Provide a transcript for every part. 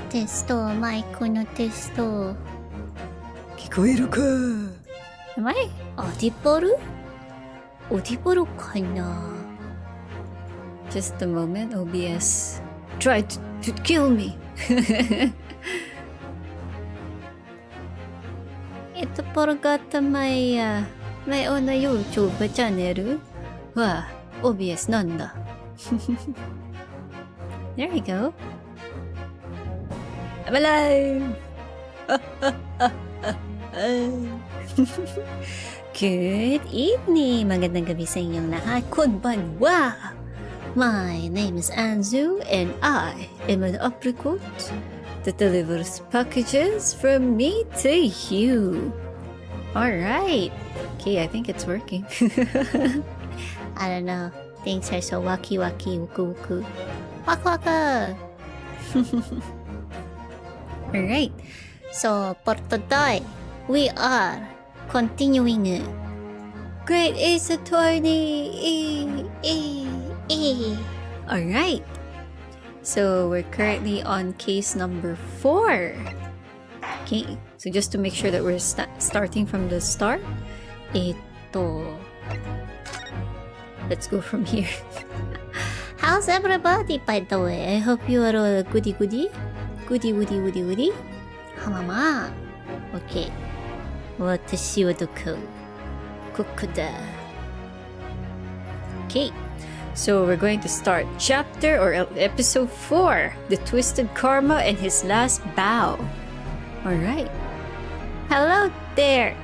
テスト、マイクのテスト。聞こえるか？ Am I audible? Audibleかな? Just a moment, OBS. Try to kill me. Forgot my own YouTube channel. Wow, OBS なんだ。There we go. I'm alive! Good evening! Magandang gabi sa inyong lahat. Konbanwa! My name is Anzu and I am an apricot that delivers packages from me to you. Alright. Okay, I think it's working. I don't know. Things are so wacky wuku wuku. Waka waka! Alright. So, for today, we are continuing Great Ace Attorney! Alright. So, we're currently on case number 4. Okay, so just to make sure that we're starting from the start, let's go from here. How's everybody, by the way? I hope you are all goody goody? Goody woody woody woody? Hamama. Okay. Watashi wa doko? Koku da. Okay. So we're going to start chapter or episode 4, The Twisted Karma and His Last Bow. Alright. Hello there.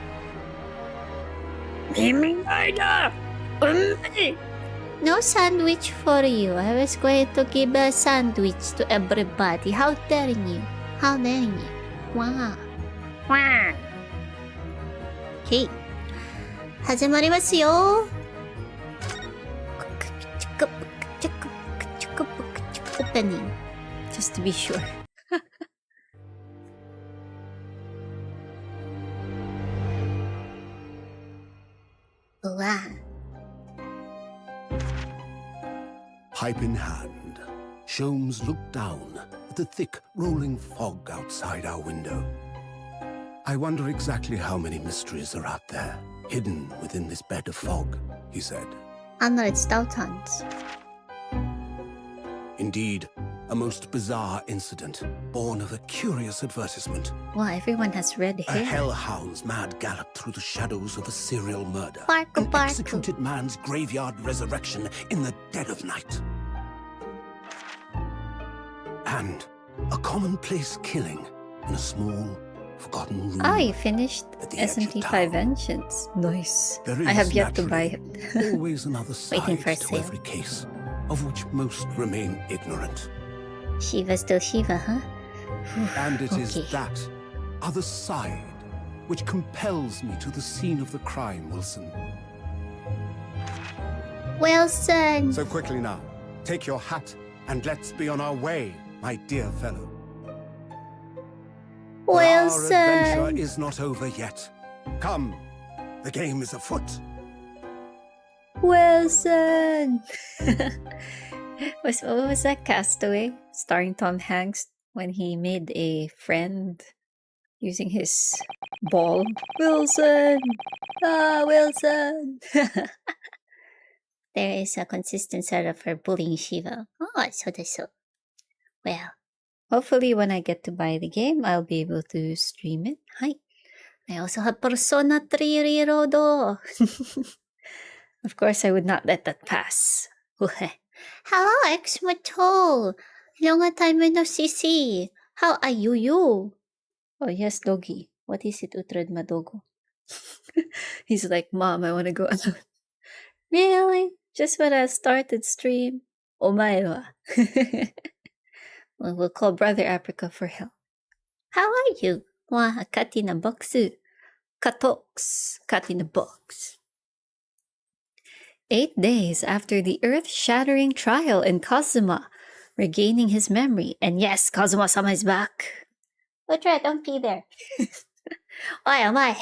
No sandwich for you. I was going to give a sandwich to everybody. How daring you? How daring you? Wow. Wow. Okay. 始まりますよ。Opening. Just to be sure. Wow. Pipe in hand, Sholmes looked down at the thick, rolling fog outside our window. I wonder exactly how many mysteries are out there, hidden within this bed of fog, he said. Anna, it's thousands. Indeed, a most bizarre incident, born of a curious advertisement. Wow, everyone has red A hair. hellhound's mad gallop through the shadows of a serial murder. Barku, An barku. executed man's graveyard resurrection in the dead of night. And a commonplace killing in a small, forgotten room. I finished at the edge of SMT5 town. Vengeance. Nice. There is I have yet to buy naturally it. always another side Waiting for to sale. every case, of which most remain ignorant. Shiva still Shiva, huh? And it is Okay. that other side which compels me to the scene of the crime, Wilson. Wilson! So quickly now, take your hat and let's be on our way, my dear fellow. For our adventure Wilson! is not over yet. Come, the game is afoot. Wilson! What was that, Castaway? Starring Tom Hanks when he made a friend using his ball. Wilson! Ah, Wilson! There is a consistent setup for bullying Shiva. Oh, so that's so. Well, Hopefully, when I get to buy the game, I'll be able to stream it. hi. I also have Persona 3 Reload. Of course, I would not let that pass. Hello, X-Mato. Long time no see. How are you? Oh, yes, doggy. What is it, Utrad Madogo? He's like, Mom, I want to go out. Really? Just when I started stream? Omae wa. Well, we'll call Brother Apricot for help. How are you? Wow, a cat in a box. Katoks. Cat in a box. 8 days after the earth-shattering trial in Kazuma, regaining his memory, and yes, Kazuma-sama is back. Utra, don't be there. Why am I?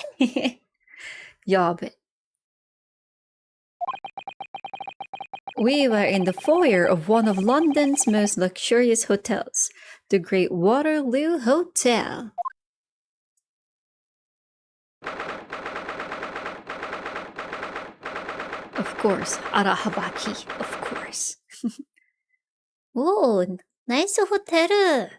Yob it. We were in the foyer of one of London's most luxurious hotels, the Great Waterloo Hotel. Of course, Arahabaki, of course. 오, 나이스 호텔.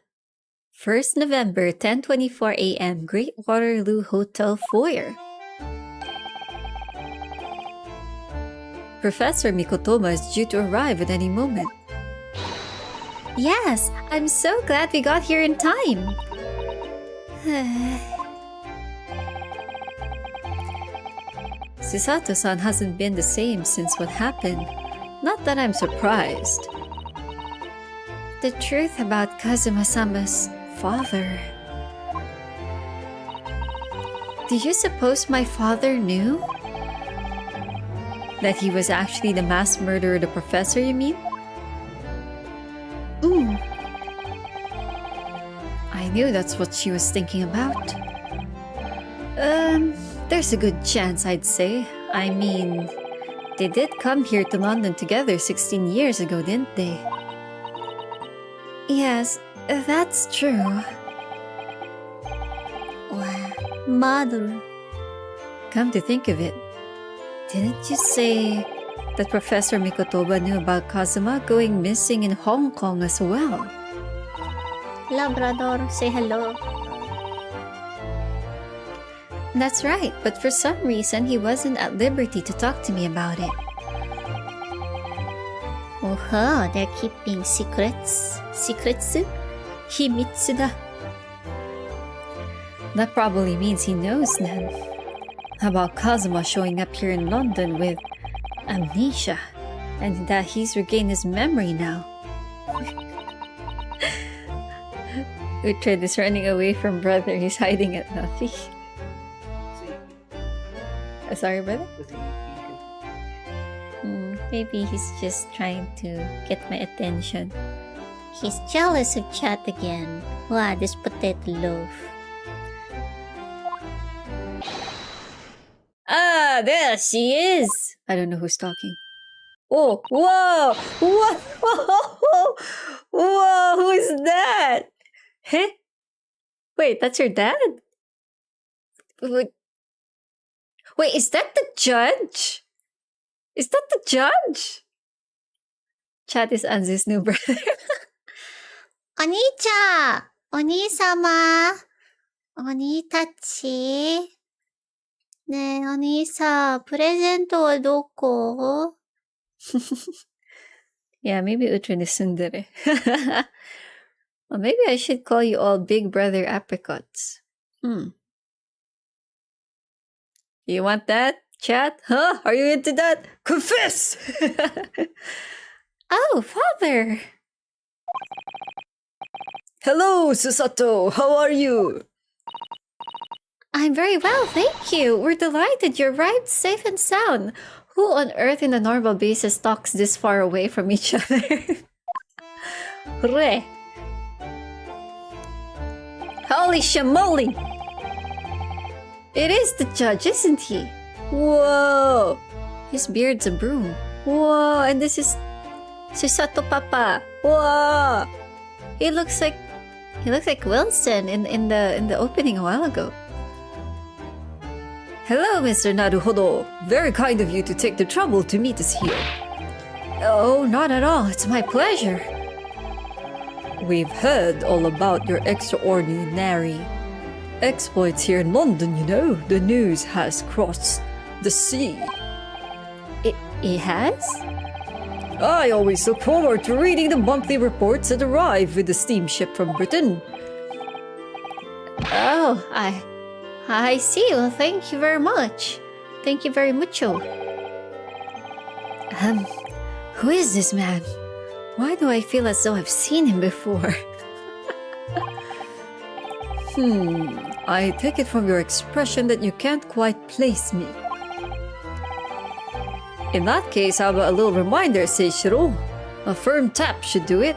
1st November, 10:24 a.m., Great Waterloo Hotel foyer. Professor Mikotoma is due to arrive at any moment. Yes, I'm so glad we got here in time. Susato-san hasn't been the same since what happened. Not that I'm surprised. The truth about Kazuma-sama's father. Do you suppose my father knew? That he was actually the mass murderer, the professor, you mean? I knew that's what she was thinking about. There's a good chance, I'd say. I mean, they did come here to London together 16 years ago, didn't they? Yes, that's true. Mother. Come to think of it, didn't you say that Professor Mikotoba knew about Kazuma going missing in Hong Kong as well? Labrador, say hello. That's right, but for some reason he wasn't at liberty to talk to me about it. Oh, they're keeping secrets. Secrets? Himitsu da. That probably means he knows then. About Kazuma showing up here in London with amnesia, and that he's regained his memory now. Uhtred is running away from brother. He's hiding at nothing. Sorry, brother? Maybe he's just trying to get my attention. He's jealous of Chat again. Wow, this potato loaf. Ah, there she is! I don't know who's talking. Oh, whoa! Whoa! Whoa! Whoa! Who is that? Huh? Wait, that's your dad? Wait, is that the judge? Is that the judge? Chat is Anzu's new brother. お兄ちゃん、お兄様、お兄たち。ねえ、お兄さん、プレゼントはどこ？ Yeah, maybe Uhtred is tsundere. Well, maybe I should call you all Big Brother apricots. You want that, chat? Huh? Are you into that? Confess! Oh, father! Hello, Susato! How are you? I'm very well, thank you. We're delighted you arrived safe and sound. Who on earth in a normal basis talks this far away from each other? Re! Holy shamoly! It is the judge, isn't he? Whoa! His beard's a broom. Whoa! And this is Susato Papa. Whoa! He looks like Wilson in the opening a while ago. Hello, Mr. Naruhodo. Very kind of you to take the trouble to meet us here. Oh, not at all. It's my pleasure. We've heard all about your extraordinary exploits here in London, you know. The news has crossed the sea. It has? I always look forward to reading the monthly reports that arrive with the steamship from Britain. Oh, I see. Well, thank you very much. Thank you very mucho. Who is this man? Why do I feel as though I've seen him before? I take it from your expression that you can't quite place me. In that case, how about a little reminder, Seishiro? A firm tap should do it.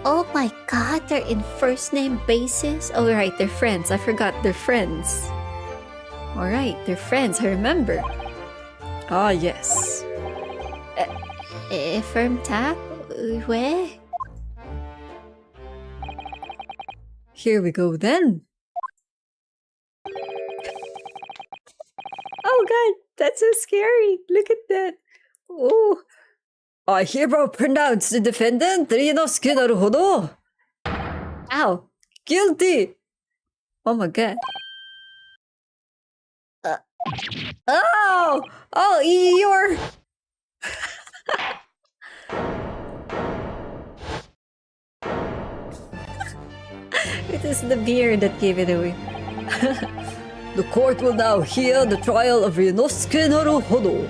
Oh my god, they're in first name basis? Oh right, they're friends. I forgot they're friends. Alright, they're friends, I remember. Ah, yes. Firm tap? Where? Here we go then. Oh god, that's so scary. Look at that. Oh. I hereby pronounce the defendant Ryunosuke Naruhodo. Ow. Guilty. Oh my god. Oh! Oh, you're... It is the beer that gave it away. The court will now hear the trial of Ryunosuke Naruhodo.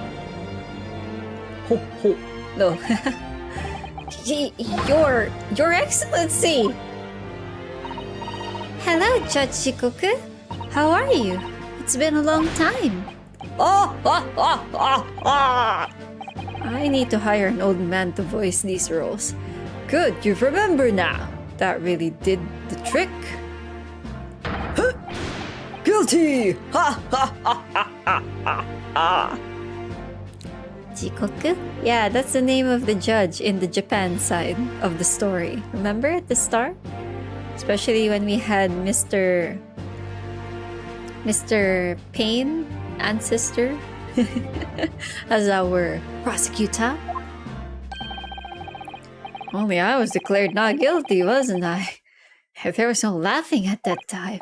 Ho ho. No. Your Excellency! Hello, Judge Shikoku. How are you? It's been a long time. I need to hire an old man to voice these roles. Good, you remember now. That really did the trick. Huh? Guilty! Jikoku? Yeah, that's the name of the judge in the Japan side of the story. Remember at the start? Especially when we had Mr. Payne, ancestor, as our prosecutor. Only I was declared not guilty, wasn't I? There was no laughing at that time.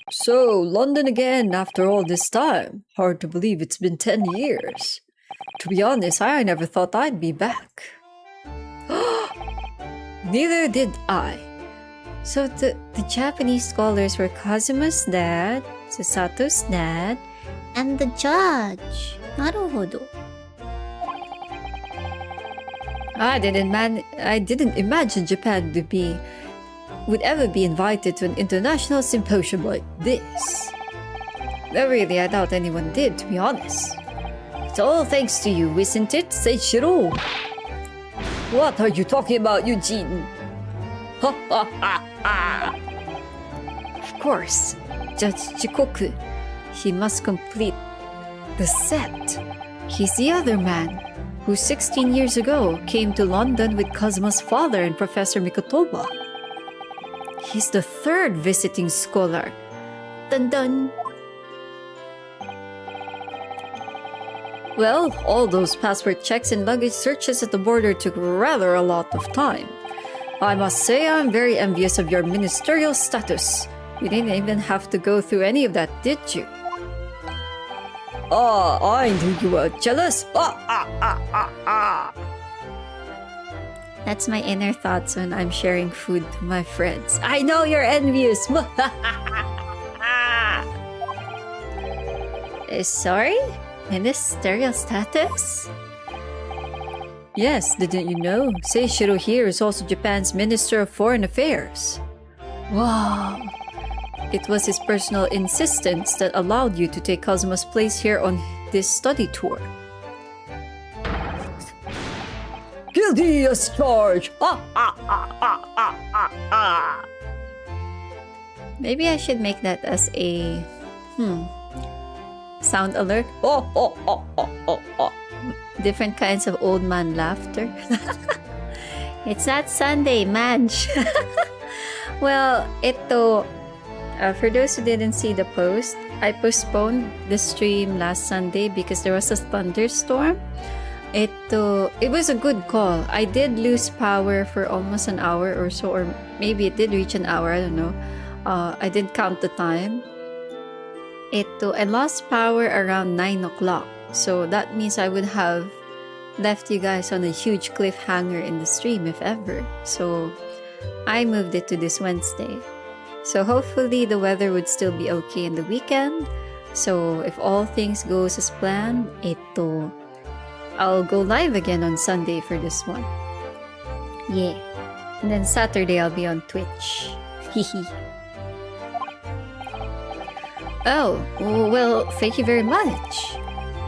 So, London again after all this time. Hard to believe it's been 10 years. To be honest, I never thought I'd be back. Neither did I. So the Japanese scholars were Kazuma's dad, Susato's dad, and the judge. Naruhodo. I didn't imagine Japan would ever be invited to an international symposium like this. No, really, I doubt anyone did, to be honest. It's all thanks to you, isn't it, Seichiro? What are you talking about, Eugene? Of course, Judge Chikoku. He must complete the set. He's the other man who 16 years ago came to London with Kazuma's father and Professor Mikotoba. He's the third visiting scholar. Dun dun! Well, all those passport checks and luggage searches at the border took rather a lot of time. I must say I'm very envious of your ministerial status. You didn't even have to go through any of that, did you? I knew you were jealous. That's my inner thoughts when I'm sharing food to my friends. I know you're envious. Sorry? Ministerial status? Yes, didn't you know? Seichiro here is also Japan's Minister of Foreign Affairs. Wow. It was his personal insistence that allowed you to take Kazuma's place here on this study tour. Guilty as charged! Maybe I should make that as a... sound alert? Different kinds of old man laughter. It's not Sunday, Madge. Well, for those who didn't see the post, I postponed the stream last Sunday because there was a thunderstorm. It was a good call. I did lose power for almost an hour or so, or maybe it did reach an hour, I don't know. I didn't count the time. I lost power around 9 o'clock. So that means I would have left you guys on a huge cliffhanger in the stream, if ever. So I moved it to this Wednesday. So hopefully the weather would still be okay in the weekend. So if all things goes as planned, I'll go live again on Sunday for this one. Yeah. And then Saturday I'll be on Twitch. Hehe. Oh, well, thank you very much.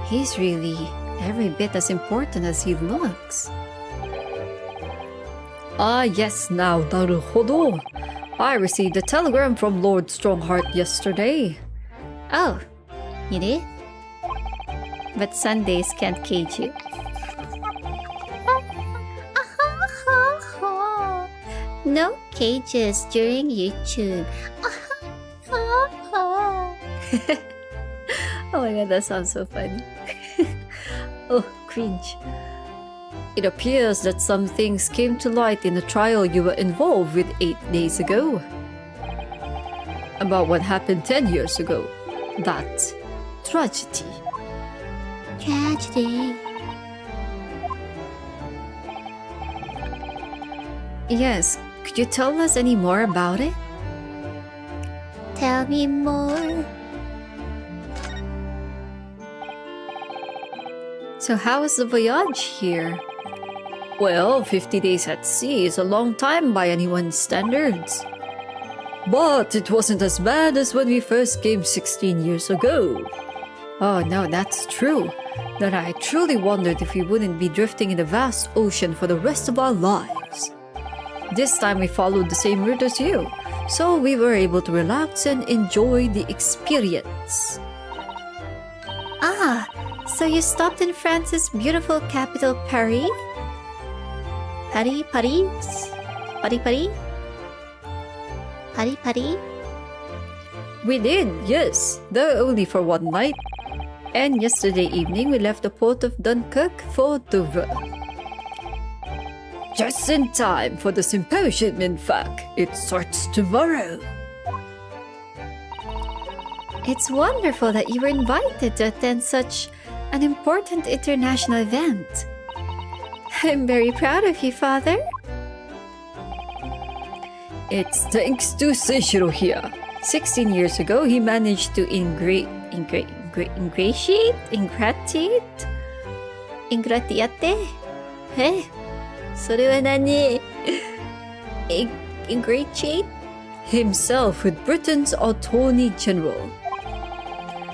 He's really every bit as important as he looks. Ah, yes, now, naruhodo. I received a telegram from Lord Strongheart yesterday. Oh, you did? But Sundays can't cage you. No cages during YouTube. Oh my god, that sounds so funny. Oh, cringe. It appears that some things came to light in a trial you were involved with 8 days ago. About what happened 10 years ago. That tragedy. Tragedy. Yes, could you tell us any more about it? Tell me more. So how was the voyage here? Well, 50 days at sea is a long time by anyone's standards. But it wasn't as bad as when we first came 16 years ago. Oh no, that's true. Then I truly wondered if we wouldn't be drifting in the vast ocean for the rest of our lives. This time we followed the same route as you, so we were able to relax and enjoy the experience. Ah, so you stopped in France's beautiful capital, Paris? Paris? Paris? Paris? Paris? Paris? We did, yes, though only for one night. And yesterday evening we left the port of Dunkirk for Vtuber. Just in time for the symposium, in fact. It starts tomorrow. It's wonderful that you were invited to attend such an important international event. I'm very proud of you, Father. It's thanks to Seishiro here. 16 years ago, he managed to ingratiate? Eh? それは何? Ingratiate? Himself with Britain's Attorney General.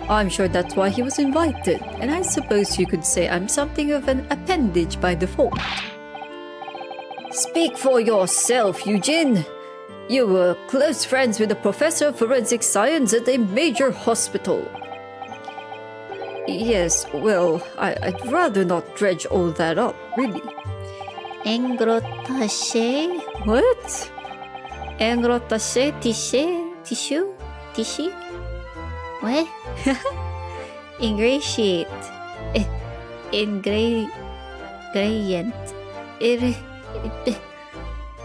I'm sure that's why he was invited, and I suppose you could say I'm something of an appendage by default. Speak for yourself, Eugene. You were close friends with a professor of forensic science at a major hospital. Yes, well, I'd rather not dredge all that up, really. Engrottaché? What? Engrottaché? Tissue? Tissue? What? Ingratiate. Ingredient.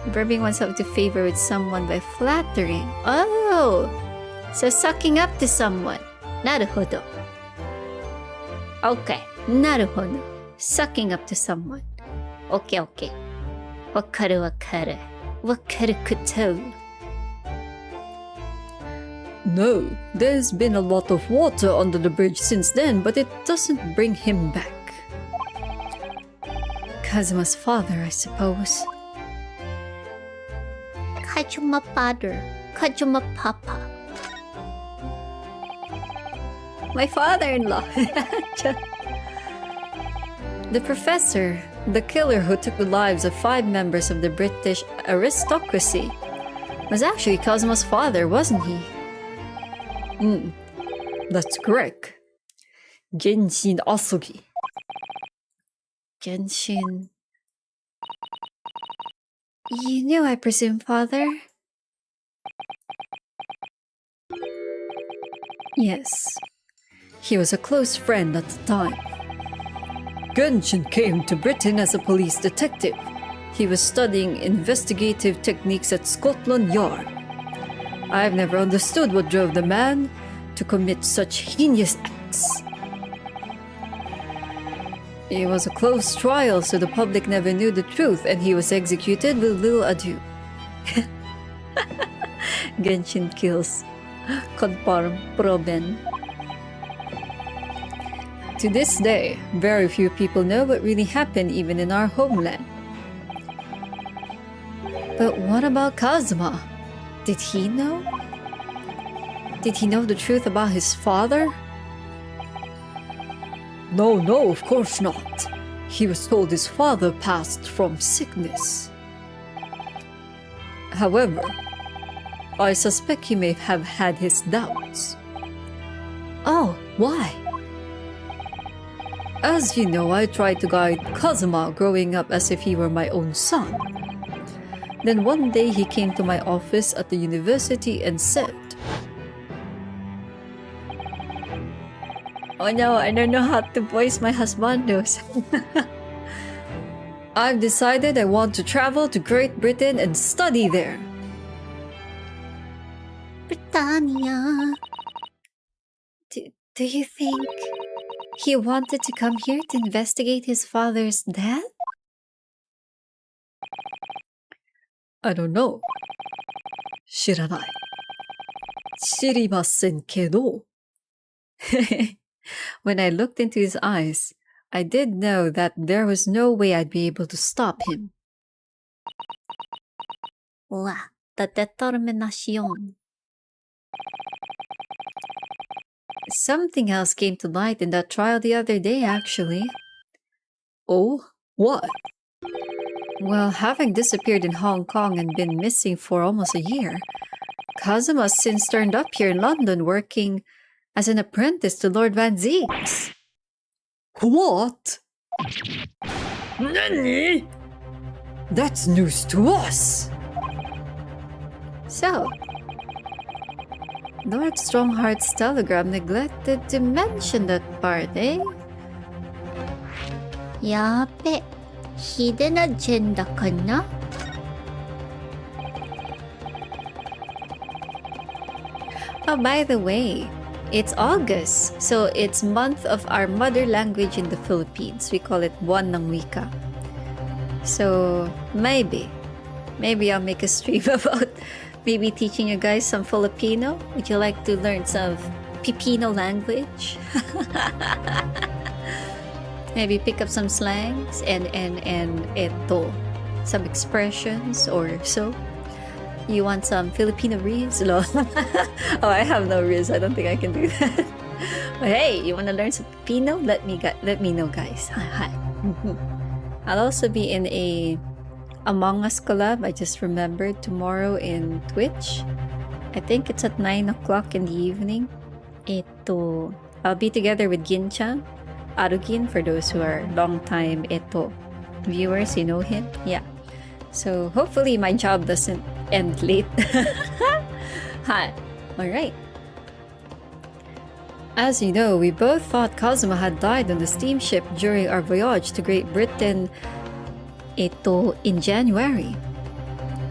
Verbing oneself to favor with someone by flattering. Oh! So sucking up to someone. なるほど. Okay. なるほど. Sucking up to someone. Okay, okay. わかるわかる。わかること。No, there's been a lot of water under the bridge since then, but it doesn't bring him back. Kazuma's father, I suppose. Kazuma father. Kazuma papa. My father-in-law. The professor, the killer who took the lives of 5 members of the British aristocracy, was actually Kazuma's father, wasn't he? That's correct. Genshin Asugi. Genshin. You knew, I presume, father? Yes. He was a close friend at the time. Genshin came to Britain as a police detective. He was studying investigative techniques at Scotland Yard. I've never understood what drove the man to commit such heinous acts. It was a close trial, so the public never knew the truth, and he was executed with little ado. Genshin kills. Confirm. Proben. To this day, very few people know what really happened even in our homeland. But what about Kazuma? Did he know? Did he know the truth about his father? No, of course not. He was told his father passed from sickness. However, I suspect he may have had his doubts. Oh, why? As you know, I tried to guide Kazuma growing up as if he were my own son. Then one day he came to my office at the university and said, "Oh no, I don't know how to voice my husbandos." "I've decided I want to travel to Great Britain and study there." Britannia. Do you think he wanted to come here to investigate his father's death? I don't know. 知らない。知りませんけど。When I looked into his eyes, I did know that there was no way I'd be able to stop him. Wow, the determination. Something else came to light in that trial the other day, actually. Oh, what? Well, having disappeared in Hong Kong and been missing for almost a year, Kazuma's since turned up here in London working as an apprentice to Lord Van Zeeks. What? Nani? That's news to us! So, Lord Strongheart's telegram neglected to mention that part, eh? Yabe. Hidden agenda ka na? Oh, by the way, it's August, so it's month of our mother language in the Philippines. We call it Buwan ng Wika. So, maybe I'll make a stream about maybe teaching you guys some Filipino. Would you like to learn some Pipino language? Maybe pick up some slangs and some expressions or so. You want some Filipino riz? No. Oh, I have no riz. I don't think I can do that. But hey, you want to learn some Filipino? Let me know, guys. Hi. I'll also be in a Among Us collab. I just remembered tomorrow in Twitch. I think it's at 9 o'clock in the evening. I'll be together with Gincha. Arugin, for those who are long-time viewers, you know him. Yeah. So hopefully my job doesn't end late. Hi. Alright. As you know, we both thought Kazuma had died on the steamship during our voyage to Great Britain in January.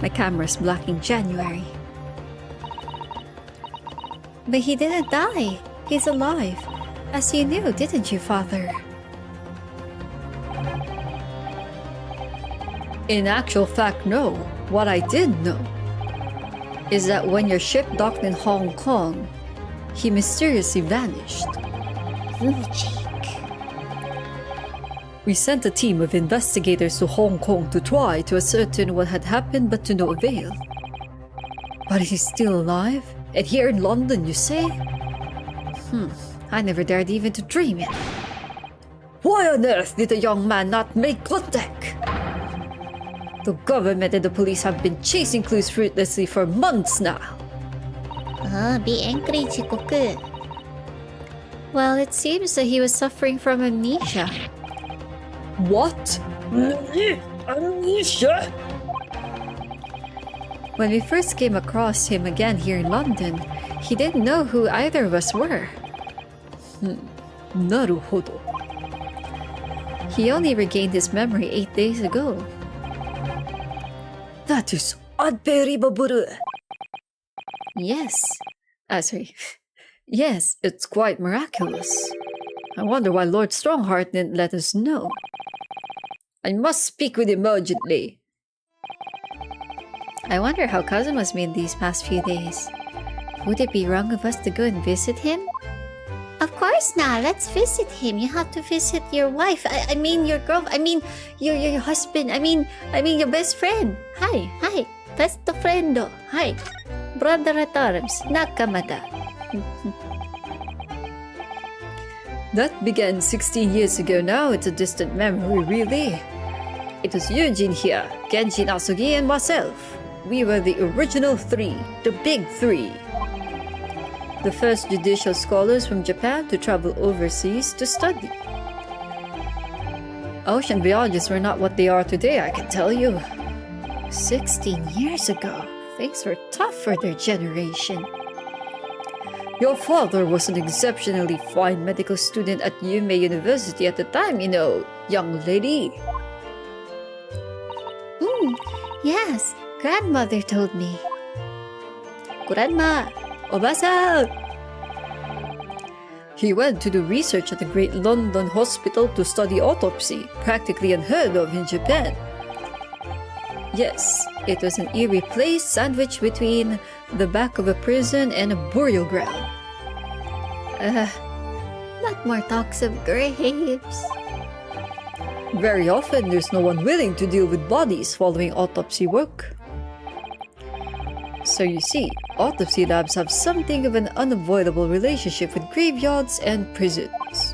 My camera's blocking January. But he didn't die. He's alive. As you knew, didn't you, Father? In actual fact, no. What I did know is that when your ship docked in Hong Kong, he mysteriously vanished. We sent a team of investigators to Hong Kong to try to ascertain what had happened, but to no avail. But he's still alive? And here in London, you say? I never dared even to dream it. Why on earth did the young man not make contact? The government and the police have been chasing clues fruitlessly for months now. Be angry, Chikoku. Well, it seems that he was suffering from amnesia. What? Amnesia? When we first came across him again here in London, he didn't know who either of us were. Naruhodo. He only regained his memory 8 days ago. That is unbelievable. Yes. Sorry. Yes, it's quite miraculous. I wonder why Lord Strongheart didn't let us know. I must speak with him urgently. I wonder how Kazuma's been these past few days. Would it be wrong of us to go and visit him? Of course not. Let's visit him. You have to visit your wife. I mean your girl. I mean your husband. I mean your best friend. Hi. Best friend. Hi. Brother at arms. Nakamata. That began 16 years ago now. It's a distant memory, really. It was Eugene here, Genjin Asugi, and myself. We were the original three, the big three. The first judicial scholars from Japan to travel overseas to study. Ocean voyages were not what they are today, I can tell you. 16 years ago. Things were tough for their generation. Your father was an exceptionally fine medical student at Yume University at the time, you know, young lady. Yes, grandmother told me. Grandma! Obasa! He went to do research at the Great London Hospital to study autopsy, practically unheard of in Japan. Yes, it was an eerie place sandwiched between the back of a prison and a burial ground. Not more talks of graves. Very often, there's no one willing to deal with bodies following autopsy work. So you see, autopsy labs have something of an unavoidable relationship with graveyards and prisons.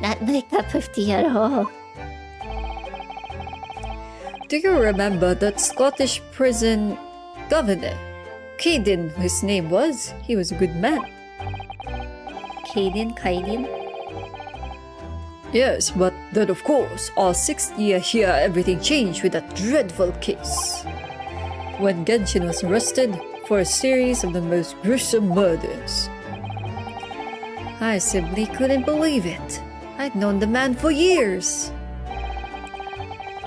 Not my cup of tea at all. Do you remember that Scottish prison governor? Caden, his name was. He was a good man. Kaiden? Yes, but then of course, our 6th year here, everything changed with that dreadful case. When Genshin was arrested for a series of the most gruesome murders. I simply couldn't believe it. I'd known the man for years.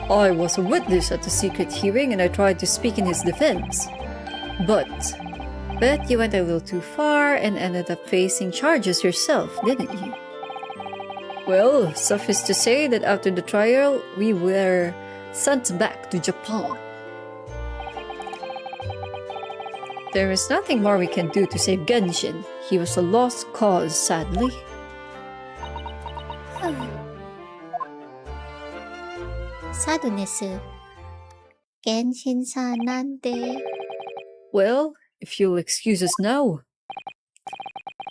I was a witness at the secret hearing and I tried to speak in his defense. But you went a little too far and ended up facing charges yourself, didn't you? Well, suffice to say that after the trial, we were sent back to Japan. There is nothing more we can do to save Genshin. He was a lost cause, sadly. Sadness. Genshin-san nande. Well, if you'll excuse us now.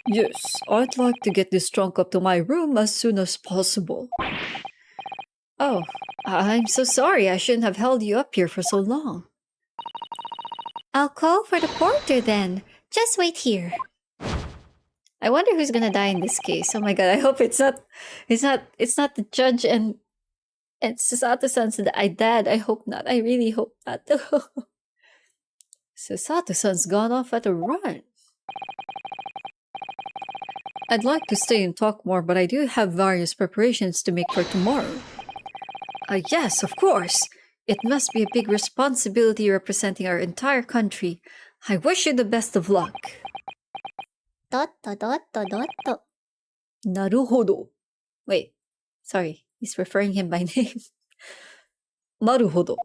Yes, I'd like to get this trunk up to my room as soon as possible. Oh, I'm so sorry. I shouldn't have held you up here for so long. I'll call for the porter then. Just wait here. I wonder who's gonna die in this case. Oh my god, I hope it's not the judge and Susato-san's dad. I hope not. I really hope not. Susato-san's gone off at a run. I'd like to stay and talk more, but I do have various preparations to make for tomorrow. Yes, of course. It must be a big responsibility representing our entire country. I wish you the best of luck. Dotto. Naruhodo. Wait, sorry. He's referring him by name. Naruhodo.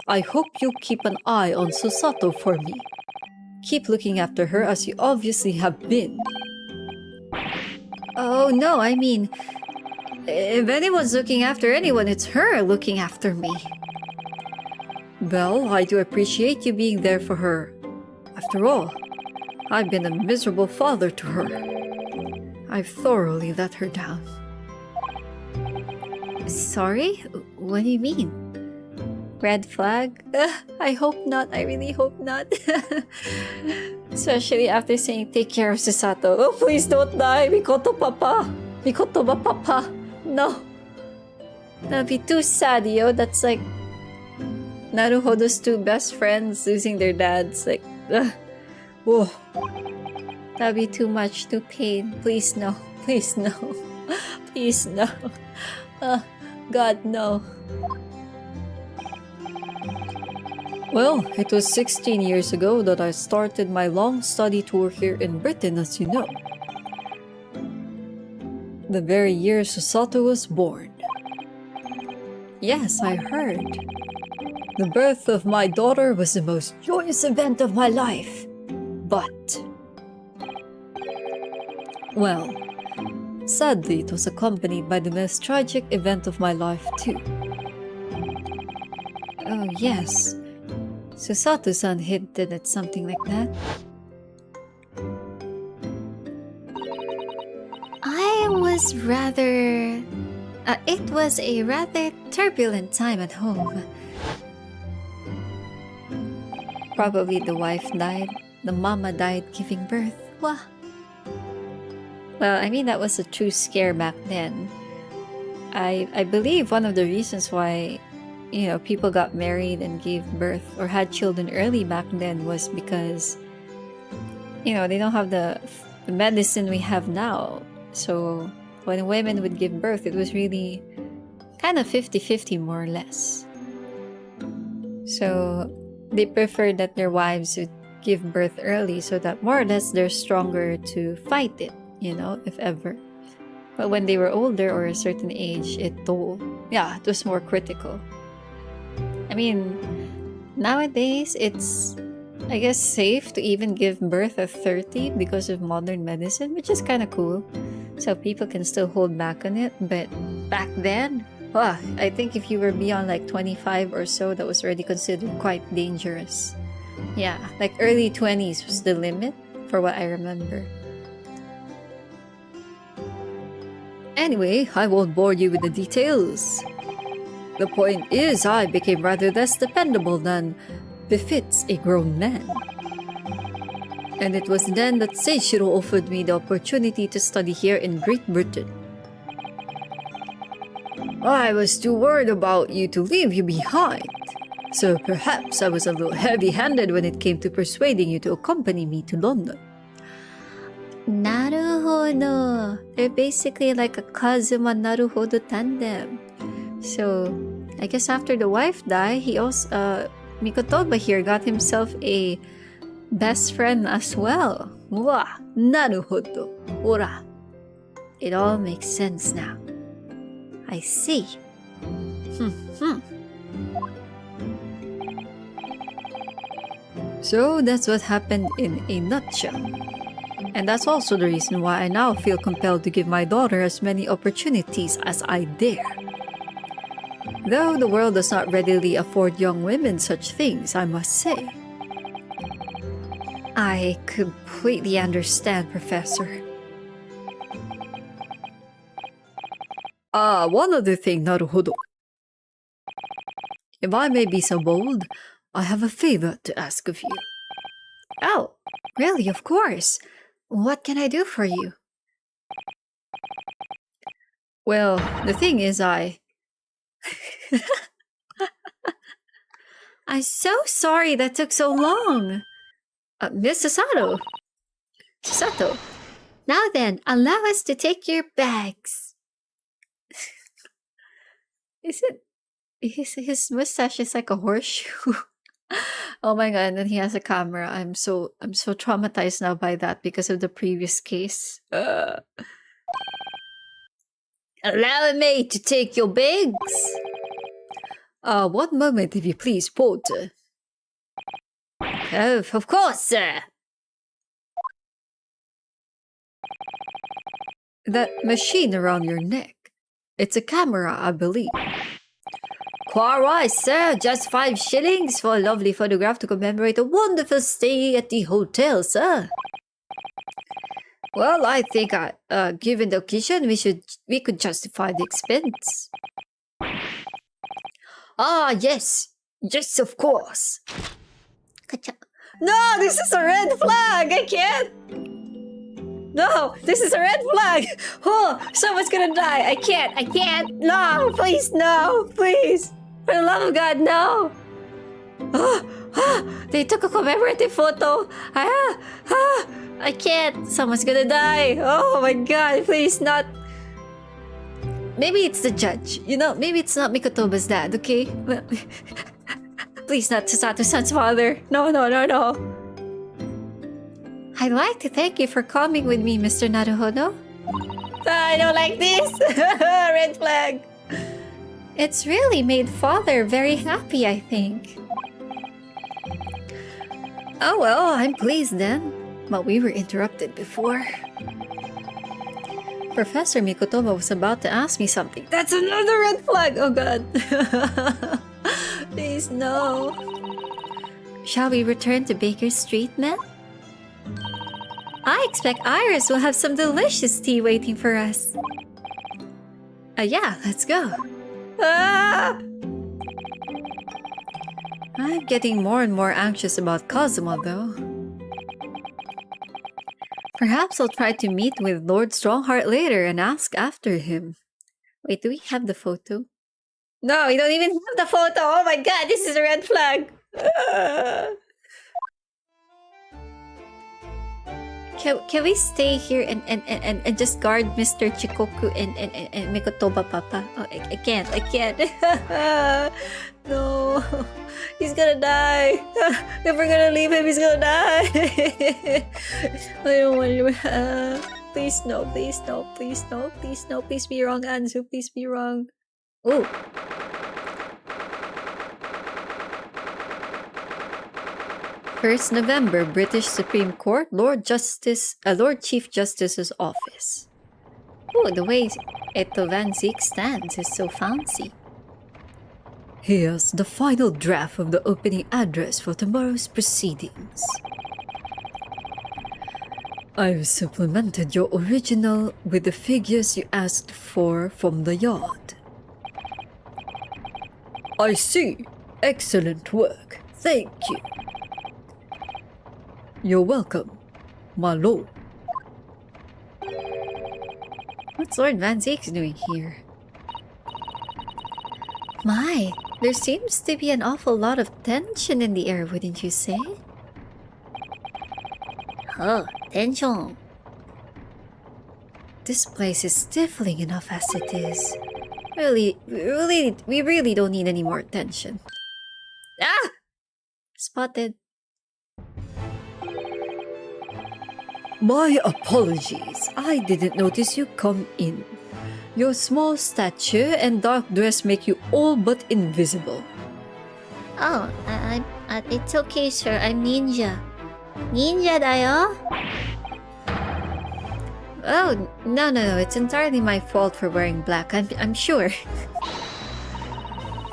I hope you keep an eye on Susato for me. Keep looking after her as you obviously have been. Oh no, I mean, if anyone's looking after anyone, it's her looking after me. Well, I do appreciate you being there for her. After all, I've been a miserable father to her. I've thoroughly let her down. Sorry? What do you mean? Red flag? I hope not. I really hope not. Especially after saying, take care of Susato. Oh, please don't die. Mikoto papa. Mikoto ba papa. No. That'd be too sad, yo. That's like Naruhodo's two best friends losing their dads. Like, whoa. That'd be too much, too pain. Please no. Please no. Please no. God, no. Well, it was 16 years ago that I started my long study tour here in Britain, as you know. The very year Susato was born. Yes, I heard. The birth of my daughter was the most joyous event of my life. But, well, sadly it was accompanied by the most tragic event of my life too. Oh yes, Susato-san hinted at something like that. It was a rather turbulent time at home. Probably the wife died, the mama died giving birth. Well, I mean, that was a true scare back then. I believe one of the reasons why people got married and gave birth or had children early back then was because, they don't have the medicine we have now. So when women would give birth, it was really kind of 50-50 more or less. So they preferred that their wives would give birth early so that more or less they're stronger to fight it, if ever. But when they were older or a certain age, it was more critical. I mean, nowadays it's, I guess, safe to even give birth at 30 because of modern medicine, which is kind of cool. So people can still hold back on it. But back then, I think if you were beyond like 25 or so, that was already considered quite dangerous. Yeah, like early 20s was the limit for what I remember. Anyway, I won't bore you with the details. The point is, I became rather less dependable than befits a grown man. And it was then that Seishiro offered me the opportunity to study here in Great Britain. I was too worried about you to leave you behind, so perhaps I was a little heavy-handed when it came to persuading you to accompany me to London. Naruhodo. They're basically like a Kazuma Naruhodo tandem. So, I guess after the wife died, he also, Mikotoba here got himself a best friend as well. Wah, naruhodo. Ora. It all makes sense now. I see. So that's what happened in a nutshell. And that's also the reason why I now feel compelled to give my daughter as many opportunities as I dare. Though the world does not readily afford young women such things, I must say. I completely understand, Professor. One other thing, Naruhodo. If I may be so bold, I have a favor to ask of you. Oh, really? Of course. What can I do for you? Well, the thing is, I'm so sorry that took so long. Miss Sasato. Now then, allow us to take your bags. Is it his mustache is like a horseshoe? Oh my god, and then he has a camera. I'm so traumatized now by that because of the previous case. Allow me to take your bags. One moment if you please, Porter. Oh, of course, sir. That machine around your neck. It's a camera, I believe. Quite right, sir. Just 5 shillings for a lovely photograph to commemorate a wonderful stay at the hotel, sir. Well, I think, given the occasion, we could justify the expense. Yes. Yes, of course. No, this is a red flag. I can't. No, this is a red flag. Oh, someone's gonna die. I can't. No, please, no, please. For the love of God, no. They took a commemorative photo. I can't. Someone's gonna die. Oh my God, please not. Maybe it's the judge. Maybe it's not Mikotoba's dad, okay? Please not Sasato-san's father. No. I'd like to thank you for coming with me, Mr. Naruhodo. I don't like this. Red flag. It's really made Father very happy, I think. Oh well, I'm pleased then. But we were interrupted before. Professor Mikotoba was about to ask me something. That's another red flag! Oh god. Please, no. Shall we return to Baker Street, then? I expect Iris will have some delicious tea waiting for us. Yeah, let's go. I'm getting more and more anxious about Kazuma, though. Perhaps I'll try to meet with Lord Strongheart later and ask after him. Wait, do we have the photo? No, we don't even have the photo. Oh my god, this is a red flag. Can we stay here and just guard Mr. Chikoku and Mikotoba Papa? Oh, I can't. No. He's gonna die. If we're gonna leave him, he's gonna die. I don't want to. Please no. Please be wrong, Anzu. Please be wrong. Oh. 1st November, British Supreme Court, Lord Chief Justice's office. Oh, the way Eto Van Ziek stands is so fancy. Here's the final draft of the opening address for tomorrow's proceedings. I've supplemented your original with the figures you asked for from the yard. I see. Excellent work. Thank you. You're welcome, my lord. What's Lord Van Ziek doing here? My, there seems to be an awful lot of tension in the air, wouldn't you say? Oh, tension. This place is stifling enough as it is. We really don't need any more tension. Ah! Spotted. My apologies. I didn't notice you come in. Your small stature and dark dress make you all but invisible. Oh, it's okay, sir. I'm ninja. Ninja dayo? Oh, no. It's entirely my fault for wearing black. I'm sure.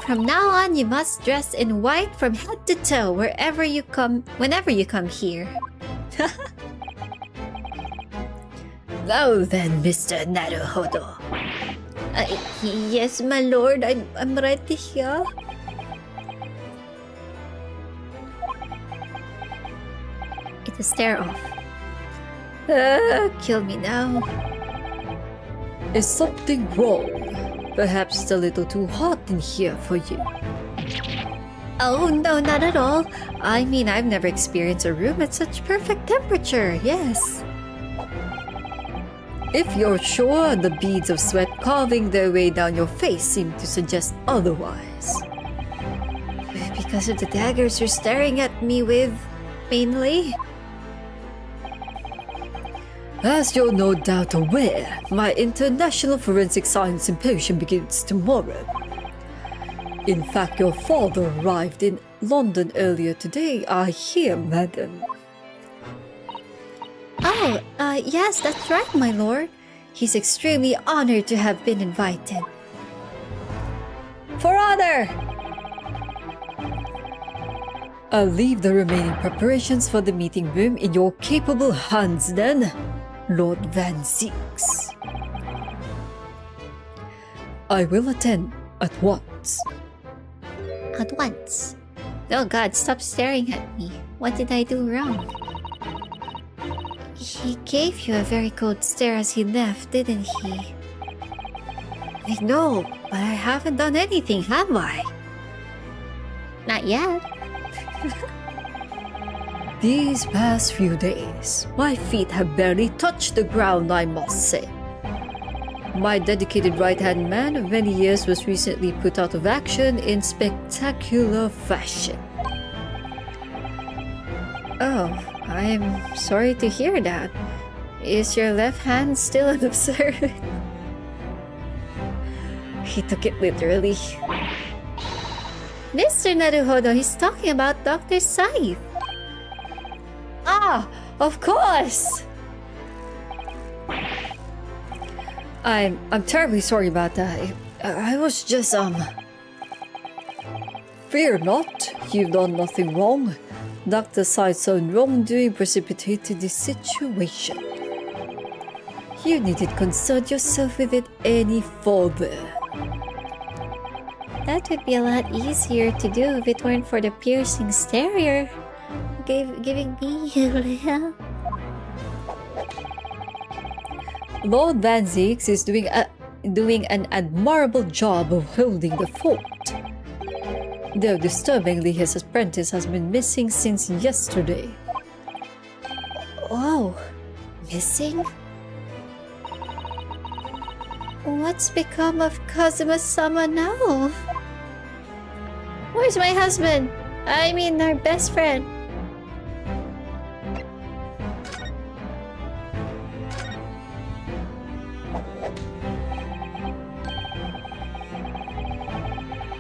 From now on, you must dress in white from head to toe whenever you come here. Now then, Mr. Naruhodo. Yes, my lord. I'm ready here. It's a stare off. Kill me now. Is something wrong? Perhaps it's a little too hot in here for you. Oh, no, not at all. I mean, I've never experienced a room at such perfect temperature, yes. If you're sure, the beads of sweat carving their way down your face seem to suggest otherwise. Because of the daggers you're staring at me with, mainly. As you're no doubt aware, my International Forensic Science Symposium begins tomorrow. In fact, your father arrived in London earlier today, I hear, madam. Oh, yes, that's right, my lord. He's extremely honored to have been invited. For honor! I'll leave the remaining preparations for the meeting room in your capable hands then, Lord Van Ziek. I will attend at once. At once? Oh god, stop staring at me. What did I do wrong? He gave you a very cold stare as he left, didn't he? I know, but I haven't done anything, have I? Not yet. These past few days, my feet have barely touched the ground, I must say. My dedicated right-hand man of many years was recently put out of action in spectacular fashion. Oh, I'm sorry to hear that. Is your left hand still unobserved? He took it literally. Mr. Naruhodo, he's talking about Dr. Scythe. Ah, of course! I'm terribly sorry about that. I was just, Fear not, you've done nothing wrong. Dr. Scythe's own wrongdoing precipitated this situation. You needn't concern yourself with it any further. That would be a lot easier to do if it weren't for the piercing stare giving me. Lord Van Ziek is doing doing an admirable job of holding the fort. Though disturbingly, his apprentice has been missing since yesterday. Oh, missing? What's become of Kazuma-sama now? Where's my husband? I mean, our best friend.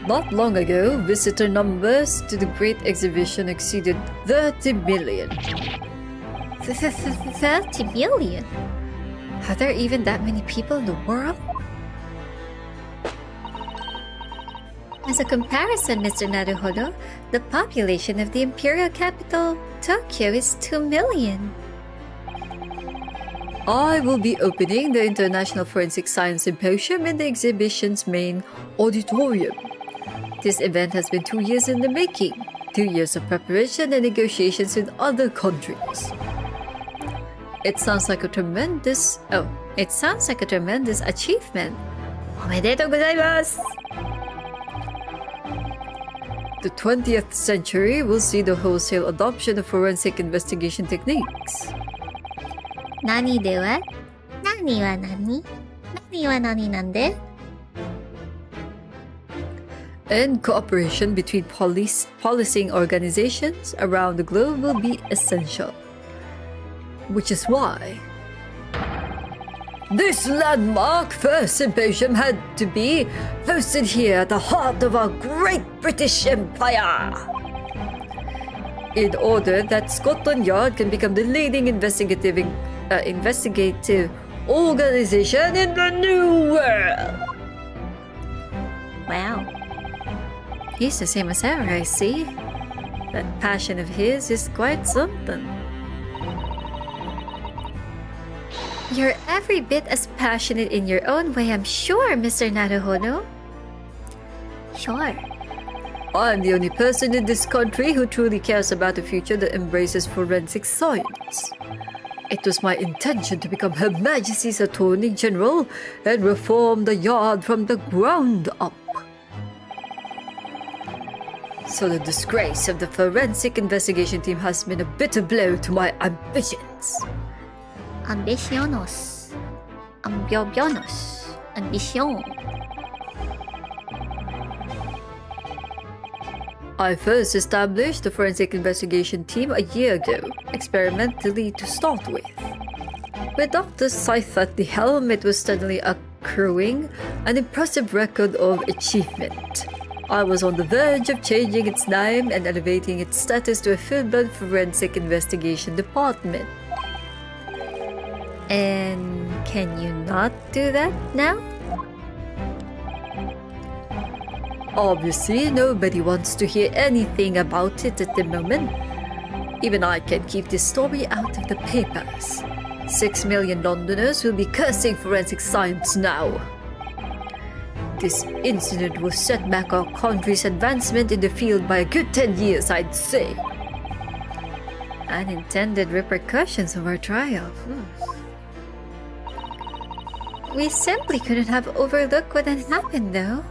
Not long ago, visitor numbers to the Great Exhibition exceeded 30 million. 30 million? Are there even that many people in the world? As a comparison, Mr. Naruhodo, the population of the imperial capital, Tokyo, is 2 million. I will be opening the International Forensic Science Symposium in the exhibition's main auditorium. This event has been 2 years in the making, 2 years of preparation and negotiations with other countries. It sounds like a tremendous achievement. Omedetou gozaimasu! The 20th century will see the wholesale adoption of forensic investigation techniques. Nani de wa? Nani wa nani? Nani wa nani nande? And cooperation between policing organizations around the globe will be essential. Which is why this landmark first symposium had to be hosted here at the heart of our great British Empire, in order that Scotland Yard can become the leading investigative organization in the New World. Wow. He's the same as ever, I see. That passion of his is quite something. You're every bit as passionate in your own way, I'm sure, Mr. Naruhodo. Sure. I'm the only person in this country who truly cares about a future that embraces forensic science. It was my intention to become Her Majesty's Attorney General and reform the Yard from the ground up. So the disgrace of the forensic investigation team has been a bitter blow to my ambitions. Ambicionos. Ambionos. Ambition. I first established the forensic investigation team a year ago, experimentally to start with. With Dr. Scythe at the helm, it was steadily accruing an impressive record of achievement. I was on the verge of changing its name and elevating its status to a full-blown forensic investigation department. And can you not do that now? Obviously, nobody wants to hear anything about it at the moment. Even I can keep this story out of the papers. 6 million Londoners will be cursing forensic science now. This incident will set back our country's advancement in the field by a good 10 years, I'd say. Unintended repercussions of our trial. We simply couldn't have overlooked what had happened, though.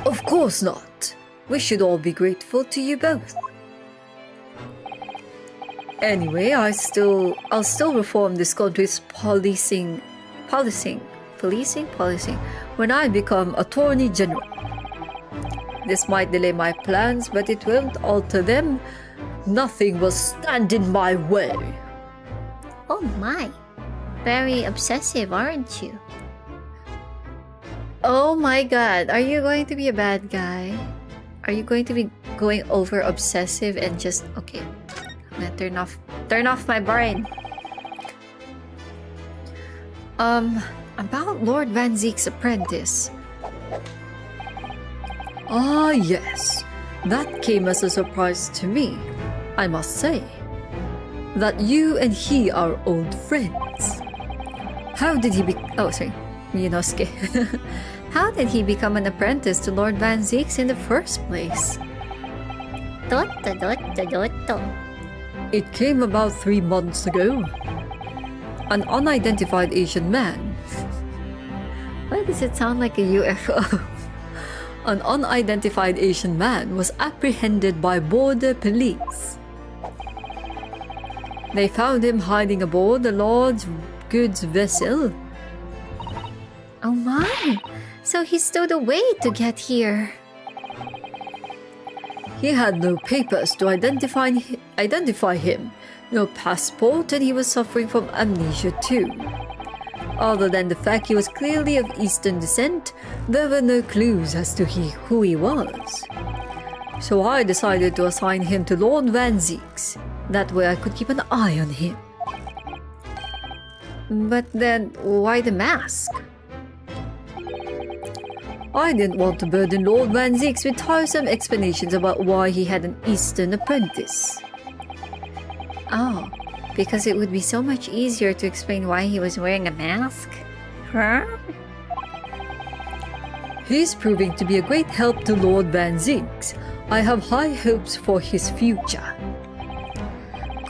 Of course not. We should all be grateful to you both. Anyway, I'll still reform this country's policing when I become Attorney General. This might delay my plans, but it won't alter them. Nothing will stand in my way. Oh my. Very obsessive, aren't you? Oh my god, are you going to be a bad guy? Are you going to be going over obsessive and just... Okay, I'm gonna turn off my brain. About Lord Van Zeek's apprentice. Ah yes, that came as a surprise to me, I must say. That you and he are old friends. How did he Minosuke. How did he become an apprentice to Lord Van Zeek's in the first place? Dotto. It came about 3 months ago. An unidentified Asian man. Why does it sound like a UFO? An unidentified Asian man was apprehended by border police. They found him hiding aboard a large goods vessel. Oh my! So he stowed away to get here. He had no papers to identify him, no passport, and he was suffering from amnesia too. Other than the fact he was clearly of Eastern descent, there were no clues as to who he was. So I decided to assign him to Lord Van Zeeks. That way I could keep an eye on him. But then, why the mask? I didn't want to burden Lord Van Zeeks with tiresome explanations about why he had an Eastern apprentice. Oh, because it would be so much easier to explain why he was wearing a mask? Huh? He's proving to be a great help to Lord Van Zeeks. I have high hopes for his future.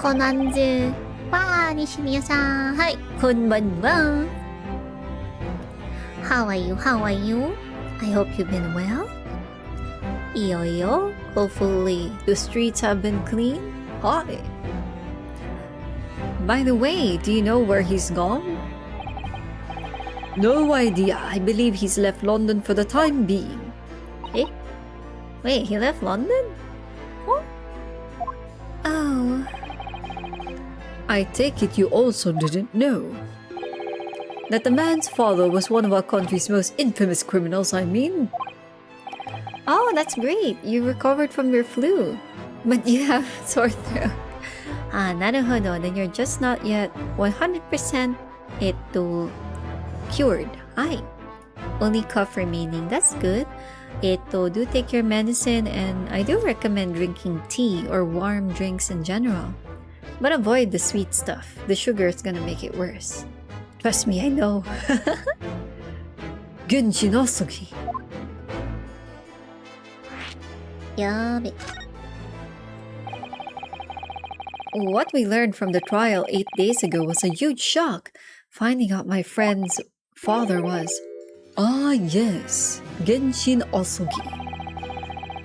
Anzu. Wow, Nishimiya-san. Hi, konbanwa. How are you? How are you? I hope you've been well. Iyo. Hopefully the streets have been clean. Hi. By the way, do you know where he's gone? No idea. I believe he's left London for the time being. Eh? Wait, he left London? Huh? Oh. I take it you also didn't know that the man's father was one of our country's most infamous criminals, I mean. Oh, that's great. You recovered from your flu. But you have sore throat. Ah, naruhodo. Then you're just not yet 100% cured. Ay. Only cough remaining. That's good. Do take your medicine, and I do recommend drinking tea or warm drinks in general. But avoid the sweet stuff. The sugar is gonna make it worse. Trust me, I know. Genshin Osugi. Yabe. What we learned from the trial 8 days ago was a huge shock. Finding out my friend's father was... Ah, yes. Genshin Osugi.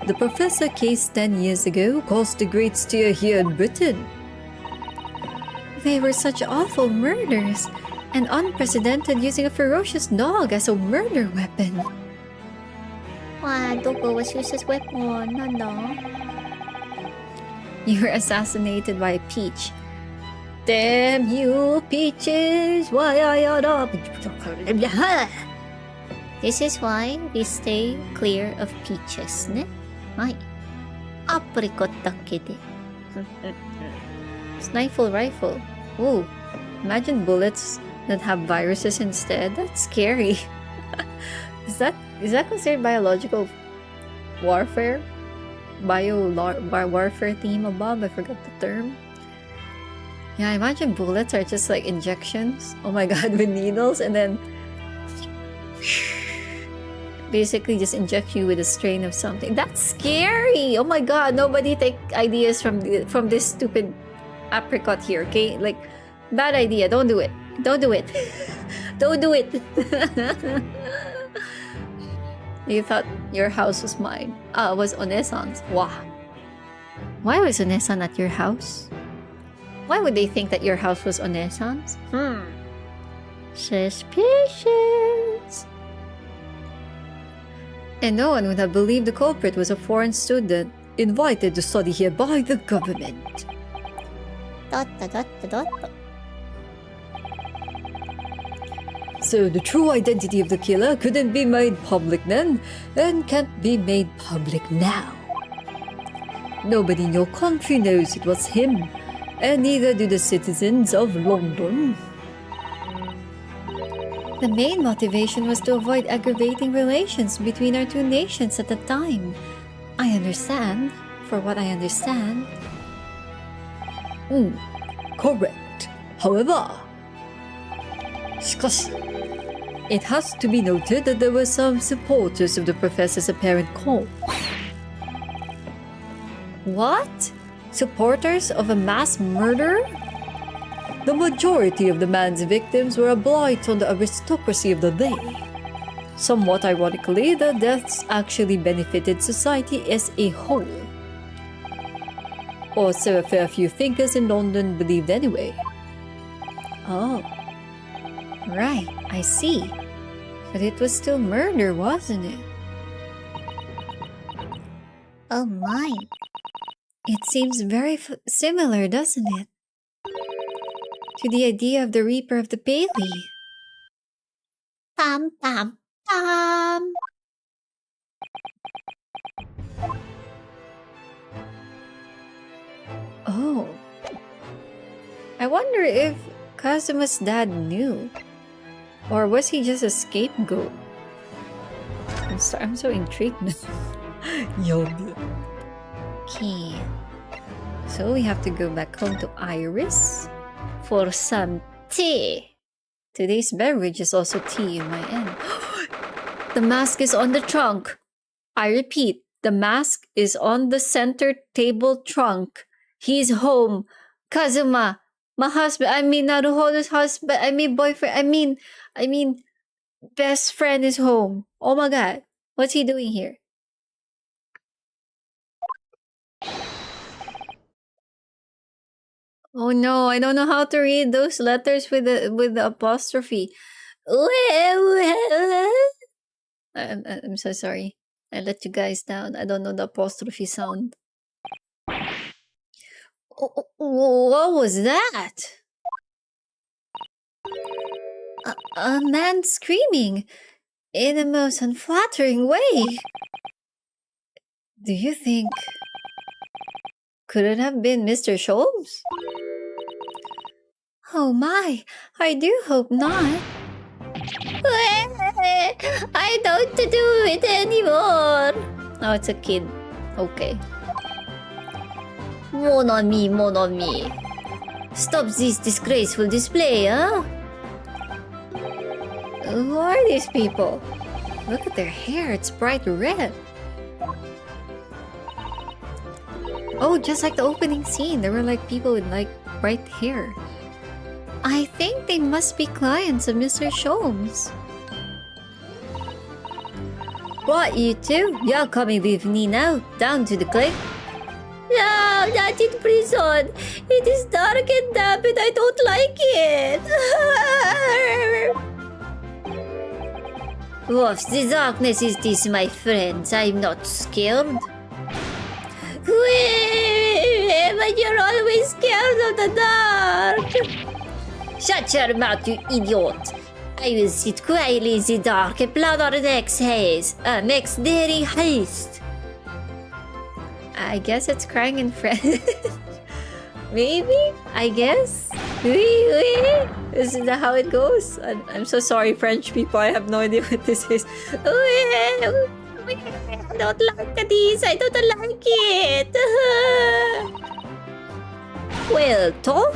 The professor case 10 years ago caused a great stir here in Britain. They were such awful murders, and unprecedented, using a ferocious dog as a murder weapon. Wow, Doko was used as weapon, no. You were assassinated by a peach. Damn you, peaches! Why are you up? This is why we stay clear of peaches, ne? Hai. Apricot dakede. Sniffle rifle. Ooh, imagine bullets that have viruses instead. That's scary. Is that considered biological warfare? Warfare theme above? I forgot the term. Yeah, imagine bullets are just like injections. Oh my god, with needles, and then basically just inject you with a strain of something. That's scary. Oh my god, nobody take ideas from this stupid apricot here, okay? Like, bad idea. Don't do it. Don't do it. Don't do it. You thought your house was mine. Was Onesan's. Wow. Why was Onesan at your house? Why would they think that your house was Onesan's? Suspicious. And no one would have believed the culprit was a foreign student invited to study here by the government. So the true identity of the killer couldn't be made public then, and can't be made public now. Nobody in your country knows it was him, and neither do the citizens of London. The main motivation was to avoid aggravating relations between our two nations at the time. I understand, for what I understand. Correct. However, it has to be noted that there were some supporters of the professor's apparent cause. What? Supporters of a mass murder? The majority of the man's victims were a blight on the aristocracy of the day. Somewhat ironically, the deaths actually benefited society as a whole. Or so a fair few thinkers in London believed anyway. Oh. Right, I see. But it was still murder, wasn't it? Oh my. It seems very similar, doesn't it? To the idea of the Reaper of the Bailey. Pam pam pam. Oh. I wonder if Kazuma's dad knew. Or was he just a scapegoat? I'm so intrigued now. Yum. Okay. So we have to go back home to Iris for some tea. Today's beverage is also tea in my end. The mask is on the trunk. I repeat, the mask is on the center table trunk. He's home. Kazuma, my husband, Naruhodo's husband, boyfriend, I mean, best friend is home. Oh my god, what's he doing here? Oh no, I don't know how to read those letters with the apostrophe. I'm so sorry. I let you guys down. I don't know the apostrophe sound. What was that? A man screaming in the most unflattering way. Do you think... Could it have been Mr. Sholmes? Oh my, I do hope not. I don't do it anymore. Oh, it's a kid. Okay. Mon ami. Stop this disgraceful display, huh? Who are these people? Look at their hair, it's bright red. Oh, just like the opening scene, there were like people with like bright hair. I think they must be clients of Mr. Sholmes. What, you two? You're coming with me now, down to the cliff? No, not in prison. It is dark and damp and I don't like it. Wolf, the darkness is this, my friends. I'm not scared. But you're always scared of the dark. Shut your mouth, you idiot. I will sit quietly in the dark and plan our next daring heist. I guess it's crying in French. Maybe? I guess? Isn't that how it goes? I'm so sorry, French people. I have no idea what this is. I don't like this. I don't like it. Well, Tom,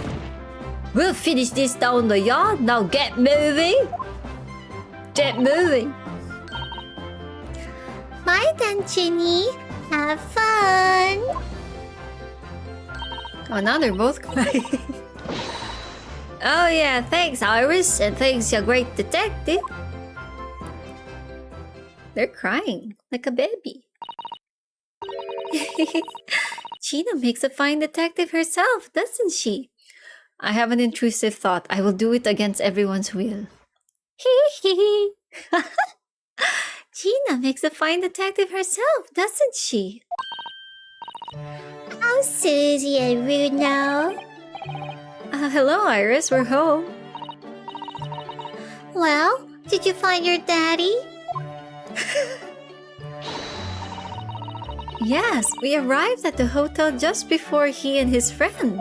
we'll finish this down the yard. Now get moving. Get moving. Bye then, Ginny. Have fun. Oh, now they're both crying. Oh yeah, thanks Iris, and thanks your great detective. They're crying like a baby. Gina makes a fine detective herself, doesn't she? I have an intrusive thought. I will do it against everyone's will. Gina makes a fine detective herself, doesn't she? Oh, Susie and Bruno. Hello, Iris. We're home. Well, did you find your daddy? Yes, we arrived at the hotel just before he and his friend.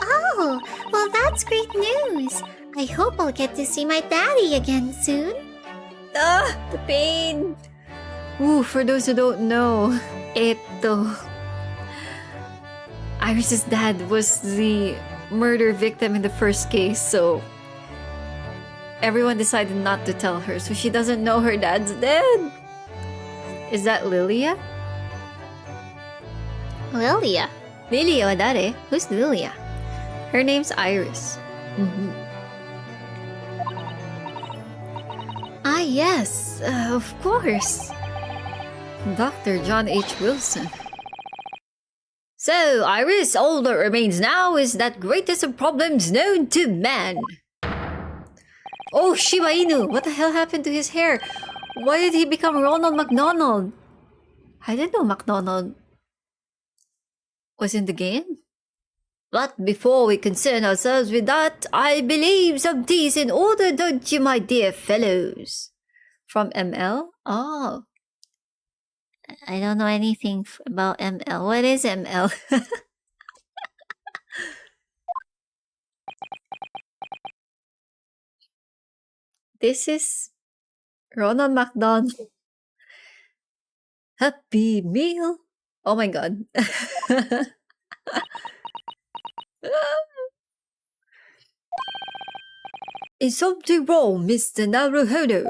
Oh, well, that's great news. I hope I'll get to see my daddy again soon. Ah, the pain. Ooh, for those who don't know, Iris's dad was the murder victim in the first case, so everyone decided not to tell her, so she doesn't know her dad's dead. Is that Lilia? Lilia? Lilia wa dare? Who's Lilia? Her name's Iris. Ah, yes, of course. Dr. John H. Wilson. So, Iris, all that remains now is that greatest of problems known to man. Oh, Shiba Inu! What the hell happened to his hair? Why did he become Ronald McDonald? I didn't know McDonald was in the game. But before we concern ourselves with that, I believe some teas in order, don't you, my dear fellows? From ML? Oh. I don't know anything about ML. What is ML? This is Ronald McDonald. Happy meal. Oh my god. Is something wrong, Mr. Naruhodo?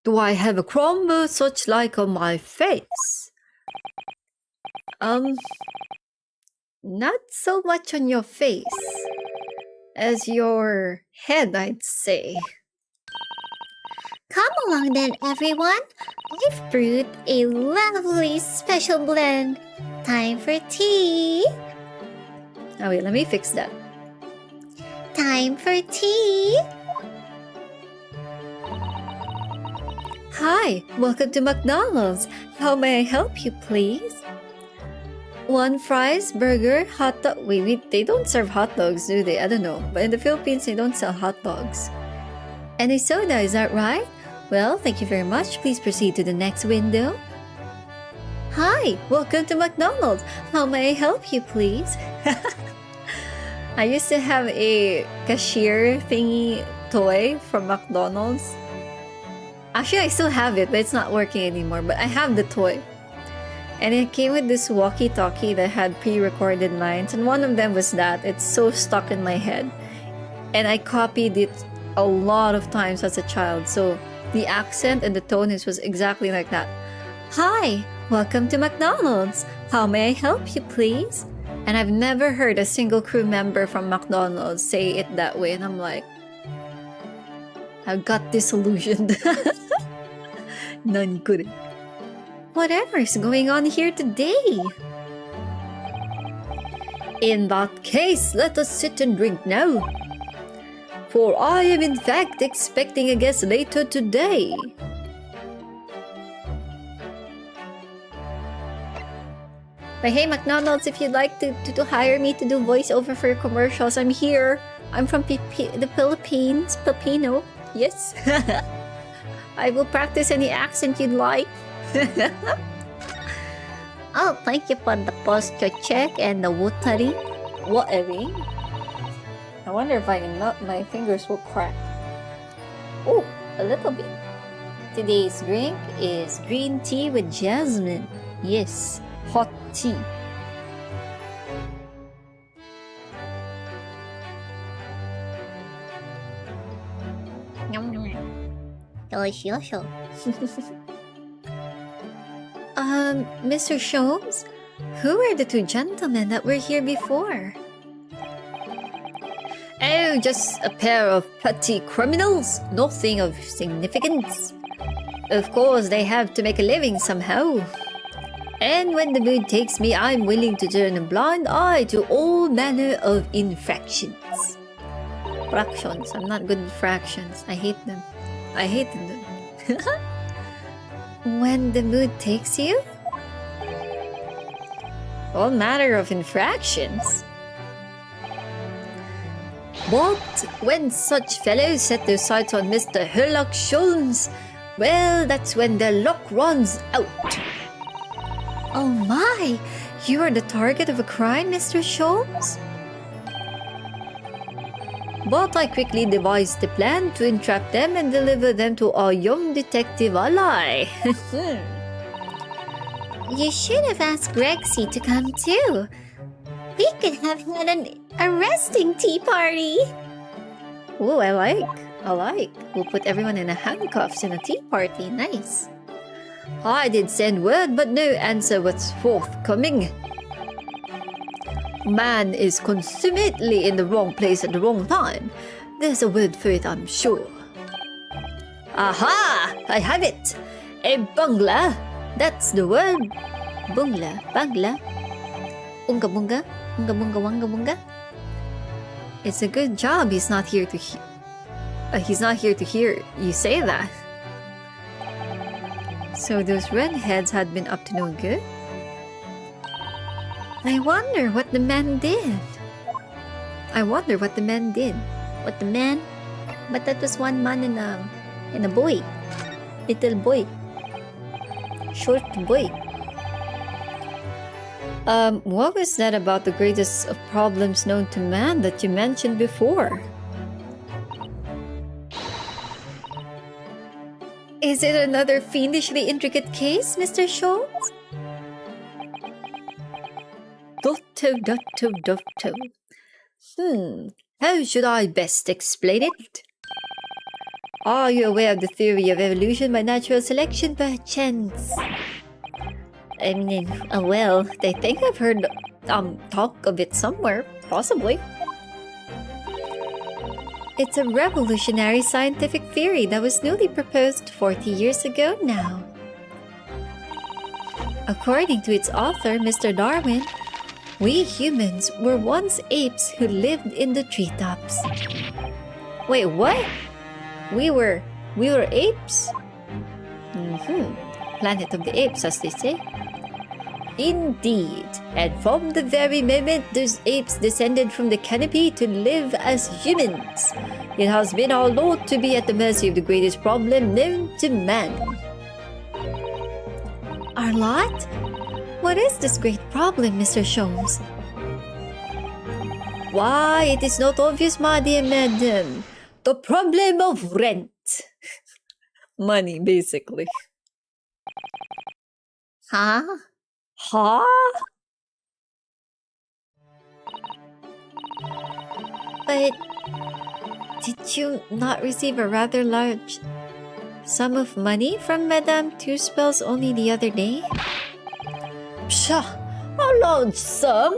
Do I have a crumble such like on my face? Not so much on your face as your head, I'd say. Come along then, everyone. I've brewed a lovely special blend. Time for tea. Oh wait, let me fix that. Time for tea. Hi, welcome to McDonald's. How may I help you, please? One fries, burger, hot dog. Wait, they don't serve hot dogs, do they? I don't know. But in the Philippines, they don't sell hot dogs. And a soda, is that right? Well, thank you very much. Please proceed to the next window. Hi, welcome to McDonald's. How may I help you, please? I used to have a cashier thingy toy from McDonald's. Actually, I still have it, but it's not working anymore. But I have the toy. And it came with this walkie-talkie that had pre-recorded lines. And one of them was that. It's so stuck in my head. And I copied it a lot of times as a child. So the accent and the tone was exactly like that. Hi, welcome to McDonald's. How may I help you, please? And I've never heard a single crew member from McDonald's say it that way. And I'm like, I got disillusioned. None couldn't. Whatever is going on here today? In that case, let us sit and drink now. For I am in fact expecting a guest later today. But hey, McDonald's, if you'd like to hire me to do voiceover for your commercials, I'm here. I'm from the Philippines, Filipino. Yes. I will practice any accent you'd like. Oh, thank you for the posture check and the watery. Whatever. I wonder if I can not, my fingers will crack. Oh, a little bit. Today's drink is green tea with jasmine. Yes, hot tea. Delicioso. Mr. Sholmes, who were the two gentlemen that were here before? Oh, just a pair of petty criminals. Nothing of significance. Of course, they have to make a living somehow. And when the mood takes me, I'm willing to turn a blind eye to all manner of infractions. Fractions. I'm not good with fractions. I hate them. I hate them. When the mood takes you? All manner of infractions. But when such fellows set their sights on Mr. Herlock Sholmes, well, that's when their luck runs out. Oh my! You are the target of a crime, Mr. Sholmes? But I quickly devised a plan to entrap them and deliver them to our young detective ally. You should have asked Grexy to come too. We could have had an arresting tea party. Oh, I like. We'll put everyone in handcuffs in a tea party. Nice. I did send word, but no answer was forthcoming. Man is consummately in the wrong place at the wrong time. There's a word for it, I'm sure. Aha! I have it! A bungler. That's the word. Bungla, bangla. Unga bunga, unga bunga wanga bunga. It's a good job he's not here to hear you say that. So those redheads had been up to no good? I wonder what the man did. What the man? But that was one man and a boy. Little boy. Short boy. What was that about the greatest of problems known to man that you mentioned before? Is it another fiendishly intricate case, Mr. Schultz? Dotto. How should I best explain it? Are you aware of the theory of evolution by natural selection, perchance? I mean, well, I think I've heard talk of it somewhere, possibly. It's a revolutionary scientific theory that was newly proposed 40 years ago now. According to its author, Mr. Darwin, we humans were once apes who lived in the treetops. Wait, what? We were apes? Planet of the apes, as they say. Indeed, and from the very moment those apes descended from the canopy to live as humans, it has been our lot to be at the mercy of the greatest problem known to man. Our lot? What is this great problem, Mr. Sholmes? Why, it is not obvious, my dear madam. The problem of rent. Money, basically. huh? Huh? But did you not receive a rather large sum of money from Madame Two Spells only the other day? Pshaw! A large sum?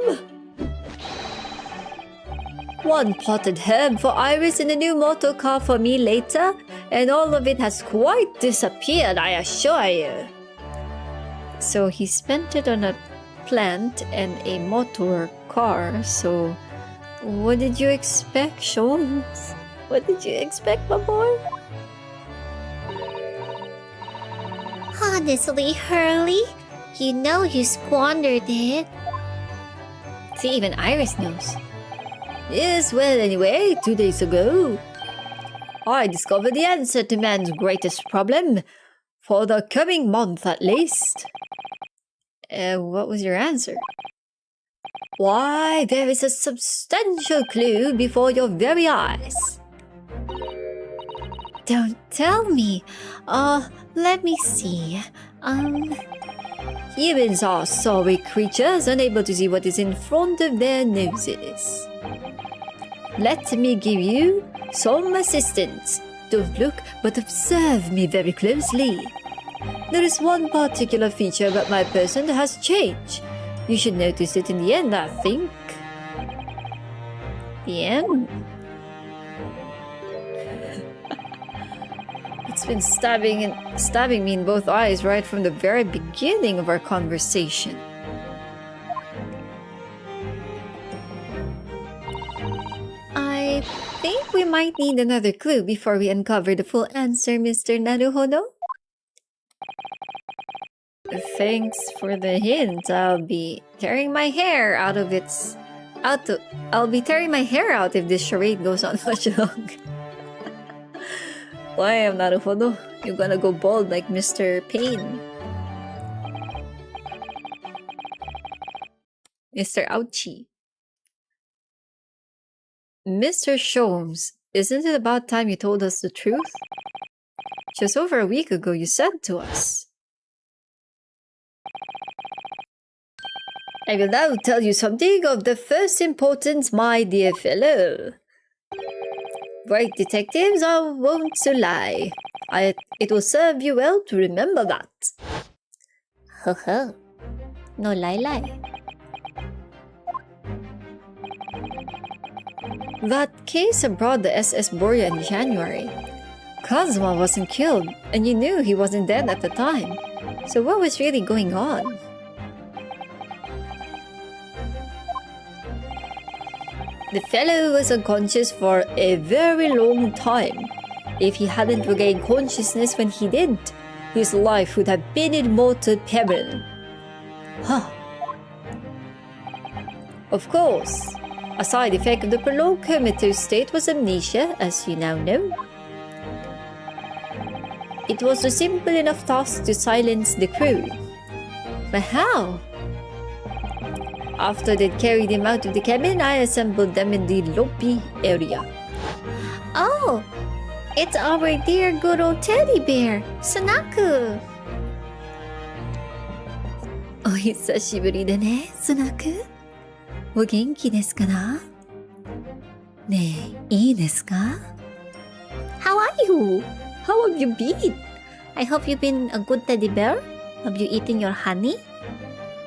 One potted herb for Iris and a new motor car for me later, and all of it has quite disappeared, I assure you. So he spent it on a plant and a motor car, so what did you expect, Sholmes? What did you expect, my boy? Honestly, Hurley, you know you squandered it. See, even Iris knows. Yes, well, anyway, 2 days ago, I discovered the answer to man's greatest problem, for the coming month at least. What was your answer? Why, there is a substantial clue before your very eyes. Don't tell me. Let me see. Humans are sorry creatures, unable to see what is in front of their noses. Let me give you some assistance. Don't look, but observe me very closely. There is one particular feature about my person that has changed. You should notice it in the end, I think. The end? It's been stabbing me in both eyes right from the very beginning of our conversation. I think we might need another clue before we uncover the full answer, Mr. Naruhodo. Thanks for the hint. I'll be tearing my hair out if this charade goes on much longer. Why am Naruhodo? You're gonna go bald like Mr. Payne. Mr. Ouchie. Mr. Sholmes, isn't it about time you told us the truth? Just over a week ago you said to us. I will now tell you something of the first importance, my dear fellow. Bright detectives are wont to lie. It will serve you well to remember that. Ho ho. No lie lie. That case abroad the SS Boria in January. Kazuma wasn't killed, and you knew he wasn't dead at the time. So what was really going on? The fellow was unconscious for a very long time. If he hadn't regained consciousness when he did, his life would have been in mortal peril. Huh. Of course, a side effect of the prolonged comatose state was amnesia, as you now know. It was a simple enough task to silence the crew. But how? After they'd carried him out of the cabin, I assembled them in the lobby area. Oh, it's our dear good old teddy bear, Sunaku. お久しぶりでね、スナク。お元気ですかな？ねえ、いいですか？ How are you? How have you been? I hope you've been a good teddy bear. Have you eaten your honey?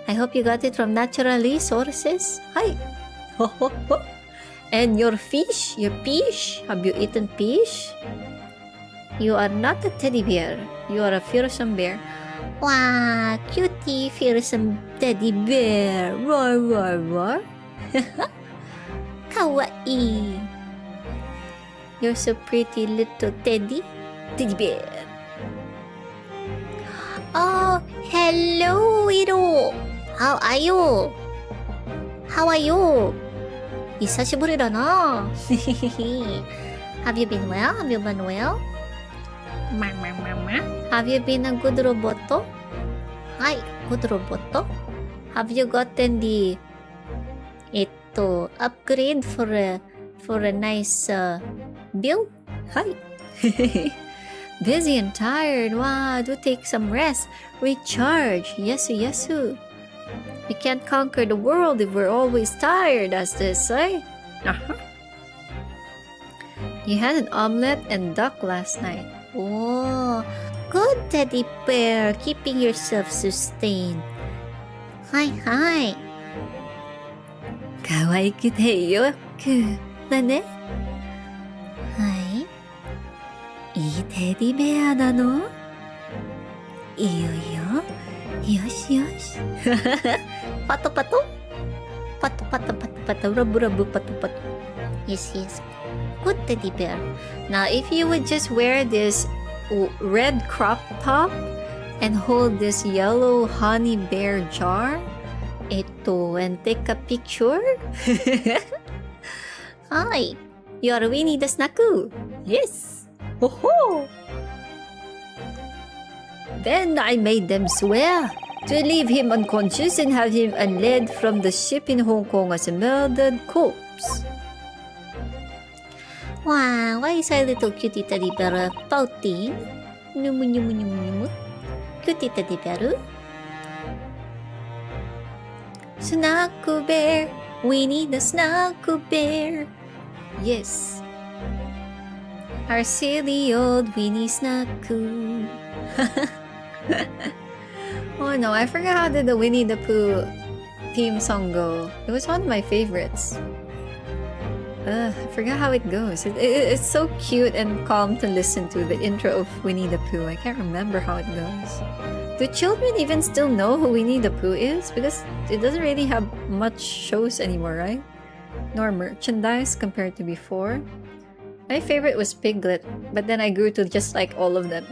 I hope you got it from natural resources. Hi. And your fish, your fish. Have you eaten fish? You are not a teddy bear. You are a fearsome bear. Wow, cutie, fearsome teddy bear. Roar, roar, roar. Kawaii. You're so pretty, little teddy bear. Oh, hello, Iro. How are you? How are you? 久しぶりだな。Have you been well? Have you been well? Have you been a good robot? Hi, good robot. Have you gotten the upgrade for a nice build? Hi. Busy and tired. Wow, do take some rest. Recharge. Yesu, yesu. We can't conquer the world if we're always tired, as they say. You had an omelette and duck last night. Oh, good teddy bear, keeping yourself sustained. Hi, hi. 可愛くてよくだね。はい。いいテディベアなの？いいよいいよ。よしよし。パトパトパトパトパトパトラブラブパトパト Yes, yes. Good teddy bear. Now, if you would just wear this red crop top and hold this yellow honey bear jar, and take a picture. Hi, you are Winnie the Snaku. Yes. Ho-ho. Then I made them swear to leave him unconscious and have him unled from the ship in Hong Kong as a murdered corpse. Wow, why is our little cutie teddy bear pouting? Numu numu numu numu. Cutie teddy bear. Snaku bear, Winnie the Snaku bear. Yes. Our silly old Winnie Snaku. Oh no, I forgot how did the Winnie the Pooh theme song go. It was one of my favorites. I forgot how it goes. It's so cute and calm to listen to, the intro of Winnie the Pooh. I can't remember how it goes. Do children even still know who Winnie the Pooh is? Because it doesn't really have much shows anymore, right? Nor merchandise compared to before. My favorite was Piglet, but then I grew to just like all of them.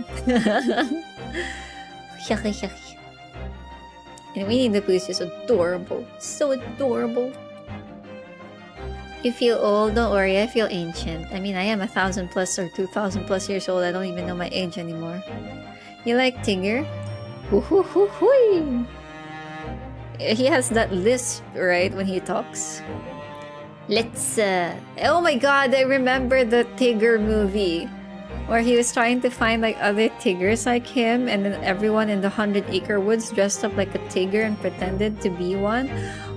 And Winnie the Pooh is just adorable. So adorable. You feel old? Don't worry, I feel ancient. I mean, I am 1,000 plus or 2,000 plus years old. I don't even know my age anymore. You like Tigger? He has that lisp, right, when he talks. Let's, oh my god, I remember the Tigger movie. Where he was trying to find like other Tiggers like him, and then everyone in the 100 Acre Woods dressed up like a Tigger and pretended to be one.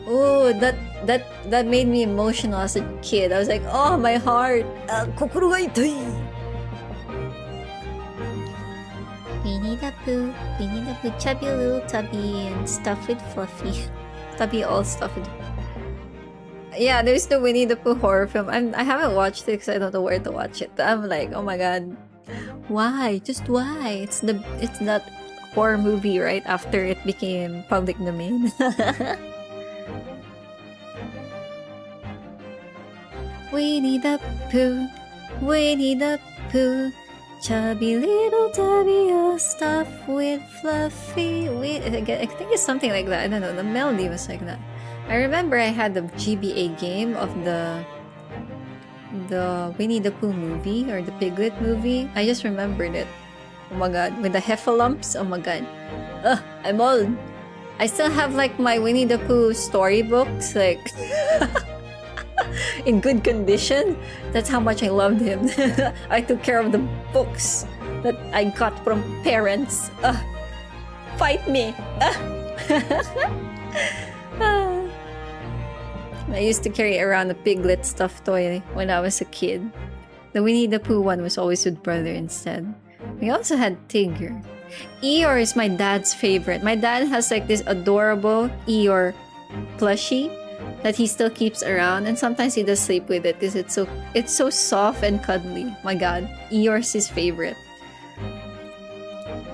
Oh, that made me emotional as a kid. I was like, oh, my heart. Kokoro ga itai. Winnie the Pooh, chubby little tubby and stuffed with Fluffy. Tubby all stuffed. Yeah, there's the Winnie the Pooh horror film. I haven't watched it because I don't know where to watch it. I'm like, oh my god, why? Just why? It's that horror movie right after it became public domain. Winnie the Pooh, Winnie the Pooh, chubby little tabby stuff with fluffy. I think it's something like that. I don't know. The melody was like that. I remember I had the GBA game of the Winnie the Pooh movie or the Piglet movie. I just remembered it. Oh my god, with the heffalumps. Oh my god. Ugh, I'm old. I still have like my Winnie the Pooh storybooks, like in good condition. That's how much I loved him. I took care of the books that I got from parents. Fight me. I used to carry around a Piglet stuffed toy when I was a kid. The Winnie the Pooh one was always with brother instead. We also had Tigger. Eeyore is my dad's favorite. My dad has like this adorable Eeyore plushie that he still keeps around, and sometimes he does sleep with it because it's so soft and cuddly. My god, Eeyore's his favorite.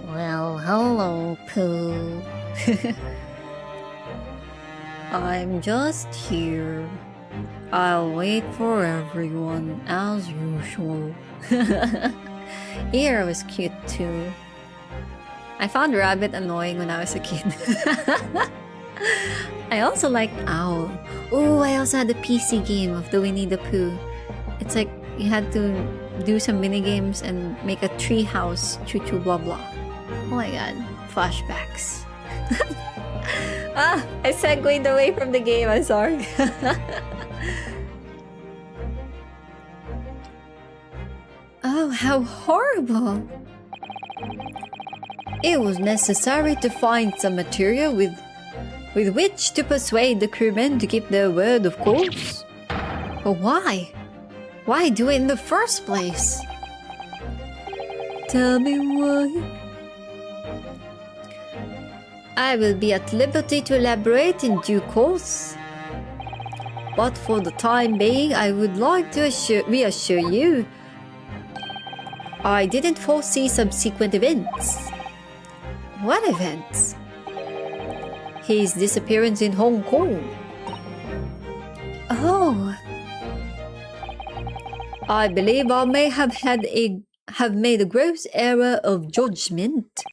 Well, hello, Pooh. I'm just here. I'll wait for everyone as usual. Eeyore was cute too. I found Rabbit annoying when I was a kid. I also liked Owl. Oh, I also had the PC game of the Winnie the Pooh. It's like you had to do some mini games and make a tree house. Choo choo blah blah. Oh my god, flashbacks. I segued away from the game, I'm sorry. Oh, how horrible! It was necessary to find some material with which to persuade the crewmen to keep their word, of course. But why? Why do it in the first place? Tell me why. I will be at liberty to elaborate in due course. But for the time being, I would like to reassure you, I didn't foresee subsequent events. What events? His disappearance in Hong Kong. Oh. I believe I may have made a gross error of judgment.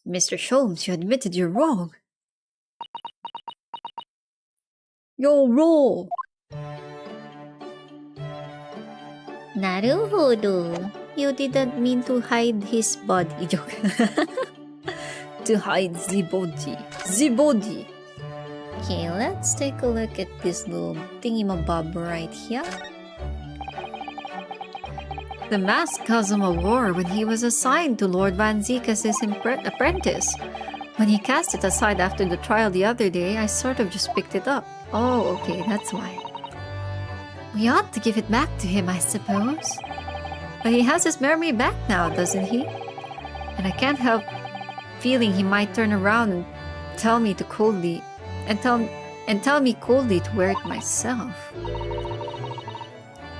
Mr. Sholmes, you admitted you're wrong. You're wrong. Naruhodo. You didn't mean to hide his body. Joke. To hide the body. The body. Okay, let's take a look at this little thingy-mabob right here. The mask caused him a war when he was assigned to Lord Van Zeek as his apprentice. When he cast it aside after the trial the other day, I sort of just picked it up. Oh, okay, that's why. We ought to give it back to him, I suppose. But he has his memory back now, doesn't he? And I can't help feeling he might turn around and tell me coldly to wear it myself.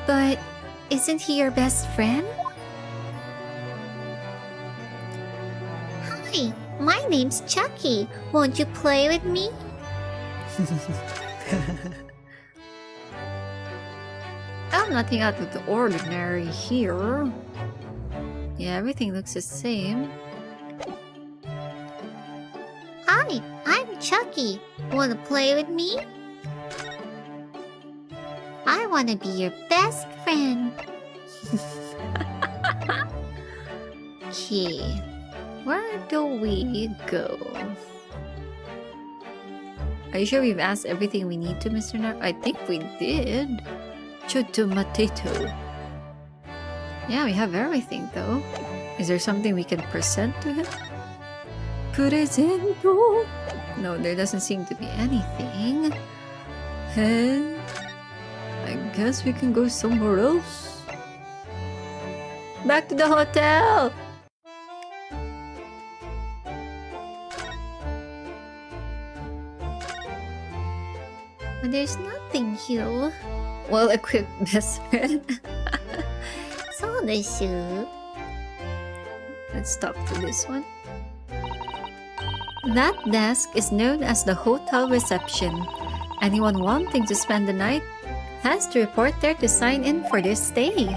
But isn't he your best friend? Hi, my name's Chucky. Won't you play with me? Oh, nothing out of the ordinary here. Yeah, everything looks the same. Hi, I'm Chucky. Wanna play with me? I wanna be your best friend. Okay, where do we go? Are you sure we've asked everything we need to, Mr. Nar? I think we did. Chotomatito. Yeah, we have everything though. Is there something we can present to him? Presento? No, there doesn't seem to be anything. And I guess we can go somewhere else. Back to the hotel! But there's nothing here. Well-equipped best friend. So desu. Let's talk to this one. That desk is known as the hotel reception. Anyone wanting to spend the night has to report there to sign in for their stay.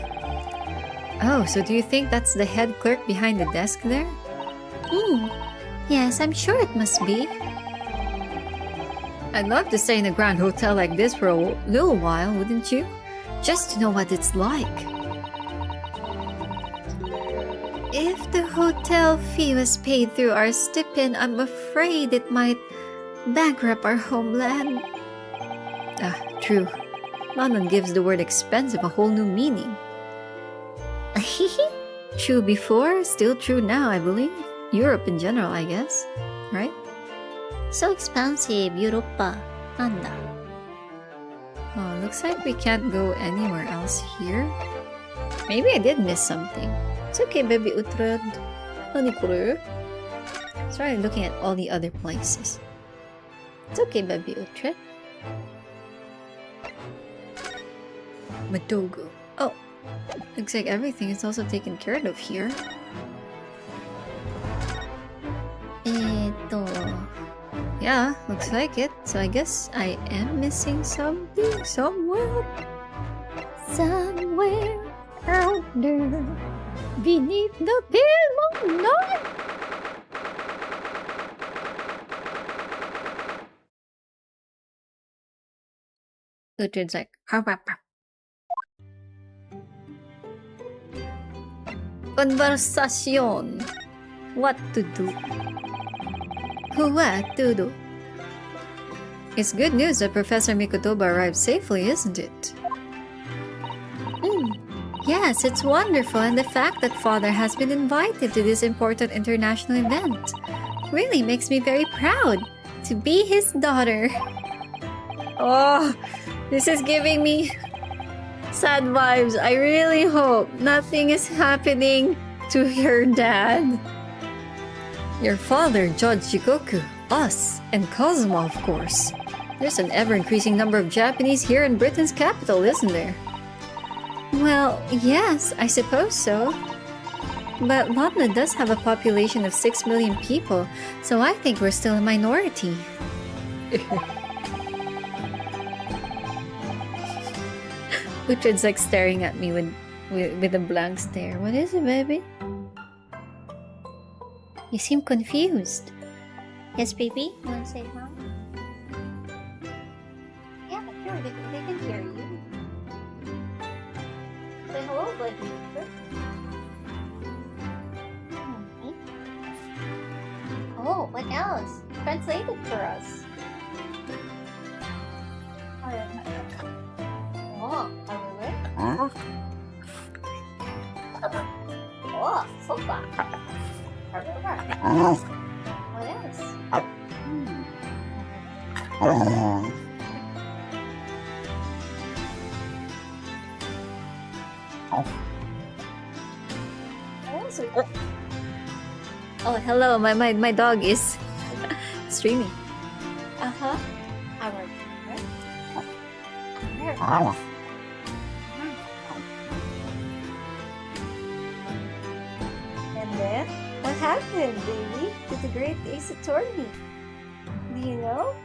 Oh, so do you think that's the head clerk behind the desk there? Yes, I'm sure it must be. I'd love to stay in a grand hotel like this for a little while, wouldn't you? Just to know what it's like. If the hotel fee was paid through our stipend, I'm afraid it might bankrupt our homeland. Ah, true. London gives the word expensive a whole new meaning. True before, still true now, I believe. Europe in general, I guess. Right? So expensive, Europa. Nanda. Oh, looks like we can't go anywhere else here. Maybe I did miss something. It's okay, baby Utrud. Nani kore? Sorry, looking at all the other places. It's okay, baby Utrud. Madogo. Oh, looks like everything is also taken care of here. Yeah, looks like it. So I guess I am missing something somewhere. Somewhere out there, beneath the pale moonlight. Uhtred's like, Conversation. What to do? What to do? It's good news that Professor Mikotoba arrived safely, isn't it? Yes, it's wonderful, and the fact that Father has been invited to this important international event really makes me very proud to be his daughter. Oh, this is giving me sad vibes. I really hope nothing is happening to your dad. Your father, Judge Shikoku, us, and Cosmo, of course. There's an ever-increasing number of Japanese here in Britain's capital, isn't there? Well, yes, I suppose so. But London does have a population of 6 million people, so I think we're still a minority. Uhtred's like staring at me with a blank stare. What is it, baby? You seem confused. Yes, baby? You want to say hi? Yeah, sure, they can hear you. Say hello, buddy. Oh, what else? Translate it for us. Oh, oh, so far. What else? Oh, hello. My dog is streaming. Uh-huh. And then, what happened, baby, to the great Ace Attorney? Do you know?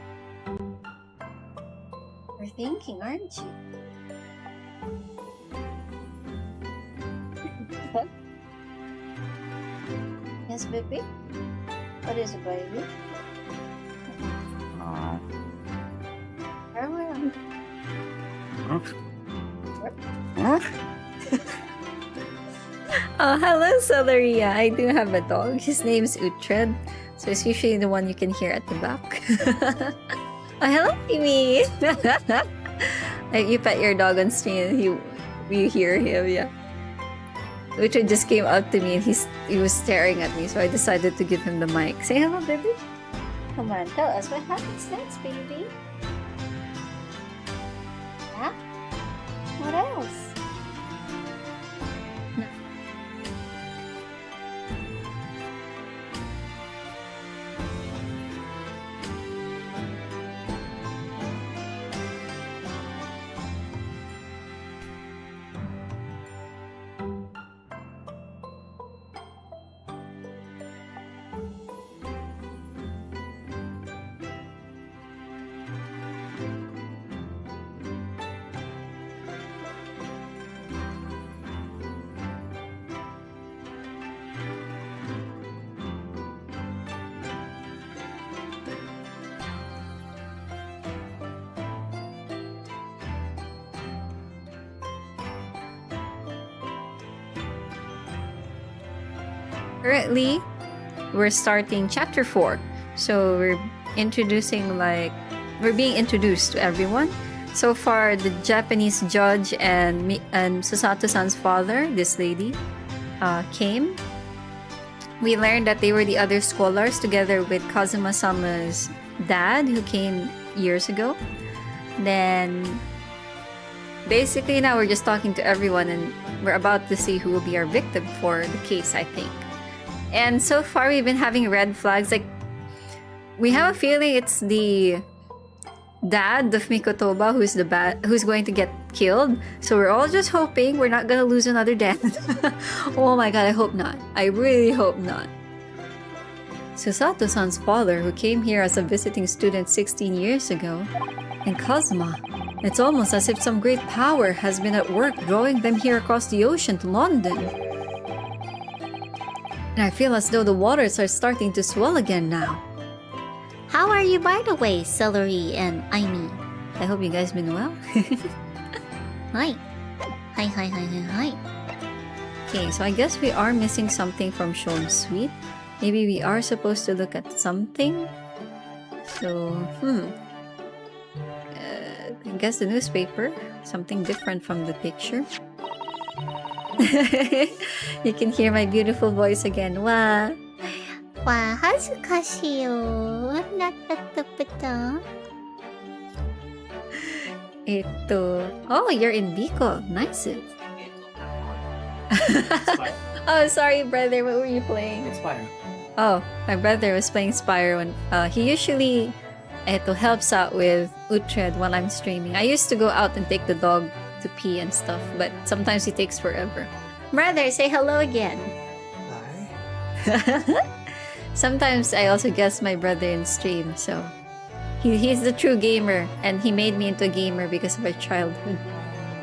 You're thinking, aren't you? Yes, baby? What is it, baby? Oh, hello, Celeria. I do have a dog. His name's Uhtred. So it's usually the one you can hear at the back. Oh, hello, Mimi. You pet your dog on stream and you hear him, yeah. Uhtred just came up to me and he was staring at me, so I decided to give him the mic. Say hello, baby. Come on, tell us what happens next, baby. Yeah? What else? Currently, we're starting chapter 4. So we're being introduced to everyone. So far, the Japanese judge and Susato-san's father, this lady, came. We learned that they were the other scholars together with Kazuma-sama's dad, who came years ago. Then, basically now we're just talking to everyone, and we're about to see who will be our victim for the case, I think. And so far, we've been having red flags. Like, we have a feeling it's the dad of Mikotoba who's going to get killed. So we're all just hoping we're not gonna lose another dad. Oh my god, I hope not. I really hope not. Susato-san's father, who came here as a visiting student 16 years ago, and Kazuma. It's almost as if some great power has been at work drawing them here across the ocean to London. And I feel as though the waters are starting to swell again now. How are you, by the way, Celery and Aimi? I hope you guys been well. Hi. Hi. Okay, so I guess we are missing something from Shom's suite. Maybe we are supposed to look at something. So, I guess the newspaper. Something different from the picture. You can hear my beautiful voice again. Wow. わあ、恥ずかしいよ。なったったった。Oh, you're in Biko. Nice. Oh, sorry, brother. What were you playing? It's Spyro. Oh, my brother was playing Spyro, and he usually helps out with Utrecht while I'm streaming. I used to go out and take the dog to pee and stuff, but sometimes he takes forever. Brother, say hello again. Hi. Sometimes I also guess my brother in stream, so he's the true gamer, and he made me into a gamer because of our childhood.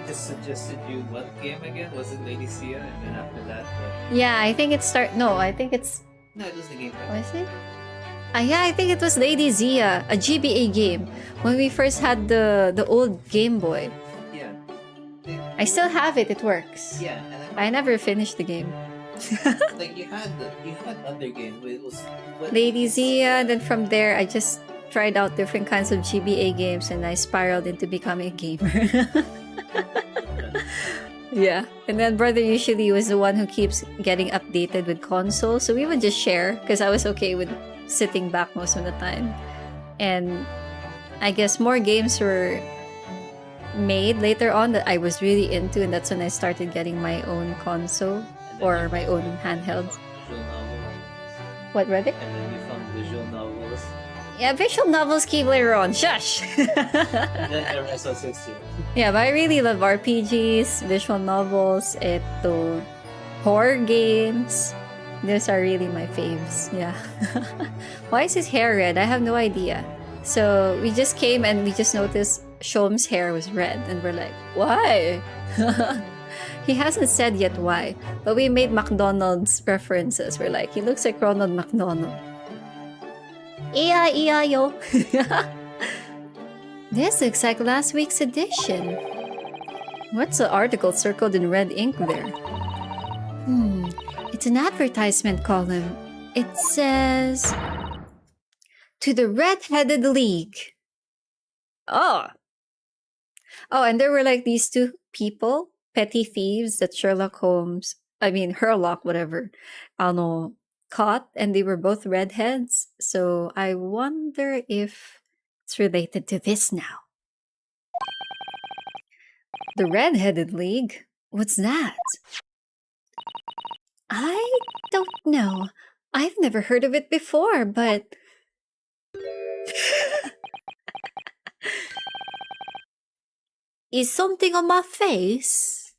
Just suggested you what game again? Was it Lady Sia? And then after that, Yeah, I think it No, I think it's... no, it was the game. Was it? Yeah, I think it was Lady Zia, a GBA game, when we first had the old Game Boy. Yeah. I still have it, it works. Yeah, and then, I never finished the game. like you had other games. It was Lady Zia, then from there I just tried out different kinds of GBA games, and I spiraled into becoming a gamer. Yeah, and then brother usually was the one who keeps getting updated with consoles, so we would just share because I was okay with sitting back most of the time. And I guess more games were made later on that I was really into, and that's when I started getting my own console or my own handheld. visual novels. What, brother? And then you found visual novels. Yeah, visual novels came later on. Shush! And then MSO 16. Yeah, but I really love RPGs, visual novels, horror games. Those are really my faves. Yeah. Why is his hair red? I have no idea. So we just came and we just noticed Shom's hair was red, and we're like, why? He hasn't said yet why, but we made McDonald's references. We're like, he looks like Ronald McDonald. Yo. This looks like last week's edition. What's the article circled in red ink there? It's an advertisement column. It says, "To the Red-Headed League." Oh, and there were like these two people, petty thieves that Herlock, whatever, caught, and they were both redheads. So I wonder if it's related to this now. The Red-Headed League? What's that? I don't know. I've never heard of it before, but... Is something on my face?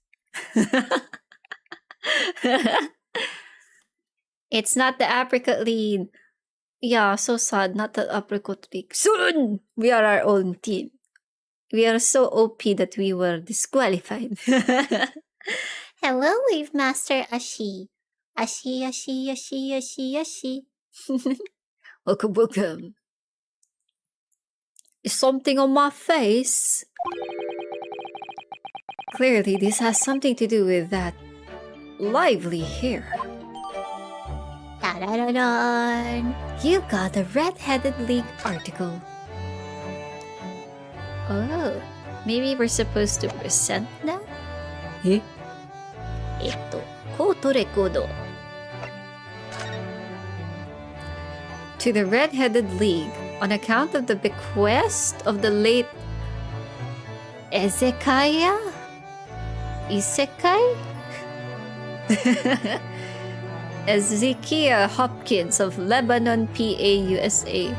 It's not the apricot league. Yeah, so sad. Not the apricot league. Soon! We are our own team. We are so OP that we were disqualified. Hello, Wave Master Ashi. Ashi. Welcome. Is something on my face? Clearly, this has something to do with that lively hair. Tarararan. You got a Red-Headed League article. Oh, maybe we're supposed to present that? えコートレコード。To the Red-Headed League, on account of the bequest of the late Ezekiah? Isekai? Ezekiah Hopkins of Lebanon, PA, USA.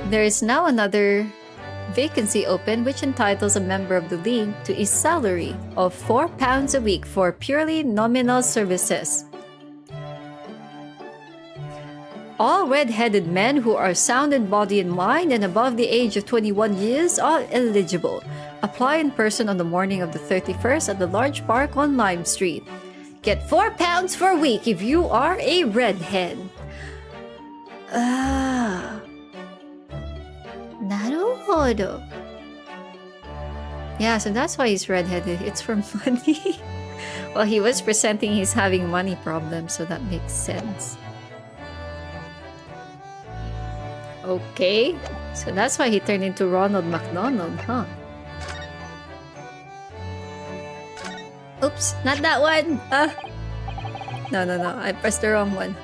There is now another vacancy open which entitles a member of the league to a salary of £4 a week for purely nominal services. All red-headed men who are sound in body and mind and above the age of 21 years are eligible. Apply in person on the morning of the 31st at the large park on Lime Street. Get £4 for a week if you are a redhead. Naruhodo. Yeah, so that's why he's redheaded. It's for money. Well, he was presenting he's having money problems, so that makes sense. Okay, so that's why he turned into Ronald McDonald, huh? Oops, not that one! No, I pressed the wrong one.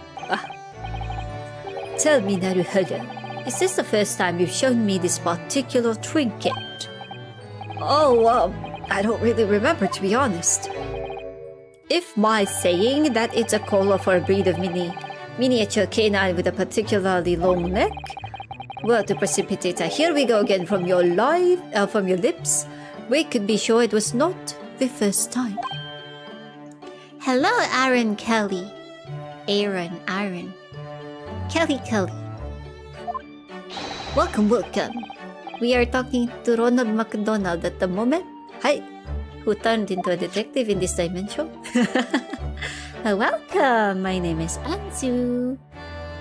Tell me, Naruhodo, is this the first time you've shown me this particular trinket? Oh, I don't really remember, to be honest. If my saying that it's a collar for a breed of miniature canine with a particularly long neck were to precipitate a "here we go again" from your lips, we could be sure it was not the first time. Hello, Aaron Kelly. Aaron. Kelly. Welcome. We are talking to Ronald McDonald at the moment. Hi. Who turned into a detective in this dimension. Welcome. My name is Anzu.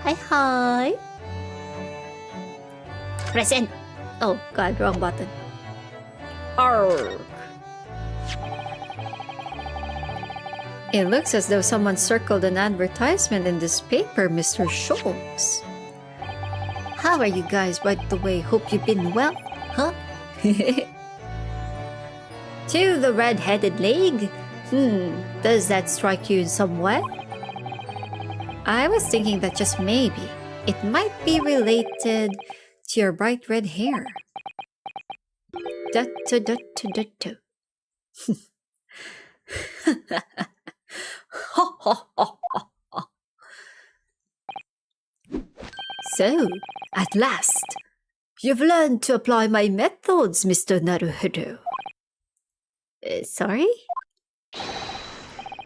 Hi. Present. Oh god, wrong button. Arrgh. It looks as though someone circled an advertisement in this paper, Mr. Schultz. How are you guys, by the way? Hope you've been well, huh? To the Red-Headed League? Does that strike you in some way? I was thinking that just maybe it might be related to your bright red hair. So, at last, you've learned to apply my methods, Mr. Naruhodo. Sorry?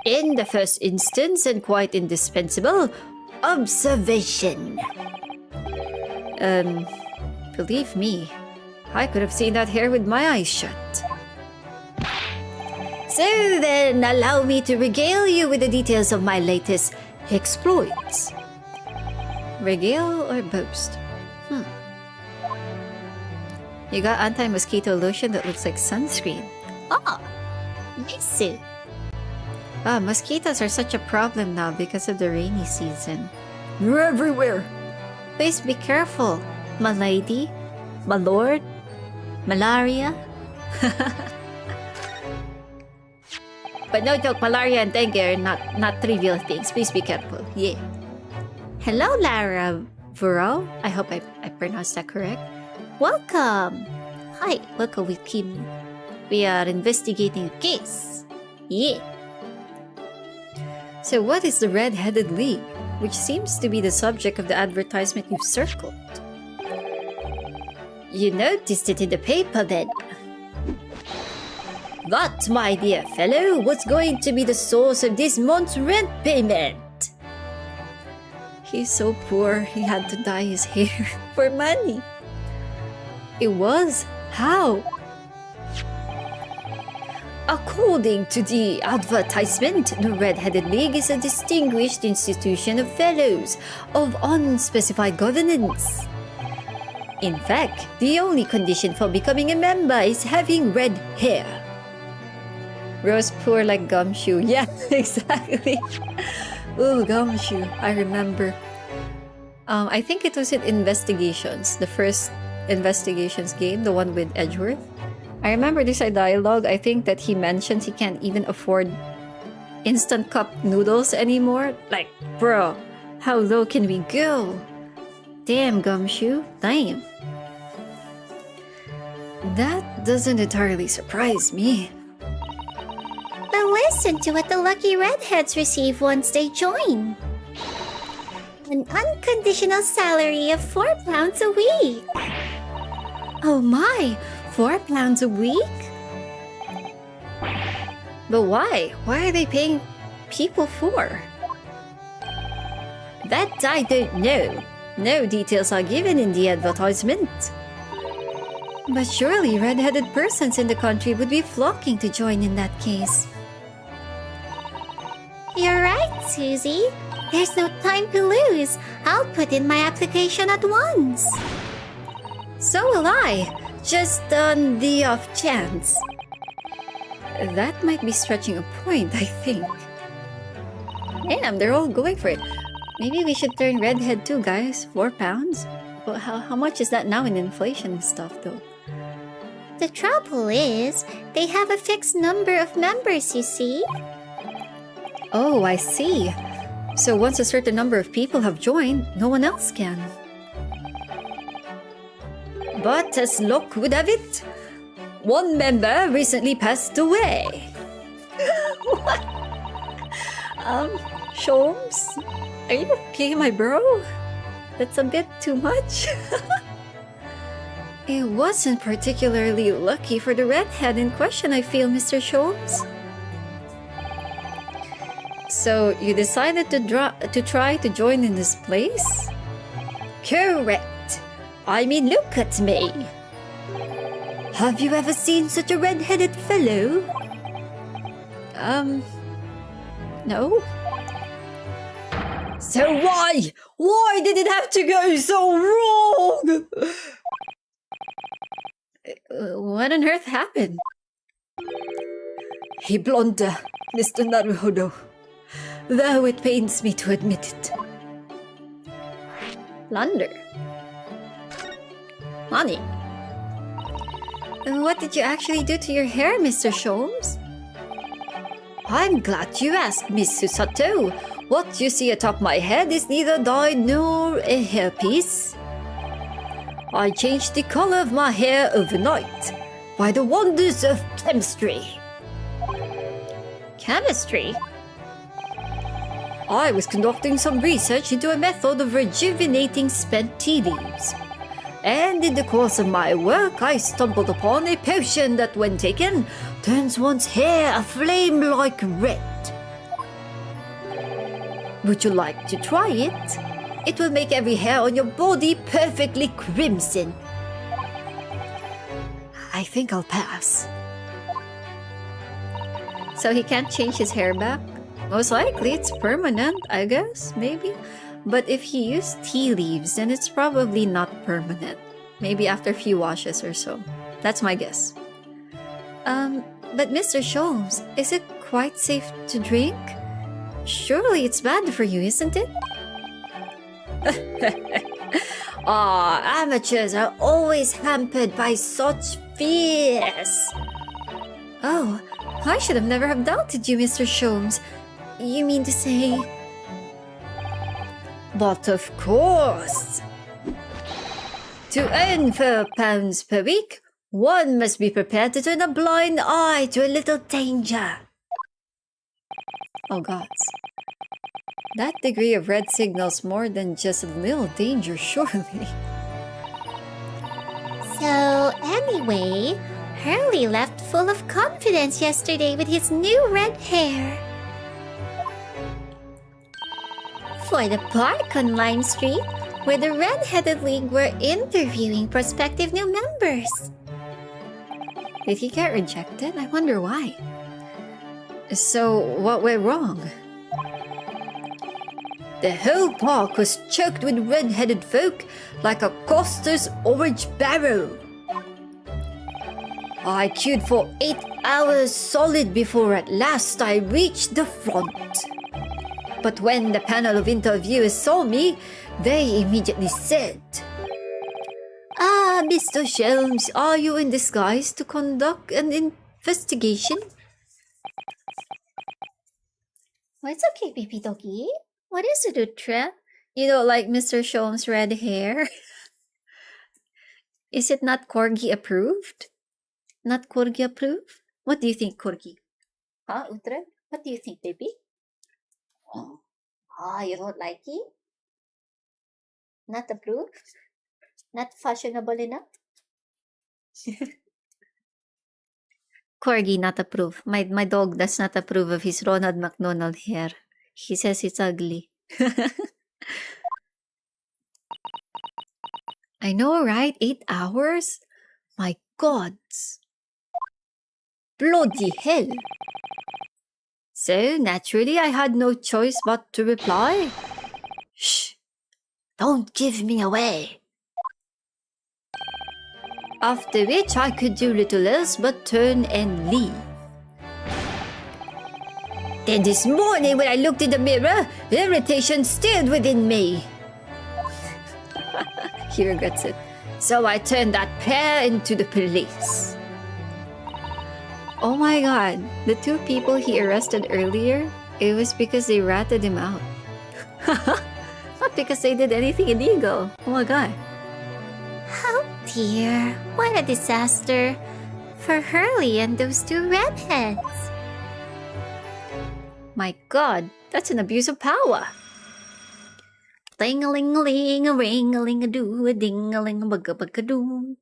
In the first instance, and quite indispensable, observation. Believe me, I could have seen that hair with my eyes shut. So then, allow me to regale you with the details of my latest exploits. Regale or boast? You got anti-mosquito lotion that looks like sunscreen. Ah, yes. Mosquitoes are such a problem now because of the rainy season. They're everywhere. Please be careful, my lady, my lord, malaria. But no joke, malaria and dengue are not trivial things. Please be careful. Yeah. Hello, Lara Vero. I hope I pronounced that correct. Welcome. Hi, welcome with Kim. We are investigating a case. Yeah. So what is the Red-Headed League, which seems to be the subject of the advertisement you've circled? You noticed it in the paper then. That, my dear fellow, was going to be the source of this month's rent payment. He's so poor, he had to dye his hair for money. It was? How? According to the advertisement, the Red-Headed League is a distinguished institution of fellows of unspecified governance. In fact, the only condition for becoming a member is having red hair. Rose poor like gumshoe. Yeah, exactly. Oh, Gumshoe. I remember. I think it was in Investigations, the first Investigations game, the one with Edgeworth. I remember this dialogue. I think that he mentions he can't even afford instant cup noodles anymore. Like, bro, how low can we go? Damn, Gumshoe. Damn. That doesn't entirely surprise me. But listen to what the lucky redheads receive once they join. An unconditional salary of £4 a week. Oh my, £4 a week? But why? Why are they paying people for? That I don't know. No details are given in the advertisement. But surely red-headed persons in the country would be flocking to join in that case. You're right, Susie. There's no time to lose. I'll put in my application at once. So will I, just on the off chance. That might be stretching a point, I think. Damn, they're all going for it. Maybe we should turn redhead too, guys. £4? Well, how much is that now in inflation and stuff, though? The trouble is, they have a fixed number of members, you see. Oh, I see. So once a certain number of people have joined, no one else can. But as luck would have it, one member recently passed away. What? Sholmes? Are you okay, my bro? That's a bit too much. It wasn't particularly lucky for the redhead in question, I feel, Mr. Sholmes. So you decided to try to join in this place? Correct. I mean, look at me. Have you ever seen such a red-headed fellow? No. So why? Why did it have to go so wrong? What on earth happened? A blunder, Mr. Naruhodo. Though it pains me to admit it. Blunder? Money? What did you actually do to your hair, Mr. Sholmes? I'm glad you asked, Miss Susato. What you see atop my head is neither dyed nor a hairpiece. I changed the color of my hair overnight by the wonders of chemistry. Chemistry? I was conducting some research into a method of rejuvenating spent tea leaves. And in the course of my work, I stumbled upon a potion that, when taken, turns one's hair aflame like red. Would you like to try it? It will make every hair on your body perfectly crimson. I think I'll pass. So he can't change his hair back? Most likely it's permanent, I guess, maybe. But if he used tea leaves, then it's probably not permanent. Maybe after a few washes or so. That's my guess. But Mr. Sholmes, is it quite safe to drink? Surely it's bad for you, isn't it? Amateurs are always hampered by such fears. Oh, I should have never have doubted you, Mr. Sholmes. You mean to say... But of course! To earn £4 per week, one must be prepared to turn a blind eye to a little danger. Oh gods. That degree of red signals more than just a little danger, surely. So, anyway, Hurley left full of confidence yesterday with his new red hair. For the park on Lime Street, where the Red-Headed League were interviewing prospective new members. Did he get rejected? I wonder why. So, what went wrong? The whole park was choked with red-headed folk like a coster's orange barrow. I queued for 8 hours solid before at last I reached the front. but when the panel of interviewers saw me, they immediately said, "Ah, Mr. Shelms, are you in disguise to conduct an investigation?" Oh, it's okay, baby doggy. What is it, Utra? You don't like Mr. Shelms' red hair? Is it not Corgi approved? Not Corgi approved? What do you think, Corgi? Huh, Utra? What do you think, baby? Oh, you don't like it? Not approved? Not fashionable enough? Corgi not approve. My dog does not approve of his Ronald McDonald hair. He says it's ugly. I know, right? 8 hours? My gods. Bloody hell. So, naturally, I had no choice but to reply. Shh. Don't give me away. After which, I could do little else but turn and leave. Then this morning, when I looked in the mirror, irritation stirred within me. He regrets it. So I turned that pair into the police. Oh my god, the 2 people he arrested earlier, it was because they ratted him out. Not because they did anything illegal. Oh my god. Oh dear, what a disaster for Hurley and those 2 redheads. My god, that's an abuse of power. Ding-a-ling-a-ling, a ring-a-ling-a-doo, a ding-a-ling-a-bugga-bugga-doo.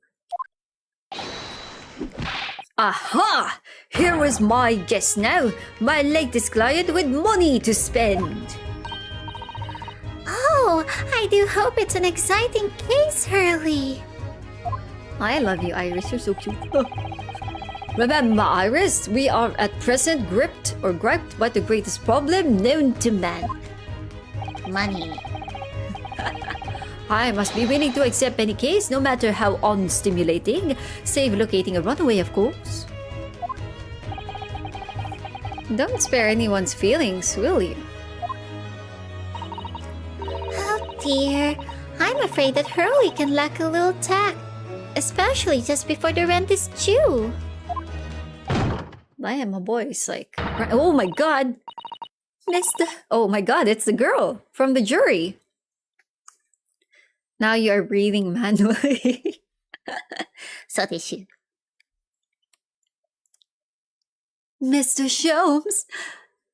Aha! Here was my guess now. My latest client with money to spend. Oh, I do hope it's an exciting case, Hurley. I love you, Iris. You're so cute. Remember, Iris, we are at present griped by the greatest problem known to man. Money. I must be willing to accept any case, no matter how unstimulating, save locating a runaway, of course. Don't spare anyone's feelings, will you? Oh dear, I'm afraid that Hurley can lack a little tact, especially just before the rent is due. I am a boy. It's like, oh my god, Mister. Oh my god, it's the girl from the jury. Now you are breathing manually. So tissue. Mr. Sholmes,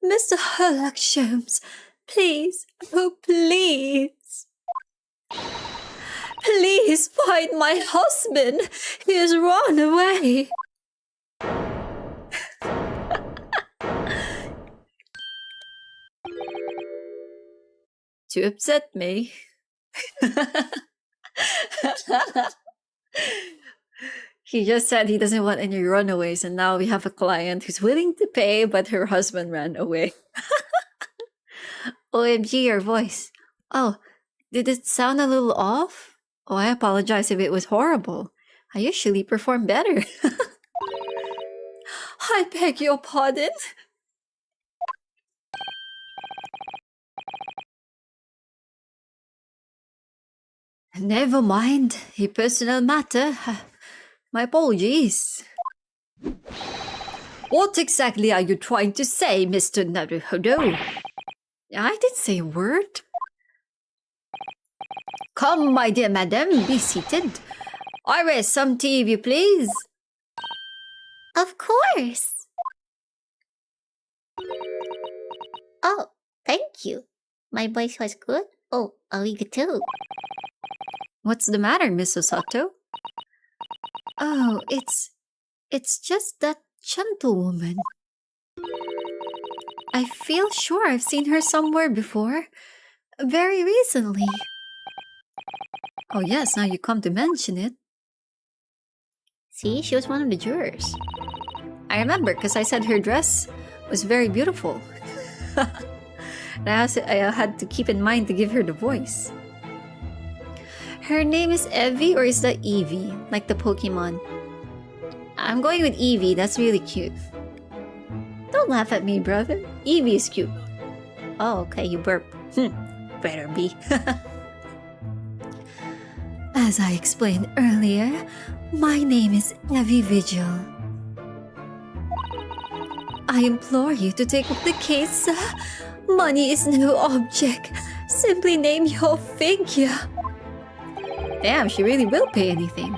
Mr. Herlock Sholmes, please, oh please. Please find my husband. He has run away. To upset me. He just said he doesn't want any runaways, and now we have a client who's willing to pay, but her husband ran away. OMG, your voice. Oh, did it sound a little off? Oh, I apologize if it was horrible. I usually perform better. I beg your pardon. Never mind, a personal matter. My apologies. What exactly are you trying to say, Mr. Naruhodo? I didn't say a word. Come, my dear madam, be seated. Iris, some tea, if you please. Of course. Oh, thank you. My voice was good. Oh, arigato. What's the matter, Miss Osato? Oh, it's just that gentlewoman. I feel sure I've seen her somewhere before. Very recently. Oh yes, now you come to mention it. See, she was one of the jurors. I remember, because I said her dress was very beautiful. And I had to keep in mind to give her the voice. Her name is Evie, or is that Eevee? Like the Pokemon? I'm going with Eevee, that's really cute. Don't laugh at me, brother. Eevee is cute. Oh, okay, you burp. Better be. As I explained earlier, my name is Evie Vigil. I implore you to take up the case, sir. Money is no object. Simply name your figure. Damn, she really will pay anything.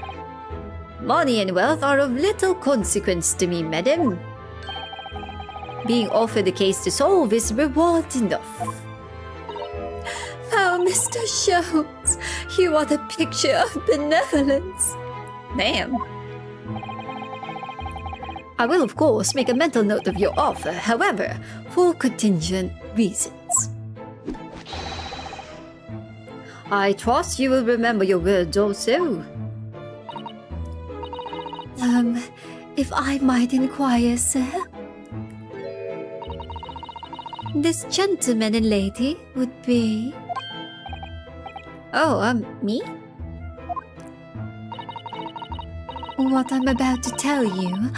Money and wealth are of little consequence to me, madam. Being offered a case to solve is reward enough. Oh, Mr. Jones, you are the picture of benevolence. Damn. I will, of course, make a mental note of your offer, however, for contingent reasons. I trust you will remember your words also. If I might inquire, sir? This gentleman and lady would be... Oh, me? What I'm about to tell you,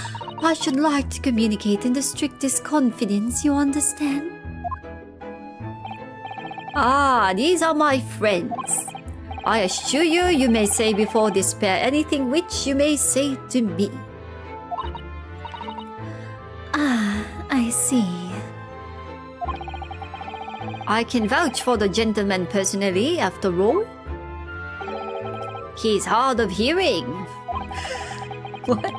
I should like to communicate in the strictest confidence, you understand? Ah, these are my friends. I assure you, you may say before despair anything which you may say to me. Ah, I see. I can vouch for the gentleman personally, after all. He's hard of hearing. What?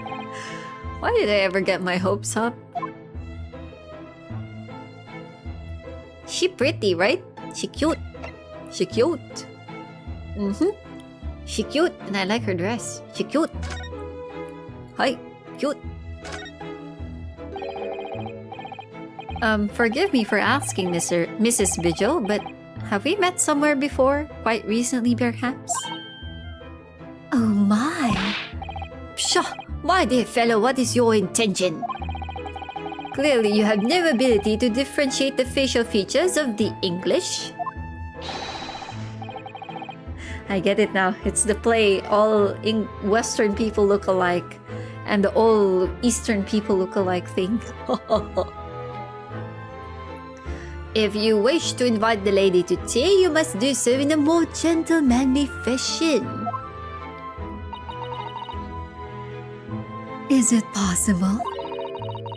Why did I ever get my hopes up? She pretty, right? She cute. She cute. She cute, and I like her dress. She cute. Hi, cute. Forgive me for asking, Mrs. Vigil, but have we met somewhere before? Quite recently, perhaps? Oh my! Pshaw! My dear fellow, what is your intention? Clearly, you have no ability to differentiate the facial features of the English. I get it now. It's the play, all Western people look alike, and the all Eastern people look alike thing. If you wish to invite the lady to tea, you must do so in a more gentlemanly fashion. Is it possible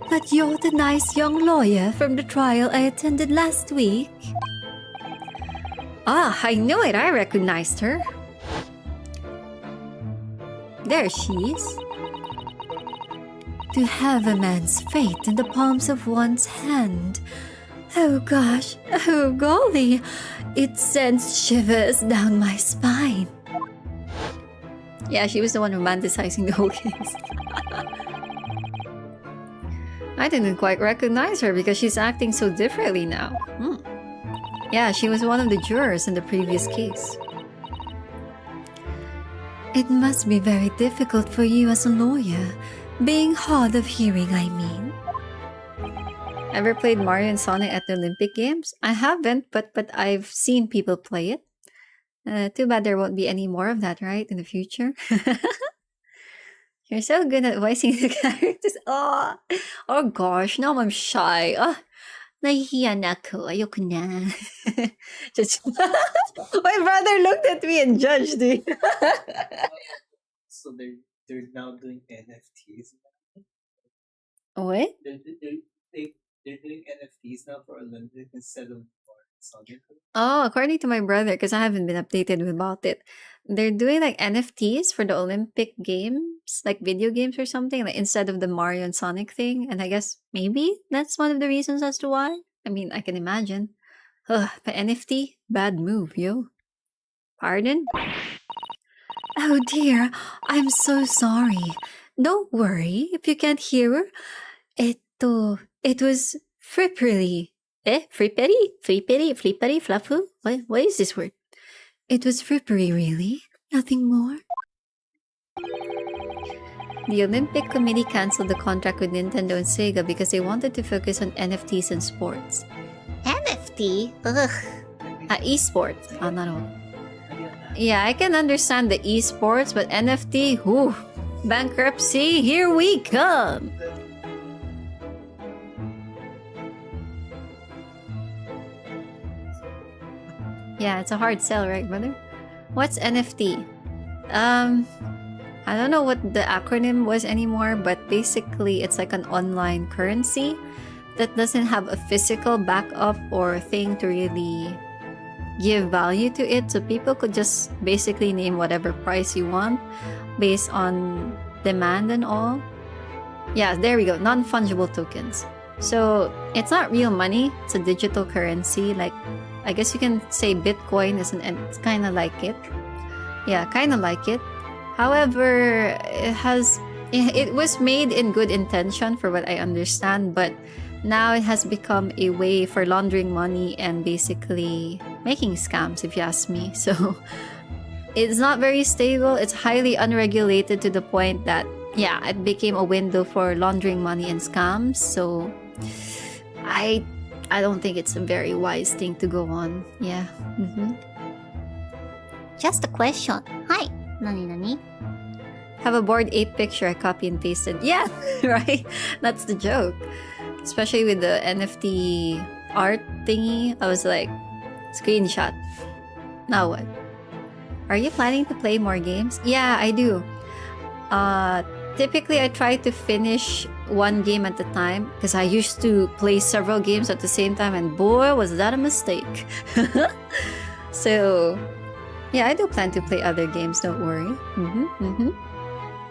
that you're the nice young lawyer from the trial I attended last week? Ah, I knew it. I recognized her. There she is. To have a man's fate in the palms of one's hand. Oh gosh, oh golly, it sends shivers down my spine. Yeah, she was the one romanticizing the whole case. I didn't quite recognize her because she's acting so differently now. Yeah, she was one of the jurors in the previous case. It must be very difficult for you as a lawyer, being hard of hearing, I mean. Ever played Mario and Sonic at the Olympic Games? I haven't, but I've seen people play it. Too bad there won't be any more of that, right, in the future? You're so good at voicing the characters. Oh gosh, now I'm shy. Nahihiya na ako. Ayoko na. My brother looked at me and judged me. So they're now doing NFTs. What? They're doing NFTs now for Olympic instead of Sonic. Oh, according to my brother, because I haven't been updated about it, they're doing like NFTs for the Olympic Games, like video games or something, like instead of the Mario and Sonic thing. And I guess maybe that's one of the reasons as to why. I mean, I can imagine. But NFT, bad move, yo. Pardon? Oh dear, I'm so sorry. Don't worry if you can't hear her. It was frippery. Flippery, fluffu? What is this word? It was frippery, really. Nothing more. The Olympic Committee cancelled the contract with Nintendo and Sega because they wanted to focus on NFTs and sports. NFT? Ugh. Esports. Not all. Yeah, I can understand the esports, but NFT, whew, bankruptcy, here we come. Yeah, it's a hard sell, right, brother? What's NFT? I don't know what the acronym was anymore, but basically it's like an online currency that doesn't have a physical backup or thing to really give value to it. So people could just basically name whatever price you want based on demand and all. Yeah, there we go. Non-fungible tokens. So it's not real money. It's a digital currency. Like, I guess you can say Bitcoin is it's kind of like it. Yeah, kind of like it. However, it was made in good intention for what I understand, but now it has become a way for laundering money and basically making scams, if you ask me. So it's not very stable. It's highly unregulated to the point that, yeah, it became a window for laundering money and scams. So I don't think it's a very wise thing to go on. Yeah. Just a question. Hi. Nani? Have a Bored Ape picture I copy and pasted. Yeah, right? That's the joke. Especially with the NFT art thingy. I was like, screenshot. Now what? Are you planning to play more games? Yeah, I do. Typically, I try to finish one game at a time because I used to play several games at the same time, and boy, was that a mistake. So, yeah, I do plan to play other games, don't worry.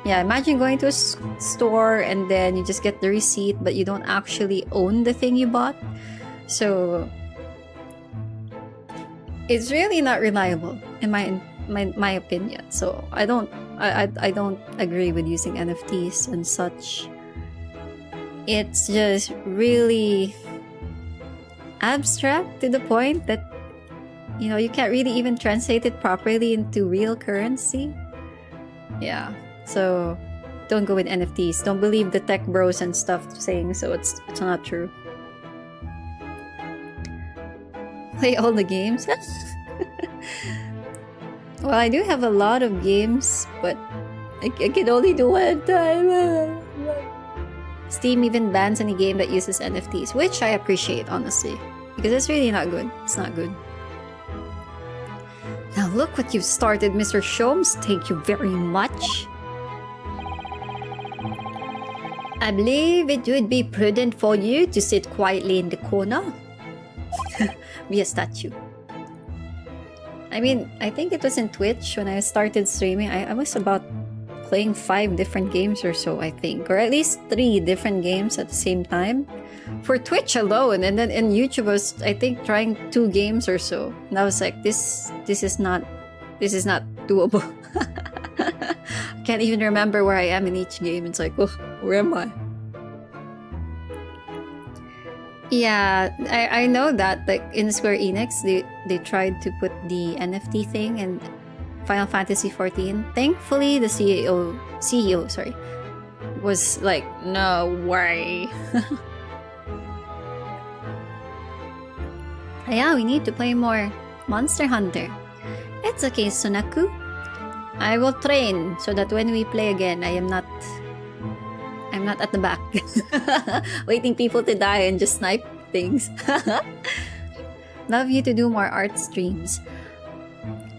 Yeah, imagine going to a store and then you just get the receipt, but you don't actually own the thing you bought. So, it's really not reliable, in my opinion. So, I don't agree with using NFTs and such. It's just really abstract to the point that, you know, you can't really even translate it properly into real currency. Yeah, so don't go with NFTs. Don't believe the tech bros and stuff saying so. It's not true. Play all the games? Well, I do have a lot of games, but I can only do one at a time. Steam even bans any game that uses NFTs, which I appreciate, honestly, because it's really not good. It's not good. Now look what you've started, Mr. Shomes. Thank you very much. I believe it would be prudent for you to sit quietly in the corner. Be a statue. I mean, I think it was in Twitch when I started streaming. I was about playing 5 different games or so, I think. Or at least 3 different games at the same time. For Twitch alone. And then in YouTube I was, I think, trying 2 games or so. And I was like, this is not doable. I can't even remember where I am in each game. It's like, oh, where am I? Yeah, I know that, like, in Square Enix, they tried to put the NFT thing in Final Fantasy XIV. Thankfully, the CEO, was like, no way. Yeah, we need to play more Monster Hunter. It's okay, Sunaku. I will train so that when we play again, I'm not at the back waiting people to die and just snipe things. Love you to do more art streams.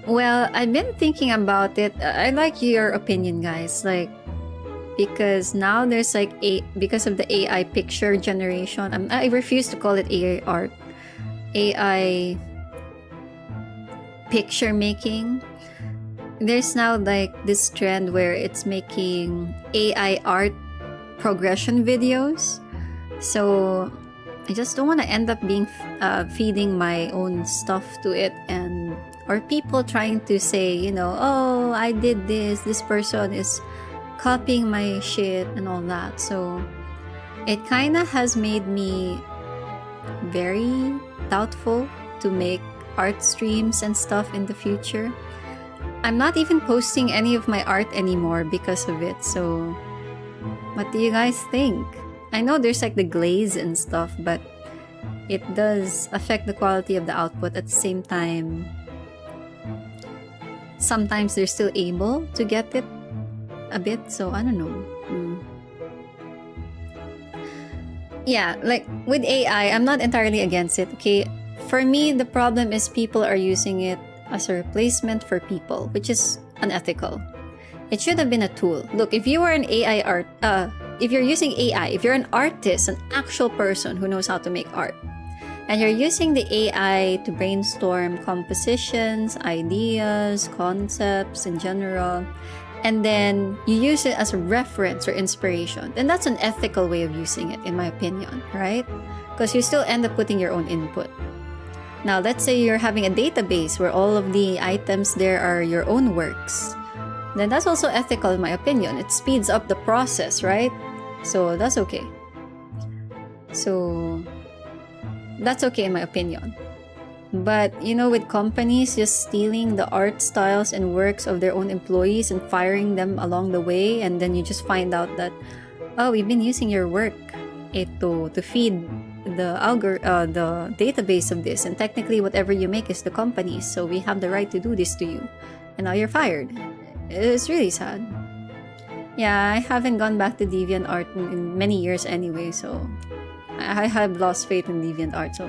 Well, I've been thinking about it. I like your opinion, guys. Like, because now there's like because of the AI picture generation. I refuse to call it AI art. AI picture making. There's now like this trend where it's making AI art progression videos. So I just don't want to end up being feeding my own stuff to it, and or people trying to say, you know, oh, I did this person is copying my shit and all that. So it kind of has made me very doubtful to make art streams and stuff in the future. I'm not even posting any of my art anymore because of it. So what do you guys think? I know there's like the glaze and stuff, but it does affect the quality of the output. At the same time, sometimes they're still able to get it a bit, so I don't know. Yeah, like with AI, I'm not entirely against it, okay? For me, the problem is people are using it as a replacement for people, which is unethical. It should have been a tool. Look, if you are an AI art, if you're using AI, if you're an artist, an actual person who knows how to make art, and you're using the AI to brainstorm compositions, ideas, concepts in general, and then you use it as a reference or inspiration, then that's an ethical way of using it, in my opinion, right? Because you still end up putting your own input. Now, let's say you're having a database where all of the items there are your own works. Then that's also ethical, in my opinion. It speeds up the process, right? So that's okay. So that's okay, in my opinion. But, you know, with companies just stealing the art styles and works of their own employees and firing them along the way, and then you just find out that, oh, we've been using your work to feed the database of this, and technically whatever you make is the company's, so we have the right to do this to you, and now you're fired. It's really sad. Yeah, I haven't gone back to DeviantArt in many years anyway, so I have lost faith in DeviantArt. So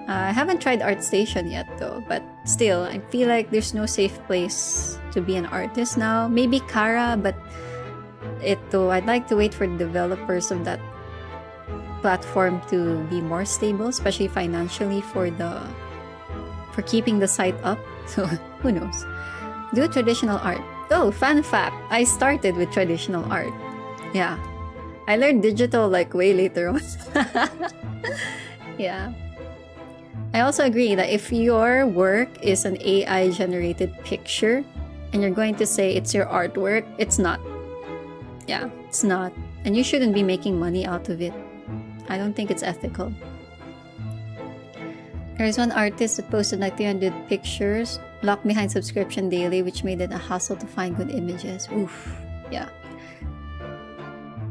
I haven't tried ArtStation yet though, but still, I feel like there's no safe place to be an artist now. Maybe Kara, but I'd like to wait for the developers of that platform to be more stable, especially financially for keeping the site up. So who knows? Do traditional art. Oh, fun fact, I started with traditional art. Yeah, I learned digital like way later on. Yeah. I also agree that if your work is an AI generated picture and you're going to say it's your artwork, it's not. Yeah, it's not. And you shouldn't be making money out of it. I don't think it's ethical. There's one artist that posted like 300 pictures, locked behind subscription daily, which made it a hassle to find good images. Oof. Yeah.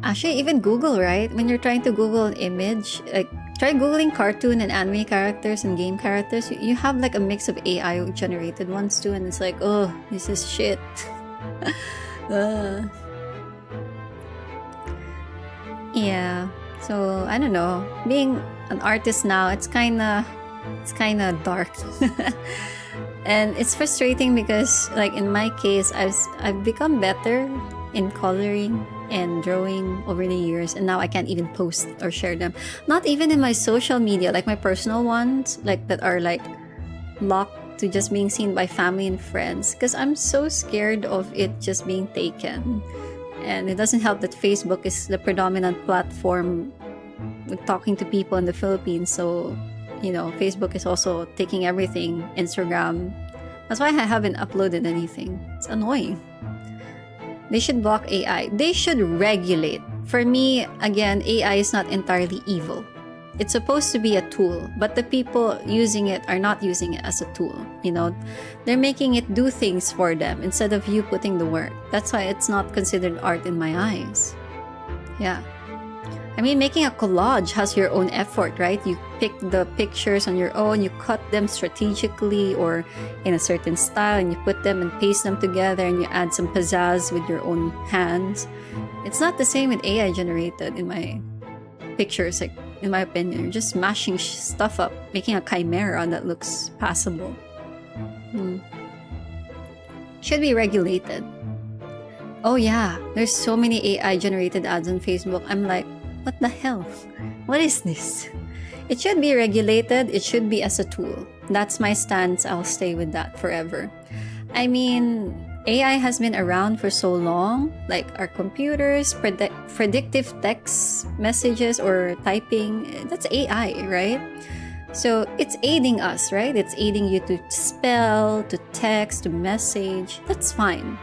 Actually, even Google, right? When you're trying to Google an image, like try Googling cartoon and anime characters and game characters, you have like a mix of AI generated ones too, and it's like, oh, this is shit. Yeah. So I don't know. Being an artist now, it's kind of dark. And it's frustrating because, like in my case, I've become better in coloring and drawing over the years, and now I can't even post or share them. Not even in my social media, like my personal ones, like that are like locked to just being seen by family and friends, because I'm so scared of it just being taken. And it doesn't help that Facebook is the predominant platform with talking to people in the Philippines. So, you know, Facebook is also taking everything. Instagram. That's why I haven't uploaded anything. It's annoying. They should block AI. They should regulate. For me, again, AI is not entirely evil. It's supposed to be a tool, but the people using it are not using it as a tool. You know, they're making it do things for them instead of you putting the work. That's why it's not considered art in my eyes. Yeah. I mean, making a collage has your own effort, right? You pick the pictures on your own, you cut them strategically or in a certain style, and you put them and paste them together, and you add some pizzazz with your own hands. It's not the same with AI generated in my pictures, like, in my opinion. You're just mashing stuff up, making a chimera that looks passable. Should be regulated. Oh yeah, there's so many AI generated ads on Facebook. I'm like, what the hell? What is this? It should be regulated. It should be as a tool. That's my stance. I'll stay with that forever. I mean, AI has been around for so long. Like our computers, predictive text messages or typing. That's AI, right? So it's aiding us, right? It's aiding you to spell, to text, to message. That's fine.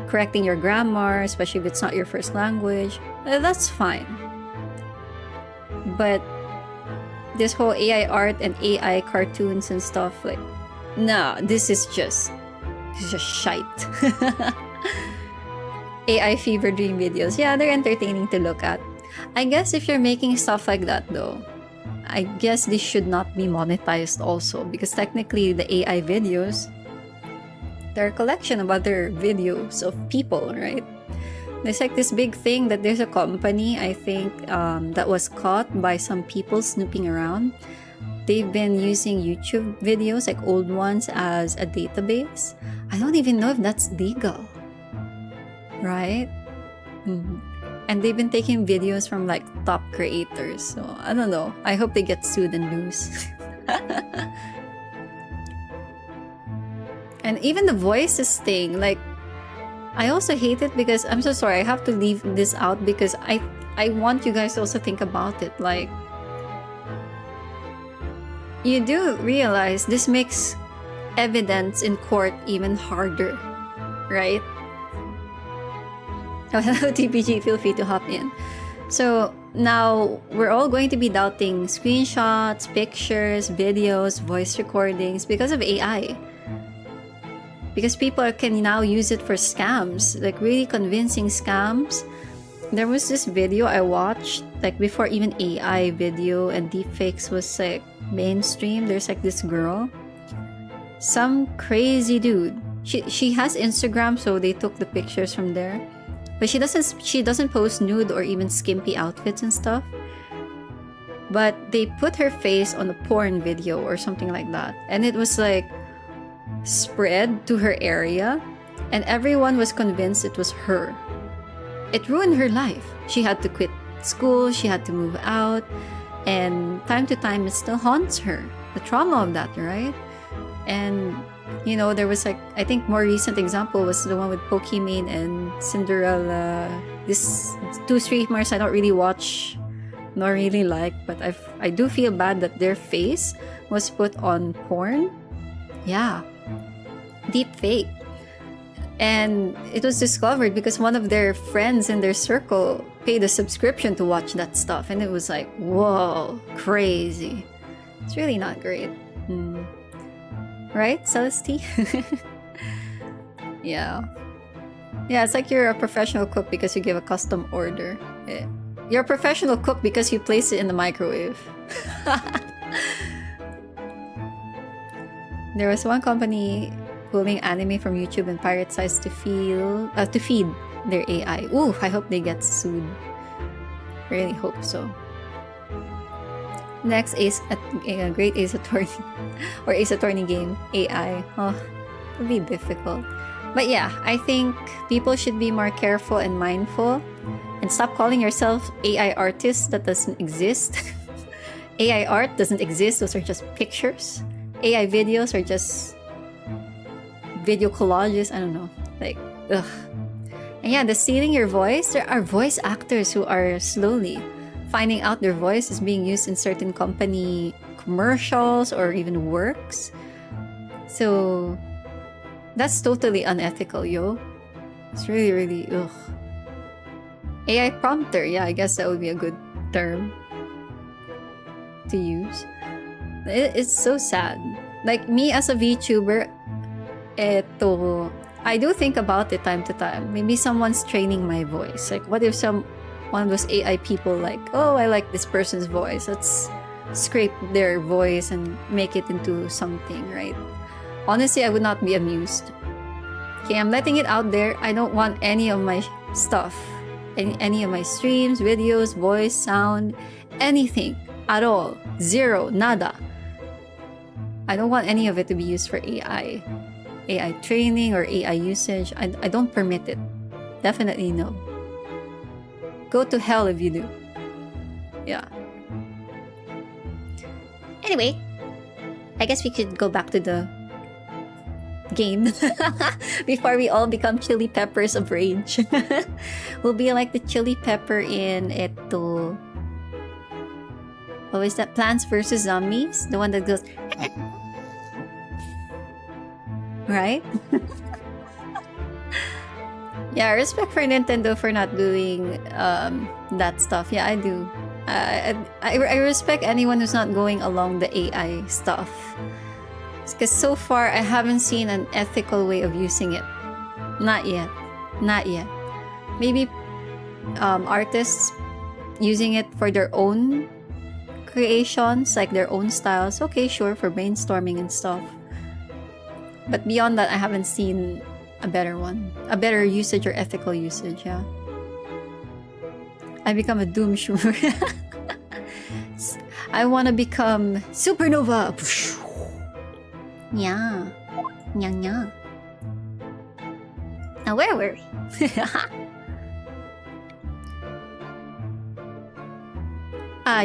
Correcting your grammar, especially if it's not your first language. That's fine. But this whole AI art and AI cartoons and stuff, like, no, this is just shite. AI fever dream videos. Yeah, they're entertaining to look at. I guess if you're making stuff like that though, I guess this should not be monetized also, because technically the AI videos, they're a collection of other videos of people, right? There's like this big thing that there's a company, I think, that was caught by some people snooping around. they've been using YouTube videos, like old ones, as a database. I don't even know if that's legal, right? And they've been taking videos from like top creators, so I don't know. I hope they get sued and lose. And even the voices thing, like, I also hate it because I'm so sorry, I have to leave this out because I want you guys to also think about it. Like, you do realize this makes evidence in court even harder, right? Oh, hello TPG, feel free to hop in. So now we're all going to be doubting screenshots, pictures, videos, voice recordings because of AI. Because people can now use it for scams, like really convincing scams. There was this video I watched, like before even AI video and deepfakes was like mainstream. There's like this girl, some crazy dude. She has Instagram, so they took the pictures from there. But she doesn't post nude or even skimpy outfits and stuff. But they put her face on a porn video or something like that, and it was like spread to her area, and everyone was convinced it was her. It ruined her life. She had to quit school, she had to move out, and time to time it still haunts her. The trauma of that, right? And you know, there was like, I think more recent example was the one with Pokimane and Cinderella. This two streamers I don't really watch nor really like, but I do feel bad that their face was put on porn. Yeah, deep fake. And it was discovered because one of their friends in their circle paid a subscription to watch that stuff, and it was like, whoa, crazy. It's really not great. Right, Celeste? Yeah. Yeah, it's like you're a professional cook because you give a custom order. You're a professional cook because you place it in the microwave. There was one company pulling anime from YouTube and pirate sites to feed their AI. Ooh, I hope they get sued. Really hope so. Next, a great Ace Attorney or Ace Attorney game, AI. Oh, it'll be difficult. But yeah, I think people should be more careful and mindful and stop calling yourself AI artists. That doesn't exist. AI art doesn't exist. Those are just pictures. AI videos are just video collages. I don't know. Like, ugh. And yeah, the stealing your voice, there are voice actors who are slowly finding out their voice is being used in certain company commercials or even works. So that's totally unethical, yo. It's really, really, ugh. AI prompter, yeah, I guess that would be a good term to use. It's so sad. Like me as a VTuber, I do think about it time to time. Maybe someone's training my voice. Like, what if one of those AI people like, oh, I like this person's voice. Let's scrape their voice and make it into something, right? Honestly, I would not be amused. Okay, I'm letting it out there. I don't want any of my stuff, any of my streams, videos, voice, sound, anything at all. Zero, nada. I don't want any of it to be used for AI training or AI usage. I don't permit it. Definitely no. Go to hell if you do. Yeah. Anyway, I guess we could go back to the game before we all become chili peppers of rage. We'll be like the chili pepper in Eto. What is that? Plants vs. Zombies? The one that goes... Right? Yeah, respect for Nintendo for not doing that stuff. Yeah, I do. I respect anyone who's not going along the AI stuff. Because so far, I haven't seen an ethical way of using it. Not yet. Not yet. Maybe artists using it for their own creations, like their own styles. Okay, sure, for brainstorming and stuff. But beyond that, I haven't seen a better one. A better usage or ethical usage, yeah. I become a doom shooter. I want to become supernova. Yeah. Nyang nyang. Now where were we?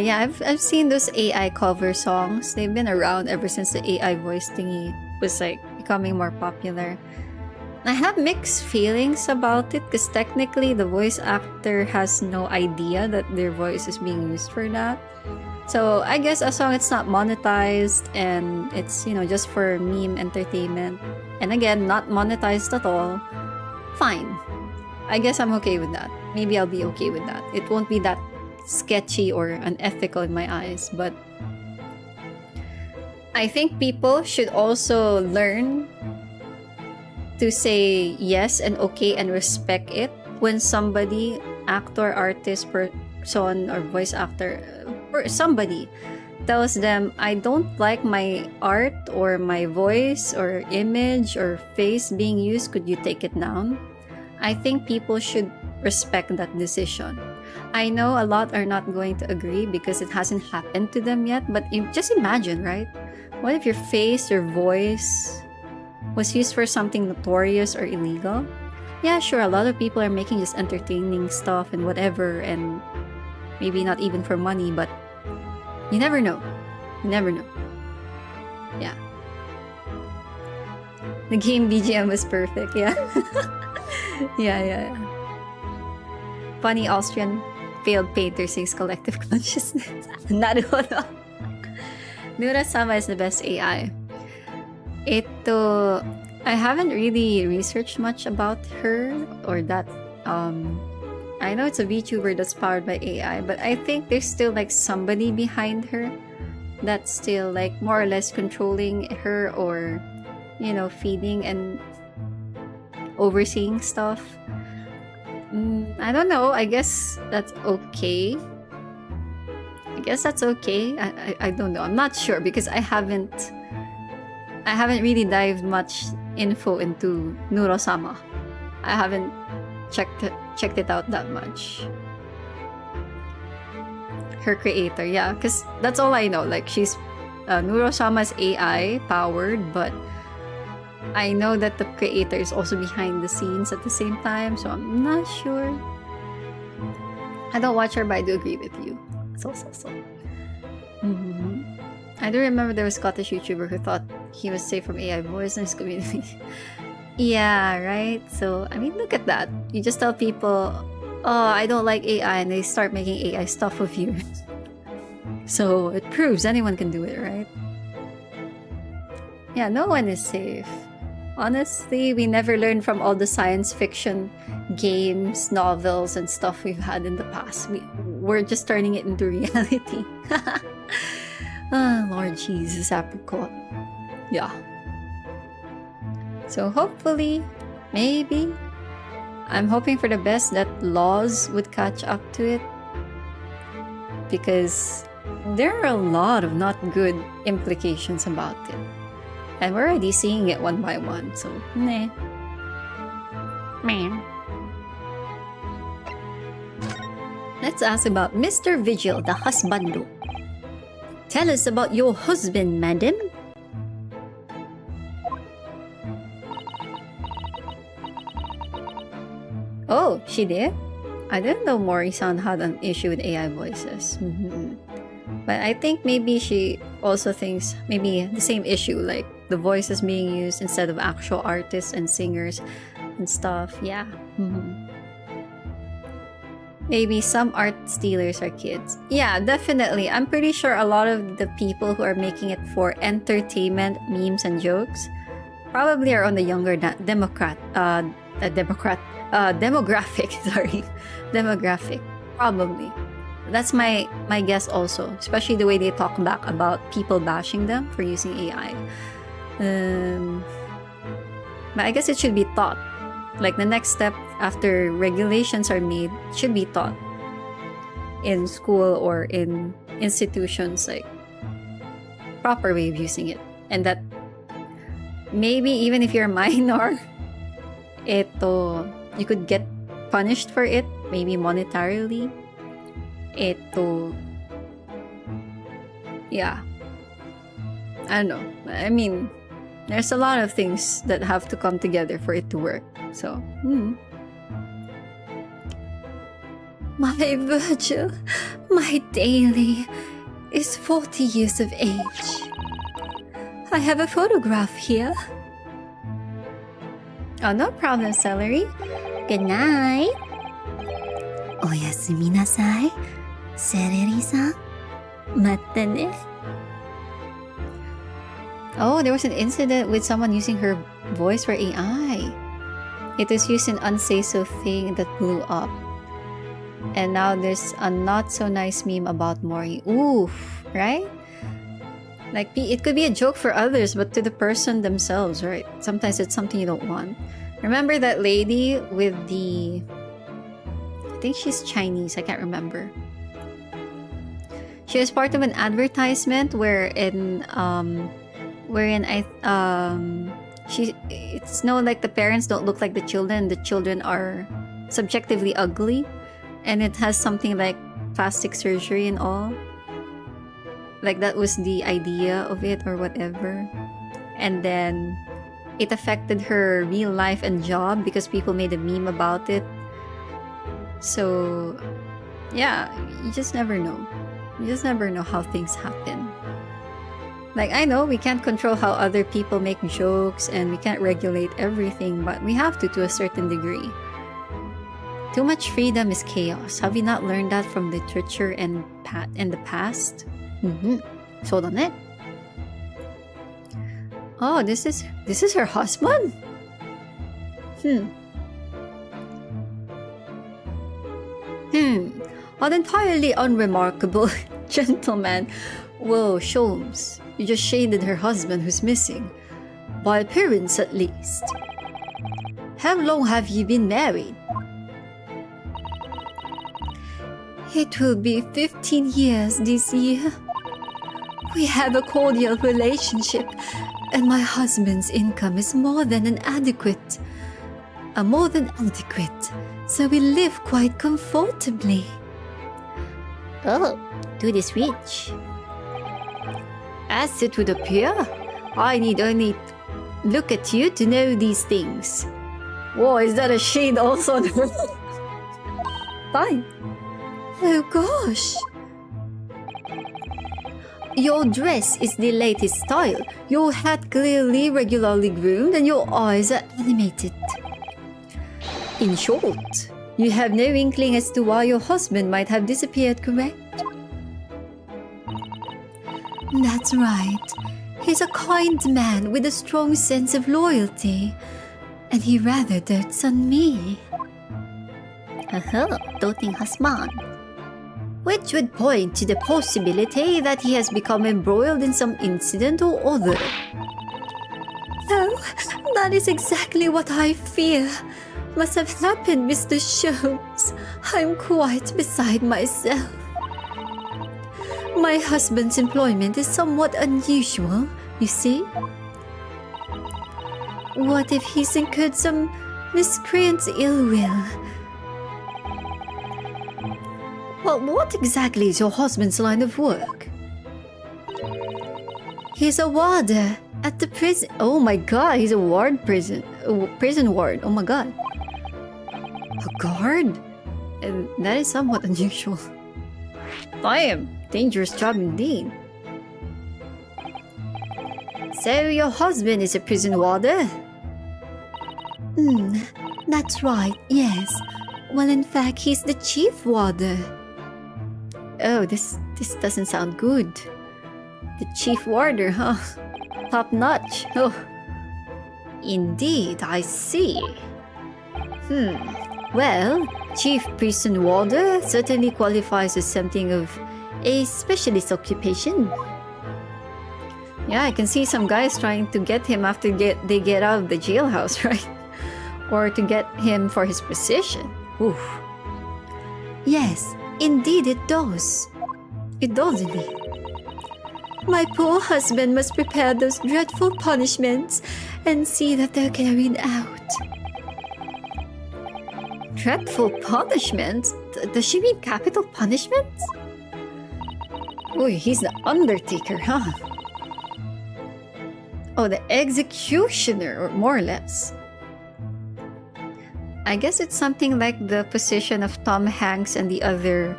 Yeah, I've seen those AI cover songs. They've been around ever since the AI voice thingy was like becoming more popular. I have mixed feelings about it because technically the voice actor has no idea that their voice is being used for that. So I guess as long as it's not monetized and it's, just for meme entertainment, and again, not monetized at all, fine. I guess I'm okay with that. Maybe I'll be okay with that. It won't be that sketchy or unethical in my eyes, but I think people should also learn to say yes and okay and respect it when somebody, actor, artist, person, or voice actor, or somebody tells them, I don't like my art or my voice or image or face being used, could you take it down? I think people should respect that decision. I know a lot are not going to agree because it hasn't happened to them yet, but just imagine, right? What if your face, your voice was used for something notorious or illegal? Yeah, sure, a lot of people are making just entertaining stuff and whatever, and maybe not even for money, but you never know. You never know. Yeah. The game BGM was perfect, yeah. yeah. Funny Austrian failed painter sings collective consciousness. Naruhodo. Nura-sama is the best AI. I haven't really researched much about her or that. I know it's a VTuber that's powered by AI, but I think there's still like somebody behind her that's still like more or less controlling her or, feeding and overseeing stuff. I don't know. I guess that's okay. I don't know. I'm not sure because I haven't really dived much info into Nuro-sama. I haven't checked it out that much. Her creator, yeah, because that's all I know. Like she's Nuro-sama's AI powered, but I know that the creator is also behind the scenes at the same time, so I'm not sure. I don't watch her, but I do agree with you. So. I do remember there was a Scottish YouTuber who thought he was safe from AI voice in his community. Yeah, right? So, I mean, look at that. You just tell people, oh, I don't like AI, and they start making AI stuff of you. So, it proves anyone can do it, right? Yeah, no one is safe. Honestly, we never learned from all the science fiction games, novels, and stuff we've had in the past. We're just turning it into reality. Oh, Lord Jesus, apricot. Yeah. So hopefully, maybe, I'm hoping for the best that laws would catch up to it. Because there are a lot of not good implications about it. And we're already seeing it one by one, so meh. Let's ask about Mr. Vigil, the husbando. Tell us about your husband, madam. Oh, she did? I didn't know Mori-san had an issue with AI voices. But I think maybe she also thinks maybe the same issue, like the voices being used instead of actual artists and singers and stuff. Yeah. Maybe some art stealers are kids. Yeah, definitely. I'm pretty sure a lot of the people who are making it for entertainment, memes, and jokes probably are on the younger demographic. Sorry, demographic. Probably. That's my guess also, especially the way they talk back about people bashing them for using AI. But I guess it should be taught. Like the next step after regulations are made should be taught in school or in institutions, like proper way of using it. And that maybe even if you're a minor, you could get punished for it, maybe monetarily. yeah. I don't know. I mean, there's a lot of things that have to come together for it to work. So, My Virgil, my daily, is 40 years of age. I have a photograph here. Oh, no problem, Celery. Good night. Oyasumi nasai, Celery-san. Matta ne. Oh, there was an incident with someone using her voice for AI. It was used in Unsay-So thing that blew up. And now there's a not so nice meme about Mori. Oof, right? Like, it could be a joke for others, but to the person themselves, right? Sometimes it's something you don't want. Remember that lady with the... I think she's Chinese, I can't remember. She was part of an advertisement wherein it's known like the parents don't look like the children are subjectively ugly, and it has something like plastic surgery and all. Like that was the idea of it or whatever. And then it affected her real life and job because people made a meme about it. So yeah, you just never know. You just never know how things happen. Like, I know we can't control how other people make jokes and we can't regulate everything, but we have to a certain degree. Too much freedom is chaos. Have we not learned that from literature and the past? So done it. Oh, this is her husband? An entirely unremarkable gentleman. Whoa, Sholmes. You just shaded her husband who's missing. By appearance, at least. How long have you been married? It will be 15 years this year. We have a cordial relationship, and my husband's income is more than adequate, so we live quite comfortably. Oh, dude is rich. As it would appear, I need only look at you to know these things. Whoa, is that a shade also? Fine. Oh gosh. Your dress is the latest style, your hat clearly regularly groomed, and your eyes are animated. In short, you have no inkling as to why your husband might have disappeared, correct? That's right. He's a kind man with a strong sense of loyalty, and he rather dotes on me. Doting husband. Which would point to the possibility that he has become embroiled in some incident or other. Oh, that is exactly what I fear. Must have happened, Mr. Sholmes. I'm quite beside myself. My husband's employment is somewhat unusual, you see. What if he's incurred some miscreant's ill will? Well, what exactly is your husband's line of work? He's a warder at the prison. Oh my god, he's a prison ward. Oh my god. A guard? And that is somewhat unusual. Damn, dangerous job indeed. So your husband is a prison warder? That's right, yes. Well, in fact, he's the chief warder. Oh, this doesn't sound good. The chief warder, huh? Top notch. Oh. Indeed, I see. Well, chief prison warder certainly qualifies as something of a specialist occupation. Yeah, I can see some guys trying to get him after they get out of the jailhouse, right? Or to get him for his position. Oof. Yes, indeed it does. It does indeed. My poor husband must prepare those dreadful punishments and see that they're carried out. Dreadful punishments? Does she mean capital punishments? Oh, he's the Undertaker, huh? Oh, the Executioner, or more or less. I guess it's something like the position of Tom Hanks and the other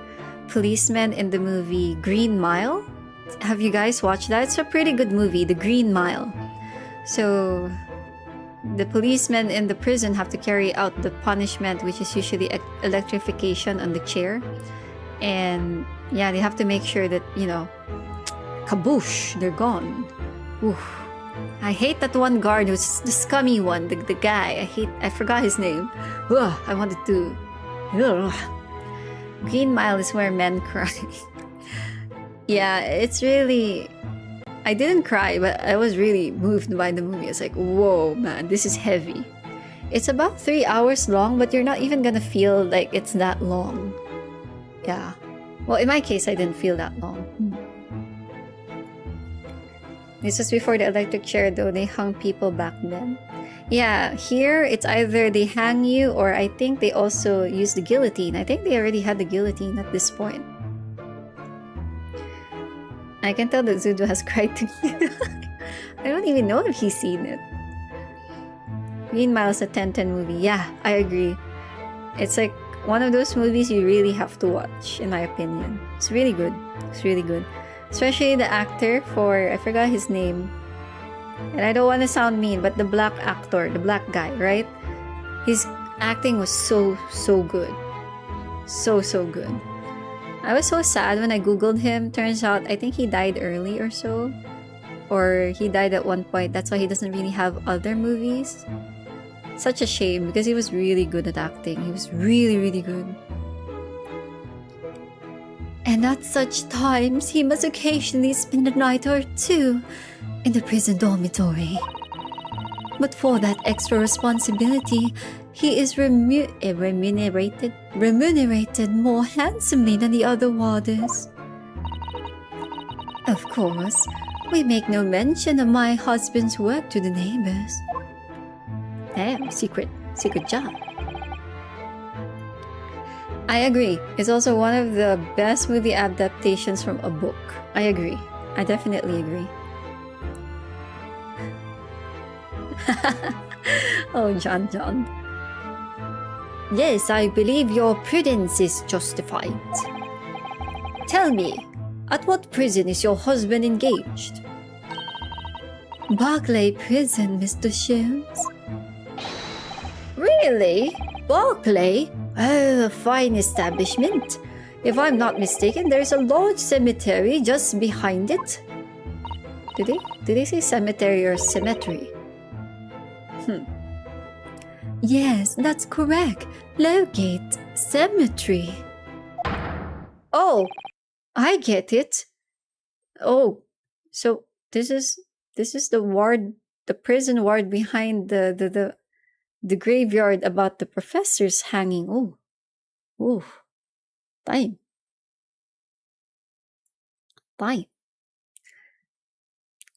policemen in the movie Green Mile. Have you guys watched that? It's a pretty good movie, The Green Mile. So, the policemen in the prison have to carry out the punishment, which is usually electrification on the chair. And yeah, they have to make sure that, you know, kaboosh, they're gone. Oof. I hate that one guard who's the scummy one, the guy. I forgot his name. Ugh, I wanted to. Ugh. Green Mile is where men cry. Yeah, it's really. I didn't cry, but I was really moved by the movie. It's like, whoa, man, this is heavy. It's about 3 hours long, but you're not even gonna feel like it's that long. Yeah. Well, in my case, I didn't feel that long. This was before the electric chair, though. They hung people back then. Yeah, here it's either they hang you, or I think they also use the guillotine. I think they already had the guillotine at this point. I can tell that Zudo has cried too. I don't even know if he's seen it. Green Mile is a 10/10 movie. Yeah, I agree. It's like one of those movies you really have to watch, in my opinion. It's really good. It's really good. Especially the actor for, I forgot his name. And I don't want to sound mean, but the black actor, the black guy, right? His acting was so good. So good. I was so sad when I googled him. Turns out, I think he died early or so. Or he died at one point. That's why he doesn't really have other movies. Such a shame, because he was really good at acting. He was really good. And at such times, he must occasionally spend a night or two in the prison dormitory. But for that extra responsibility, he is remunerated more handsomely than the other warders. Of course, we make no mention of my husband's work to the neighbors. Damn, secret job. I agree. It's also one of the best movie adaptations from a book. I agree. I definitely agree. Oh, John. Yes, I believe your prudence is justified. Tell me, at what prison is your husband engaged? Barclay Prison, Mr. Sholmes. Really? Barclay? Oh, a fine establishment. If I'm not mistaken, there's a large cemetery just behind it. Did they say cemetery or cemetery? Yes, that's correct. Lowgate Cemetery. Oh, I get it. Oh, so this is the ward, the prison ward behind the graveyard about the professors hanging. Oh, time.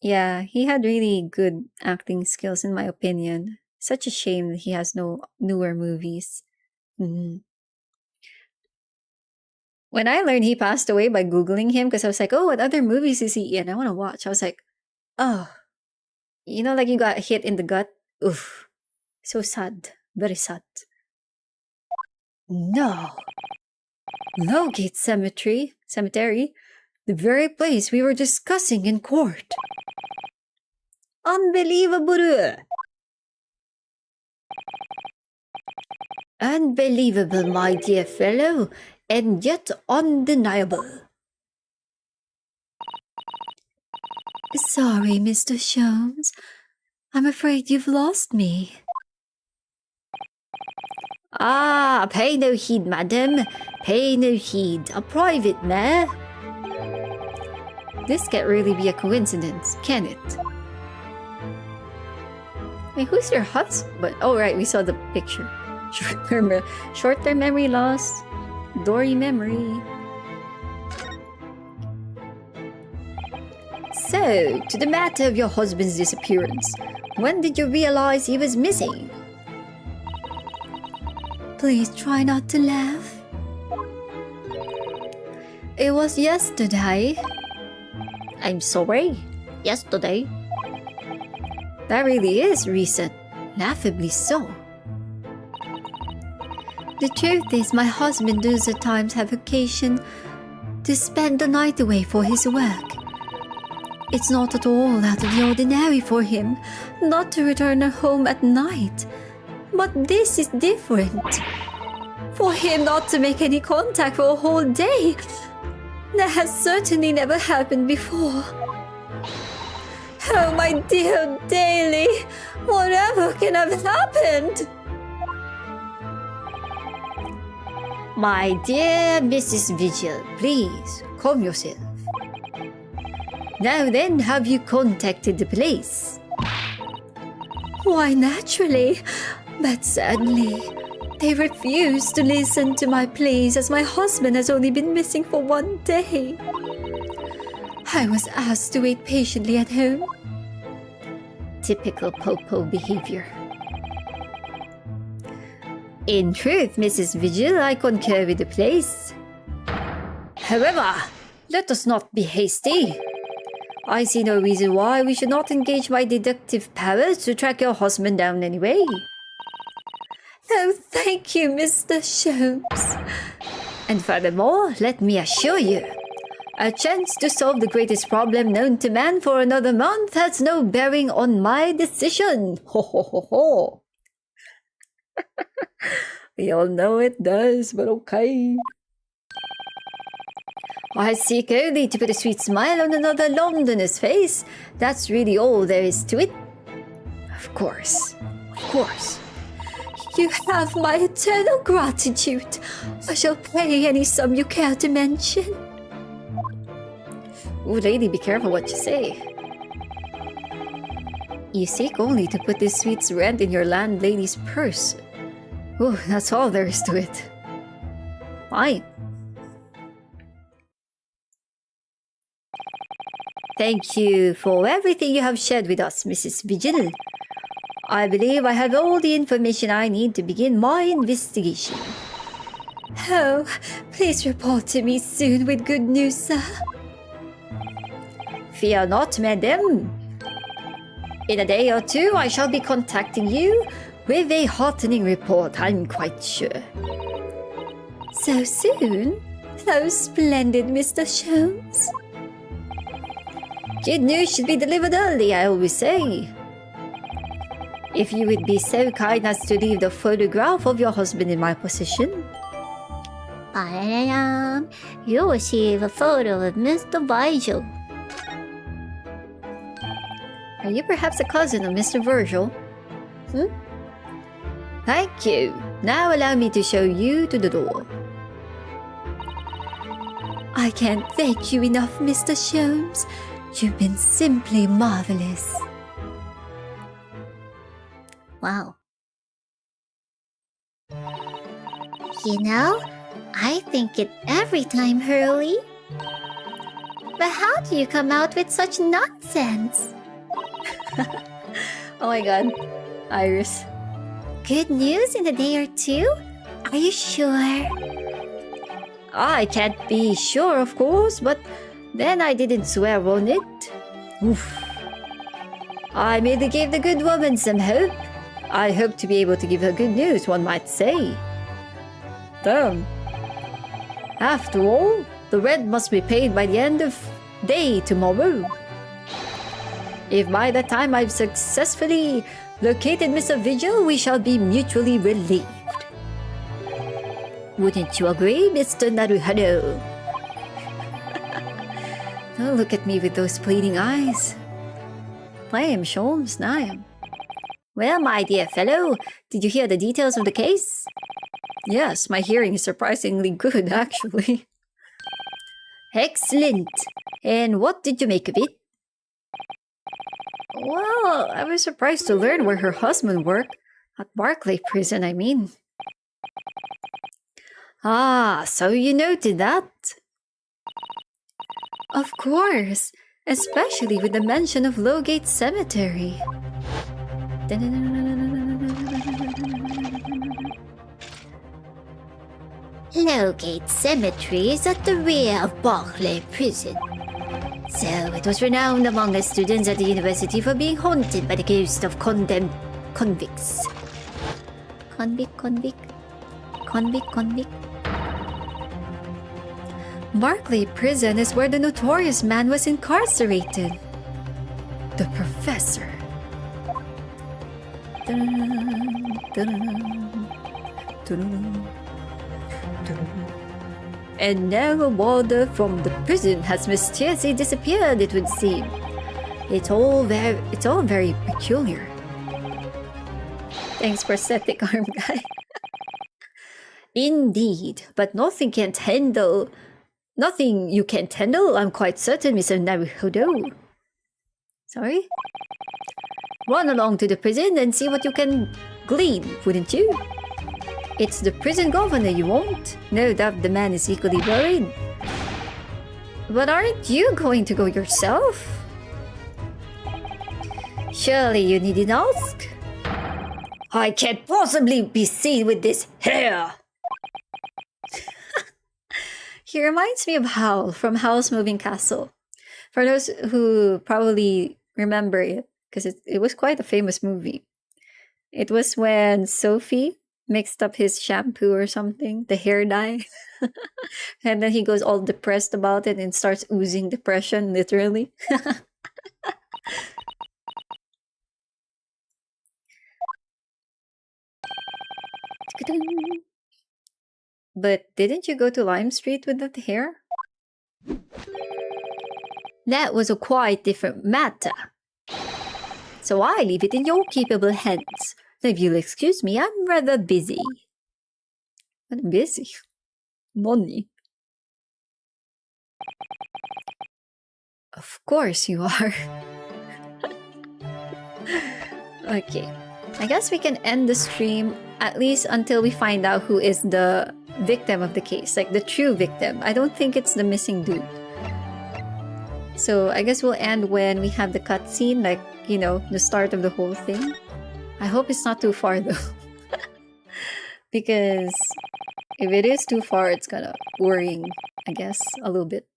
Yeah, he had really good acting skills, in my opinion. Such a shame that he has no newer movies. When I learned he passed away by Googling him, because I was like, oh, what other movies is he in? I want to watch. I was like, oh, you know, like you got hit in the gut? Oof. So sad. Very sad. No. Lowgate Cemetery? The very place we were discussing in court. Unbelievable. Unbelievable, my dear fellow, and yet undeniable. Sorry, Mr. Sholmes. I'm afraid you've lost me. Ah, pay no heed, madam. Pay no heed. A private matter. This can't really be a coincidence, can it? Hey, who's your husband? Oh, right, we saw the picture. Short-term memory loss. Dory memory. So, to the matter of your husband's disappearance. When did you realize he was missing? Please try not to laugh. It was yesterday. I'm sorry. Yesterday. That really is recent. Laughably so. The truth is, my husband does at times have occasion to spend the night away for his work. It's not at all out of the ordinary for him not to return home at night. But this is different. For him not to make any contact for a whole day, that has certainly never happened before. Oh, my dear Daily, whatever can have happened? My dear Mrs. Vigil, Please, calm yourself. Now then, have you contacted the police? Why, naturally, but sadly, they refuse to listen to my pleas as my husband has only been missing for 1 day. I was asked to wait patiently at home. typical Popo behavior. In truth, Mrs. Vigil, I concur with the place. However, let us not be hasty. I see no reason why we should not engage my deductive powers to track your husband down anyway. Oh, thank you, Mr. Sholmes. And furthermore, let me assure you, a chance to solve the greatest problem known to man for another month has no bearing on my decision. Ho ho ho ho. We all know it does, but okay. I seek only to put a sweet smile on another Londoner's face. That's really all there is to it. Of course. You have my eternal gratitude. I shall pay any sum you care to mention. Ooh, lady, be careful what you say. You seek only to put this sweet's rent in your landlady's purse. Ooh, that's all there is to it. Fine. Thank you for everything you have shared with us, Mrs. Vigil. I believe I have all the information I need to begin my investigation. Oh, please report to me soon with good news, sir. Fear not, madam. In a day or two, I shall be contacting you with a heartening report, I'm quite sure. So soon? So splendid, Mr. Sholmes. Good news should be delivered early, I always say. If you would be so kind as to leave the photograph of your husband in my possession. You receive a photo of Mr. Vigil. Are you perhaps a cousin of Mr. Virgil? Thank you. Now allow me to show you to the door. I can't thank you enough, Mr. Sholmes. You've been simply marvelous. Wow. You know, I think it every time, Hurley. But how do you come out with such nonsense? Oh my god, Iris. Good news in a day or two? Are you sure? I can't be sure, of course, but then I didn't swear on it. Oof. I merely gave the good woman some hope. I hope to be able to give her good news, one might say. Damn. After all, the rent must be paid by the end of day tomorrow. If by that time I've successfully located Mr. Vigil, we shall be mutually relieved. Wouldn't you agree, Mr. Naruhado? Don't look at me with those pleading eyes. Blame Sholmes, Niam. Well, my dear fellow, did you hear the details of the case? Yes, my hearing is surprisingly good, actually. Excellent. And what did you make of it? Well, I was surprised to learn where her husband worked. At Barclay Prison, I mean. Ah, so you noted that? Of course, especially with the mention of Lowgate Cemetery. Lowgate Cemetery is at the rear of Barclay Prison. So, it was renowned among the students at the university for being haunted by the ghost of condemned convicts. Convict. Macleod prison is where the notorious man was incarcerated. The professor. And now a warder from the prison has mysteriously disappeared, it would seem. It's all very peculiar. Thanks, prosthetic arm guy. Indeed, but nothing you can't handle, I'm quite certain, Mr. Naruhodo. Sorry? Run along to the prison and see what you can glean, wouldn't you? It's the prison governor you want. No doubt the man is equally worried. But aren't you going to go yourself? Surely you needn't ask. I can't possibly be seen with this hair. He reminds me of Howl from Howl's Moving Castle. For those who probably remember it, because it was quite a famous movie. It was when Sophie mixed up his shampoo or something, the hair dye. And then he goes all depressed about it and starts oozing depression, literally. But didn't you go to Lime Street with that hair? That was a quite different matter. So I leave it in your capable hands. Now, if you'll excuse me, I'm rather busy. I'm busy? Money. Of course you are. Okay. I guess we can end the stream at least until we find out who is the victim of the case. Like the true victim. I don't think it's the missing dude. So I guess we'll end when we have the cutscene, like, you know, the start of the whole thing. I hope it's not too far though. Because if it is too far, it's kind of worrying, I guess, a little bit.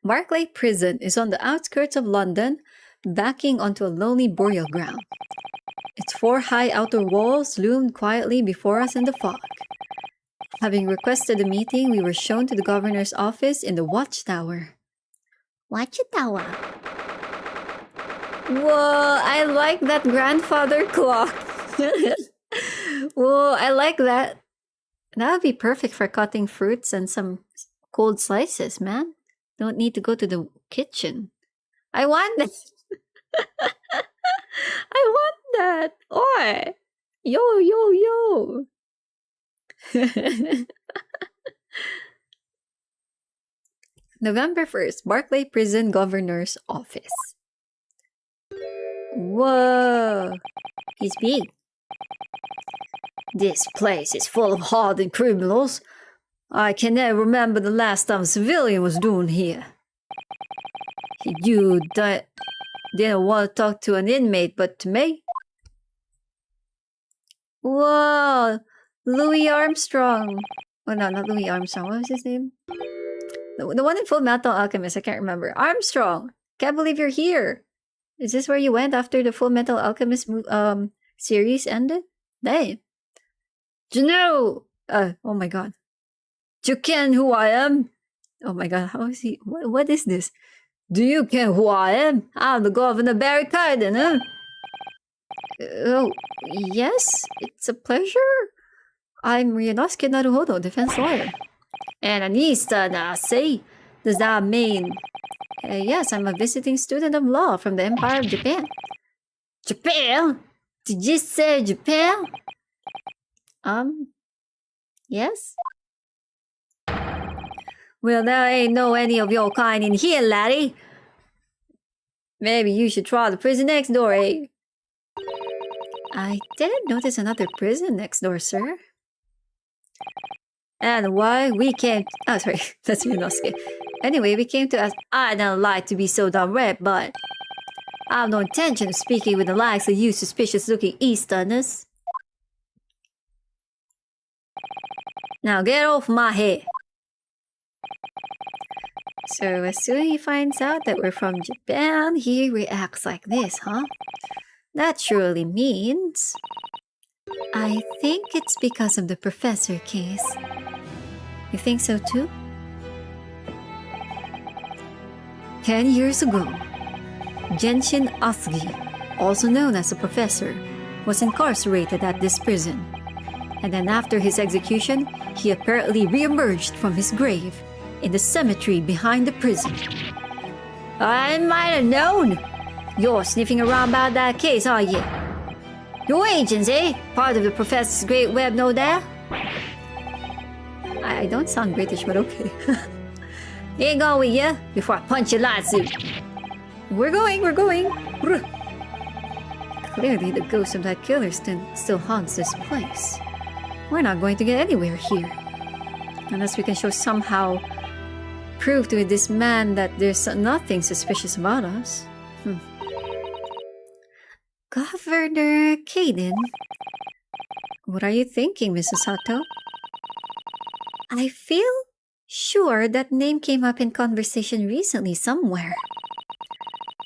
Macleod Prison is on the outskirts of London, backing onto a lonely burial ground. Its 4 high outer walls loomed quietly before us in the fog. Having requested a meeting, we were shown to the governor's office in the watchtower. Watchtower? Whoa, I like that grandfather clock. Whoa, I like that. That would be perfect for cutting fruits and some cold slices, man. Don't need to go to the kitchen. I want that. I want that. Oi! Yo. November 1st, Macleod Prison Governor's Office. Whoa! He's big. This place is full of hardened criminals. I can never remember the last time a civilian was doing here. You didn't want to talk to an inmate, but to me? Whoa! Louis Armstrong. Oh no, not Louis Armstrong. What was his name? The one in Full Metal Alchemist. I can't remember. Armstrong! Can't believe you're here. Is this where you went after the Full Metal Alchemist series ended? Dang. Do you know? Oh my god. Do you ken who I am? Oh my god, how is he? What is this? Do you ken who I am? I'm the Governor Barry Carden, huh? Oh, yes, it's a pleasure. I'm Ryunosuke Naruhodo, defense lawyer. And an Easterner, say? Does that mean? Yes, I'm a visiting student of law from the Empire of Japan. Japan? Did you say Japan? Yes? Well, there ain't no any of your kind in here, laddie. Maybe you should try the prison next door, eh? I didn't notice another prison next door, sir. And why we came... Oh, sorry, that's Ryunosuke. Anyway, we came to ask... I don't like to be so direct, but... I have no intention of speaking with the likes of you suspicious-looking Easterners. Now get off my head. So as soon as he finds out that we're from Japan, he reacts like this, huh? That surely means... I think it's because of the professor case. You think so too? 10 years ago, Genshin Asugi, also known as the Professor, was incarcerated at this prison. And then after his execution, he apparently re-emerged from his grave in the cemetery behind the prison. I might have known! You're sniffing around about that case, are you? Your agents, eh? Part of the Professor's great web, no doubt? I don't sound British, but okay. Ain't going with you before I punch your lawsuit. We're going. Clearly, the ghost of that killer still haunts this place. We're not going to get anywhere here. Unless we can somehow prove to this man that there's nothing suspicious about us. Governor Kaden? What are you thinking, Mrs. Sato? I feel sure that name came up in conversation recently somewhere.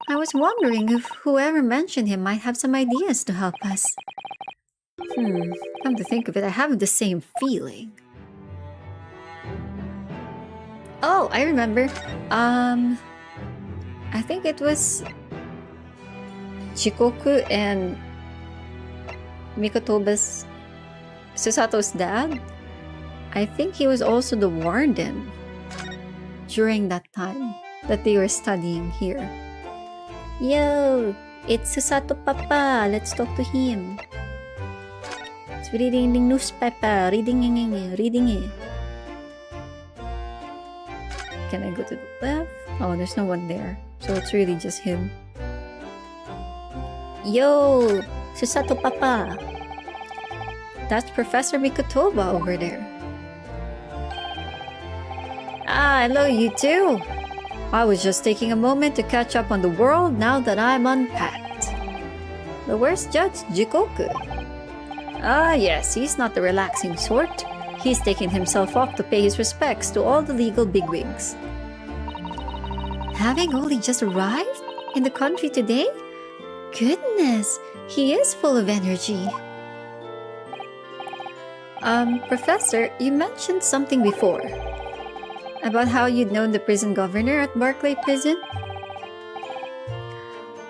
I was wondering if whoever mentioned him might have some ideas to help us. Come to think of it, I have the same feeling. Oh, I remember. I think it was Chikoku and Mikotoba's Susato's dad. I think he was also the warden during that time that they were studying here. Yo, it's Susato Papa. Let's talk to him. It's reading the newspaper. Reading it. Can I go to the left? Oh, there's no one there. So it's really just him. Yo, Susato Papa. That's Professor Mikotoba over there. Ah, hello you too. I was just taking a moment to catch up on the world now that I'm unpacked. But where's Judge Jikoku? Ah yes, he's not the relaxing sort. He's taking himself off to pay his respects to all the legal bigwigs. Having only just arrived in the country today? Goodness, he is full of energy. Professor, you mentioned something before. About how you'd known the prison governor at Barclay Prison?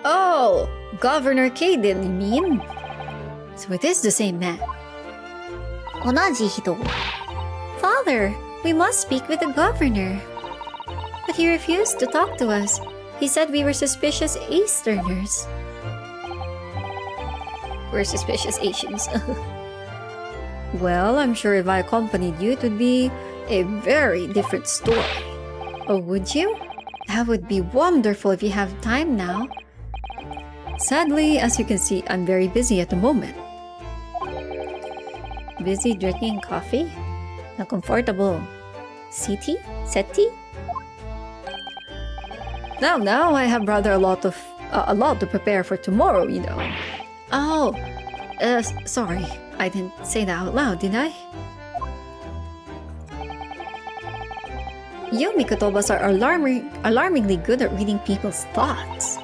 Oh, Governor Kaden, you mean? So it is the same man. 同じ人. Father, we must speak with the governor. But he refused to talk to us. He said we were suspicious Easterners. We're suspicious Asians. Well, I'm sure if I accompanied you, it would be a very different story. Oh, would you? That would be wonderful if you have time now. Sadly, as you can see, I'm very busy at the moment. Busy drinking coffee? Not comfortable. Seti? Now I have rather a lot to prepare for tomorrow, you know. Oh, sorry. I didn't say that out loud, did I? You Mikotobas are alarmingly good at reading people's thoughts.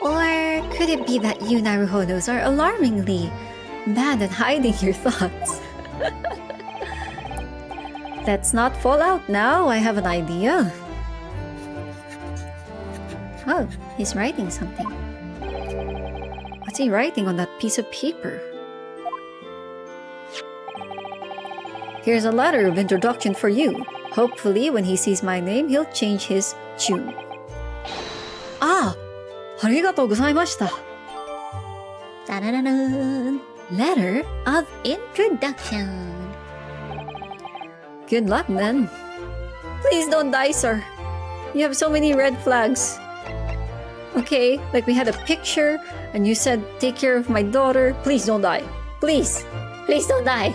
Or could it be that you Naruhodos are alarmingly bad at hiding your thoughts? Let's not fall out now, I have an idea. Oh, he's writing something. What's he writing on that piece of paper? Here's a letter of introduction for you. Hopefully, when he sees my name, he'll change his tune. Ah! Arigatou gozaimashita. Ta-da-da-da. Letter of Introduction. good luck then. Please don't die, sir. You have so many red flags. Okay, like we had a picture and you said, take care of my daughter. Please don't die. Please. Please don't die.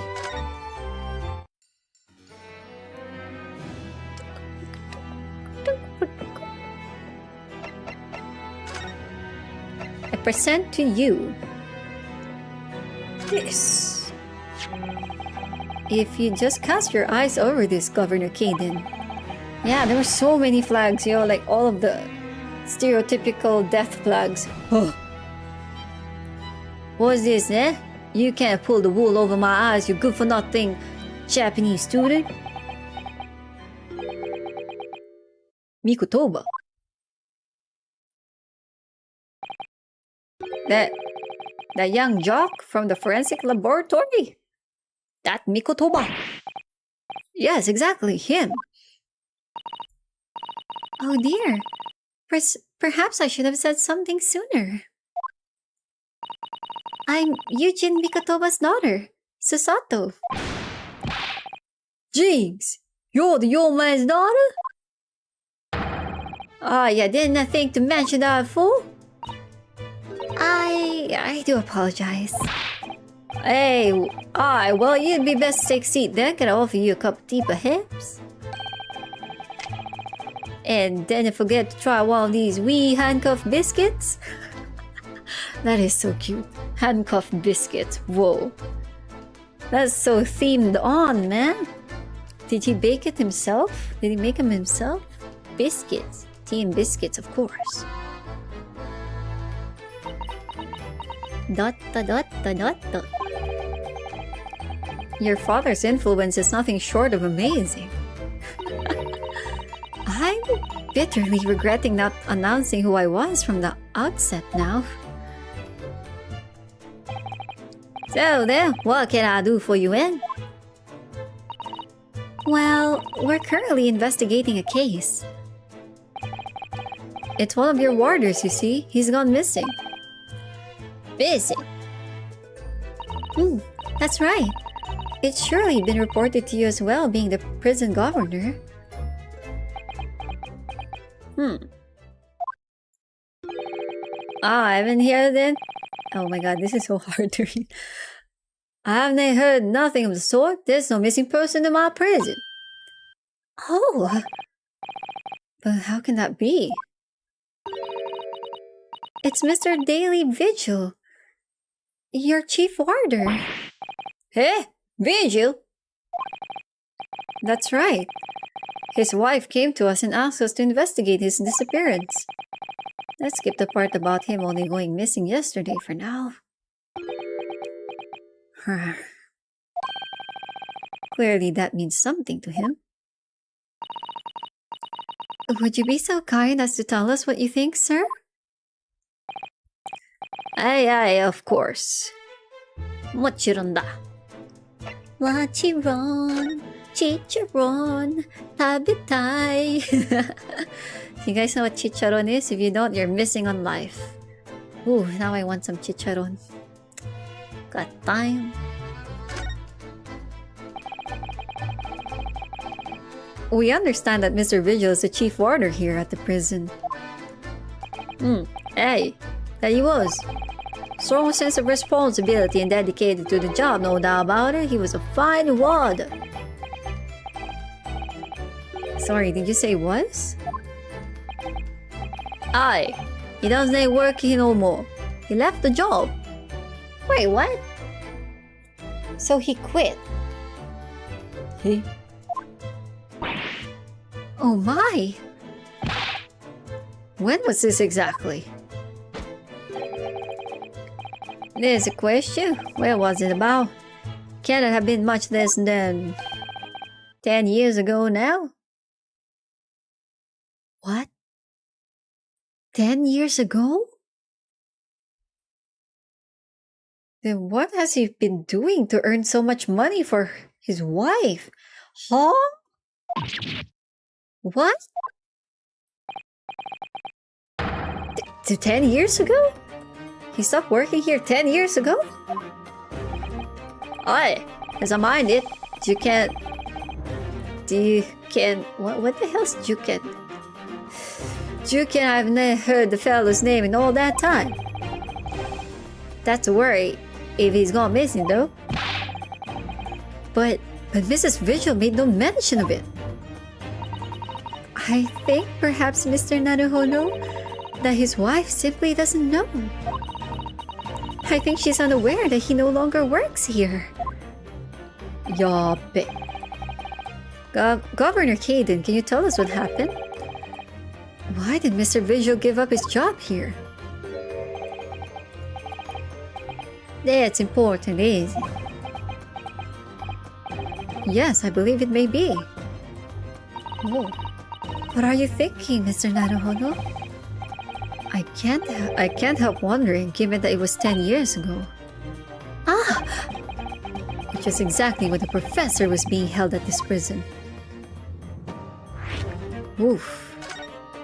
I present to you this. If you just cast your eyes over this, Governor Kaden, Yeah, there were so many flags, yo, like all of the stereotypical death flags. What's this, eh? You can't pull the wool over my eyes, you good-for-nothing Japanese student. Mikotoba. That young jock from the forensic laboratory. That Mikotoba. Yes, exactly, him. Oh dear. Perhaps I should have said something sooner. I'm Eugene Mikotoba's daughter, Susato. Jinx! You're the old man's daughter? Ah, you didn't think to mention that, fool? I do apologize. Hey, alright, well, you'd be best to take a seat then. Can I offer you a cup of tea, perhaps? And then forget to try one of these wee handcuff biscuits. That is so cute. Handcuff biscuits, whoa. That's so themed on, man. Did he bake it himself? Did he make them himself? Biscuits. Tea and biscuits, of course. Dot. Your father's influence is nothing short of amazing. I'm bitterly regretting not announcing who I was from the outset now. So then, what can I do for you, Ann? Well, we're currently investigating a case. It's one of your warders, you see. He's gone missing. Missing? That's right. It's surely been reported to you as well, being the prison governor. I haven't heard then. Oh my god, this is so hard to read. I haven't heard nothing of the sort. There's no missing person in my prison. Oh, But how can that be? it's Mr. Daily Vigil, your chief warder. Eh? Vigil? That's right. His wife came to us and asked us to investigate his disappearance. Let's skip the part about him only going missing yesterday for now. Clearly that means something to him. Would you be so kind as to tell us what you think, sir? Aye, of course. Mochiron da. Lachiron, chicharon, tabitai. You guys know what chicharon is? If you don't, you're missing on life. Ooh, now I want some chicharon. Got time. We understand that Mr. Vigil is the chief warder here at the prison. Hey, that he was. Strong sense of responsibility and dedicated to the job, no doubt about it. He was a fine warder. Sorry, did you say was? Aye, he doesn't work here no more. He left the job. Wait, what? So he quit. He? Oh my! When was this exactly? There's a question. Where was it about? Can it have been much less than 10 years ago now? What? 10 years ago? Then what has he been doing to earn so much money for his wife? Huh? What? 10 years ago? He stopped working here 10 years ago? Aye, as I mind it, Juken... What the hell's Juken? Juken, I've never heard the fellow's name in all that time. That's a worry, if he's gone missing though. But Mrs. Vigil made no mention of it. I think perhaps Mr. Naruhodo that his wife simply doesn't know. I think she's unaware that he no longer works here. Yabe. Governor Caden, can you tell us what happened? Why did Mr. Visual give up his job here? That's important, isn't it? Yes, I believe it may be. Oh. What are you thinking, Mr. Naruhodo? I can't help wondering, given that it was 10 years ago. Ah! Which is exactly when the professor was being held at this prison. Woof.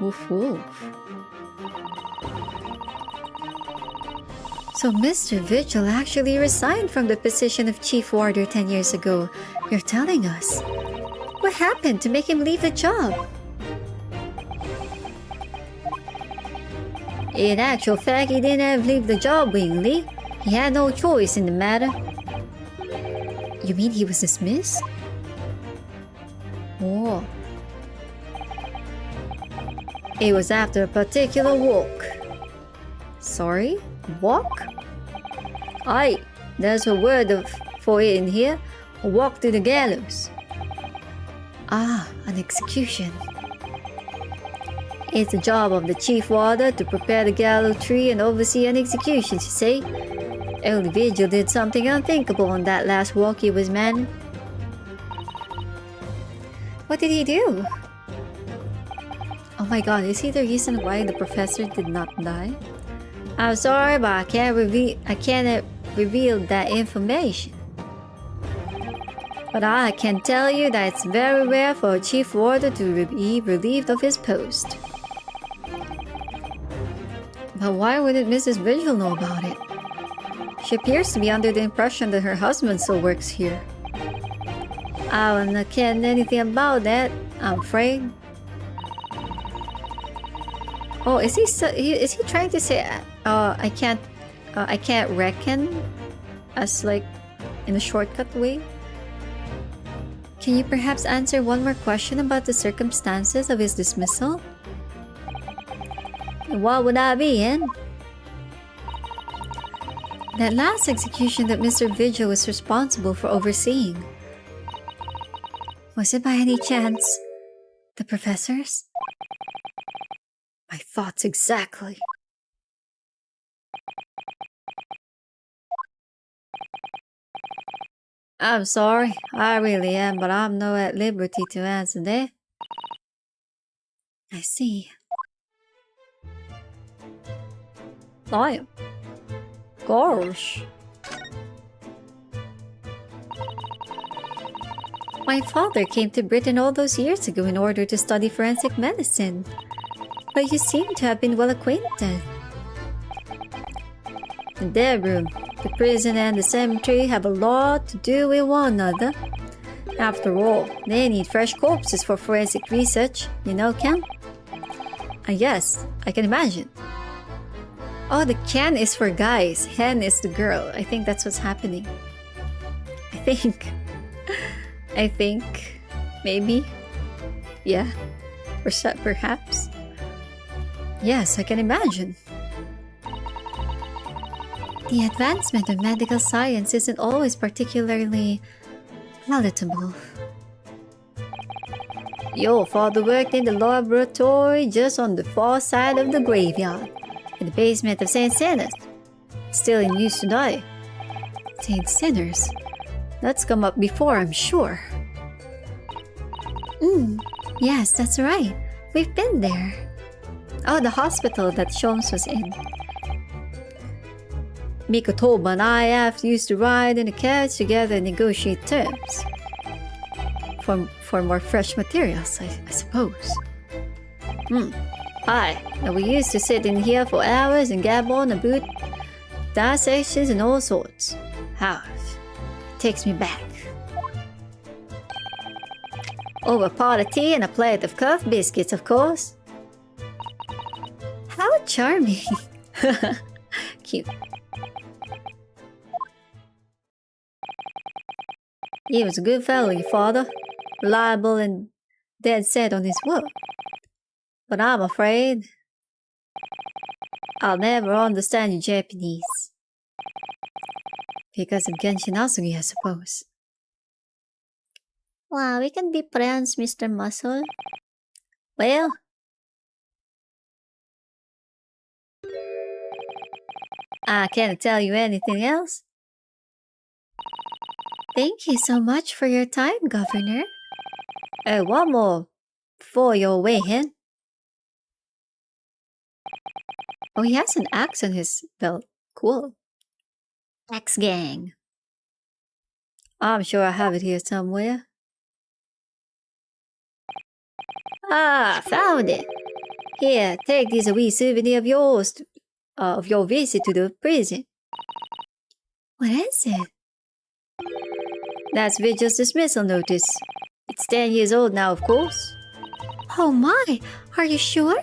Woof woof. So Mr. Vigil actually resigned from the position of Chief Warder 10 years ago. You're telling us. What happened to make him leave the job? In actual fact, he didn't have to leave the job, Wingley. He had no choice in the matter. You mean he was dismissed? Oh. It was after a particular walk. Sorry? Walk? Aye, there's a word for it in here. A walk to the gallows. Ah, an execution. It's the job of the chief warder to prepare the gallows tree and oversee an execution, you see. Only Vigil did something unthinkable on that last walk he was manning. What did he do? Oh my god, is he the reason why the professor did not die? I'm sorry, but I can't reveal that information. But I can tell you that it's very rare for a chief warder to be relieved of his post. But why wouldn't Mrs. Vigil know about it? She appears to be under the impression that her husband still works here. I don't care anything about that, I'm afraid. Oh, is he trying to say I can't reckon as like in a shortcut way? Can you perhaps answer one more question about the circumstances of his dismissal? What would that be, Anne? That last execution that Mr. Vigil was responsible for overseeing. Was it by any chance the professor's? My thoughts exactly. I'm sorry, I really am, but I'm not at liberty to answer that. I see. Damn. Gosh. My father came to Britain all those years ago in order to study forensic medicine. But you seem to have been well acquainted. The dead room, the prison and the cemetery have a lot to do with one another. After all, they need fresh corpses for forensic research, you know, Ken? Yes, I can imagine. Oh, the can is for guys, hen is the girl. I think that's what's happening. I think. Maybe. Yeah. Perhaps. Yes, I can imagine. The advancement of medical science isn't always particularly palatable. Your father worked in the laboratory just on the far side of the graveyard, in the basement of St. Sinners. Still in use today. St. Sinners? That's come up before, I'm sure. Yes, that's right. We've been there. Oh, the hospital that Sholmes was in. Mikotoba and I used to ride in a carriage together and negotiate terms. For more fresh materials, I suppose. Aye, and we used to sit in here for hours and gab on about dissections and all sorts. How it takes me back. Over a pot of tea and a plate of cuff biscuits, of course. How charming. Cute. He was a good fellow, your father. Reliable and dead set on his work. But I'm afraid I'll never understand you Japanese. Because of Genshin Asugi, I suppose. Wow, we can be friends, Mr. Muscle. Well, I can't tell you anything else. Thank you so much for your time, Governor. Oh, one more before you're away, hen. Oh, he has an axe on his belt. Cool. Axe Gang. I'm sure I have it here somewhere. Ah, found it. Here, take this wee souvenir of yours, of your visit to the prison. What is it? That's Vigil's dismissal notice. It's 10 years old now, of course. Oh my, are you sure?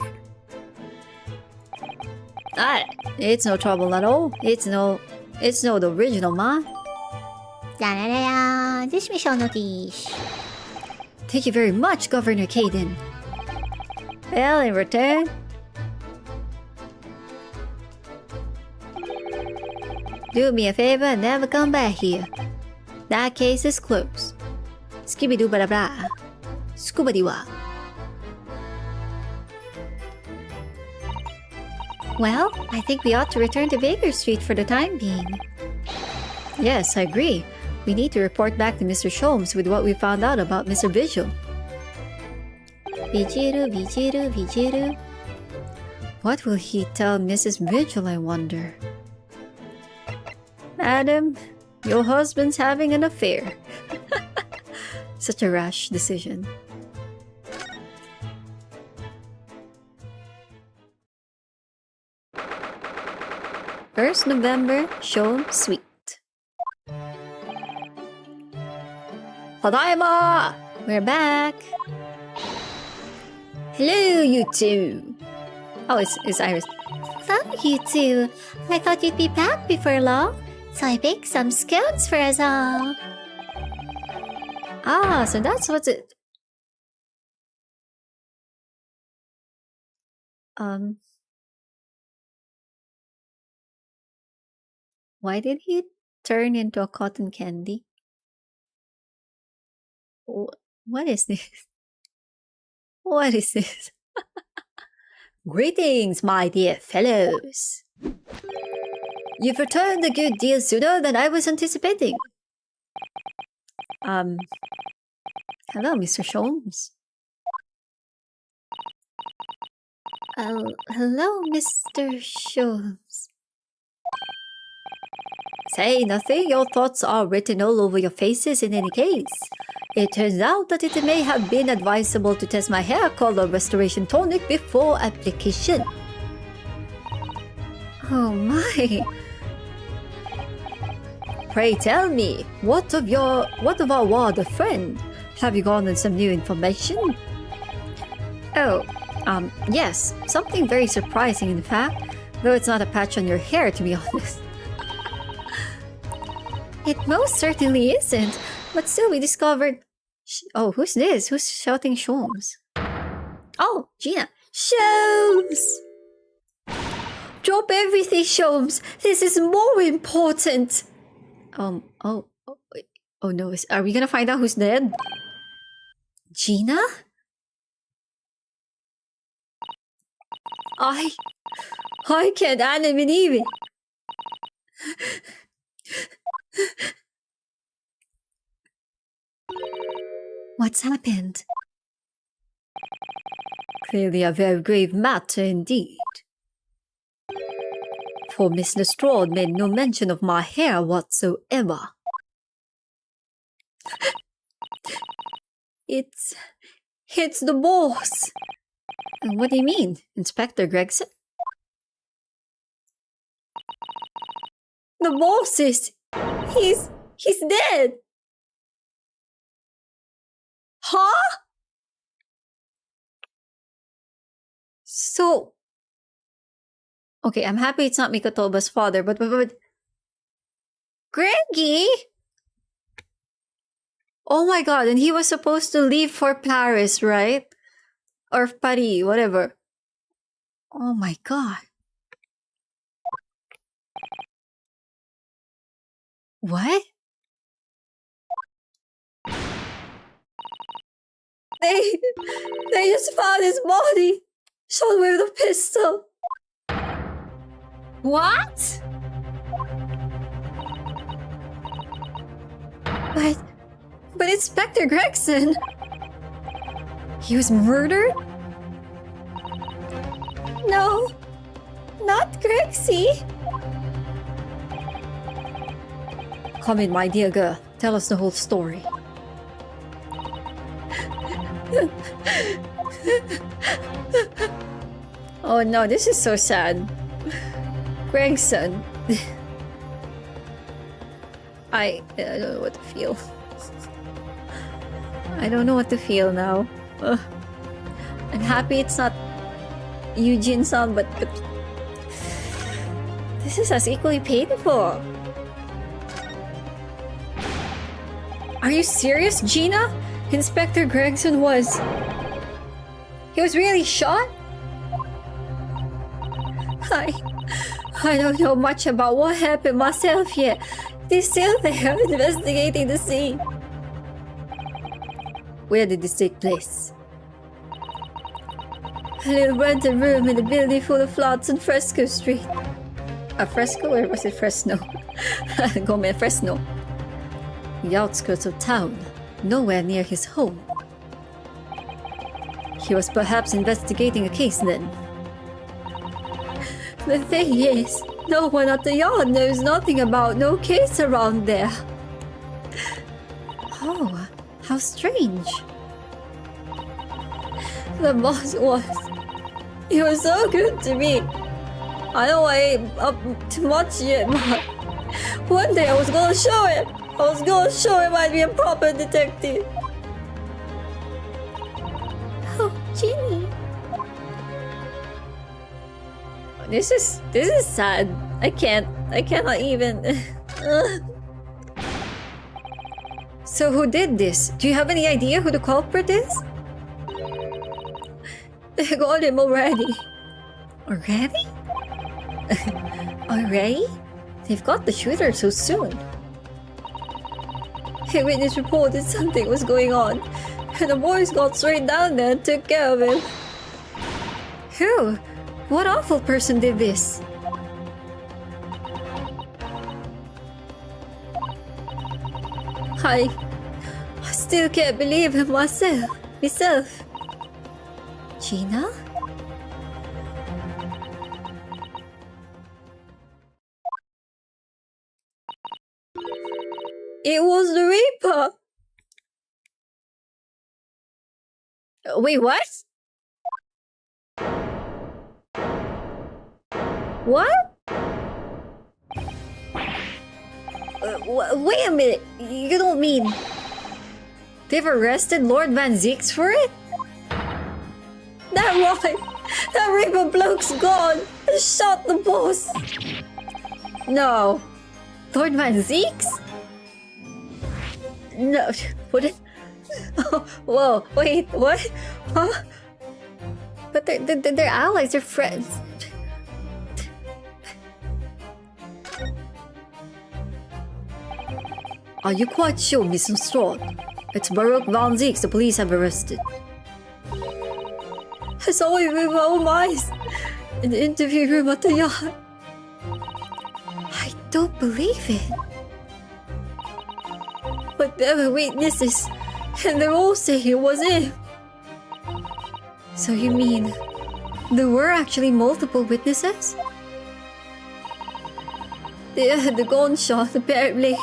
It's no trouble at all. It's no the original, man. Da-da-da-da, dismissal notice. Thank you very much, Governor Caden. Well, in return, do me a favor and never come back here. That case is closed. Skibidi-bada-blah. Scoobity-wah. Well, I think we ought to return to Baker Street for the time being. Yes, I agree. We need to report back to Mr. Sholmes with what we found out about Mr. Vigil. Vijiru. What will he tell Mrs. Vigil, I wonder? Madam, your husband's having an affair. Such a rash decision. First November, Sholmes Suite. Tadaima! We're back! Hello, you two! Oh, it's Iris. Hello, you two. I thought you'd be back before long, so I baked some scones for us all. Ah, so that's what's it... Why did he turn into a cotton candy? What is this? What is this? Greetings, my dear fellows. You've returned a good deal sooner than I was anticipating. Hello, Mr. Sholmes. Hello, Mr. Sholmes. Say nothing, your thoughts are written all over your faces in any case. It turns out that it may have been advisable to test my hair color restoration tonic before application. Oh my. Pray tell me, what of our ward friend? Have you gotten some new information? Oh, yes, something very surprising in fact, though it's not a patch on your hair to be honest. It most certainly isn't. But still, we discovered... Oh, who's this? Who's shouting Sholmes? Oh, Gina. Sholmes! Drop everything, Sholmes. This is more important. Oh no. Are we gonna find out who's dead? Gina? I can't believe it. What's happened? Clearly a very grave matter indeed. For Miss Lestrade made no mention of my hair whatsoever. It's the boss. What do you mean, Inspector Gregson? The boss is... He's dead! Huh? So... Okay, I'm happy it's not Mikotoba's father, but... Greggy? Oh my god, and he was supposed to leave for Paris, right? Or Paris, whatever. Oh my god. What? They just found his body, shot with a pistol. What? But Inspector Gregson, he was murdered? No, not Grexy. Come in, my dear girl. Tell us the whole story. Oh no, this is so sad. Gregson. I don't know what to feel. I don't know what to feel now. I'm happy it's not Eugene-san, but this is as equally painful. Are you serious, Gina? Inspector Gregson was... He was really shot? I don't know much about what happened myself yet. They're still there investigating the scene. Where did this take place? A little rented room in a building full of flats on Fresco Street. A Fresco, or was it Fresno? Gomez Fresno. The outskirts of town, nowhere near his home. He was perhaps investigating a case then. The thing is, no one at the yard knows nothing about no case around there. Oh, how strange. The boss was... He was so good to me. I know I ain't up to much yet, but one day I was gonna show him. I was gonna show him I'd be a proper detective. Oh, Ginny. This is sad. I cannot even. So who did this? Do you have any idea who the culprit is? They got him already. Already? Already? They've got the shooter so soon. A witness reported something was going on, and the boys got straight down there and took care of him. Who? What awful person did this? I still can't believe it myself. Gina? It was the Reaper! Wait, what? What? Wait a minute. You don't mean... They've arrested Lord Van Zieks for it? That right! That Reaper bloke's gone! And shot the boss! No. Lord Van Zieks? No. What is... Oh, whoa, wait, what? Huh? But they're allies, they're friends. Are you quite sure, Miss Straught? It's Baruch Van Zieks the police have arrested. I saw him with my own eyes in the interview room at the yard. I don't believe it. But there were witnesses, and they're all saying it was him. So you mean there were actually multiple witnesses? They heard the gunshot, apparently.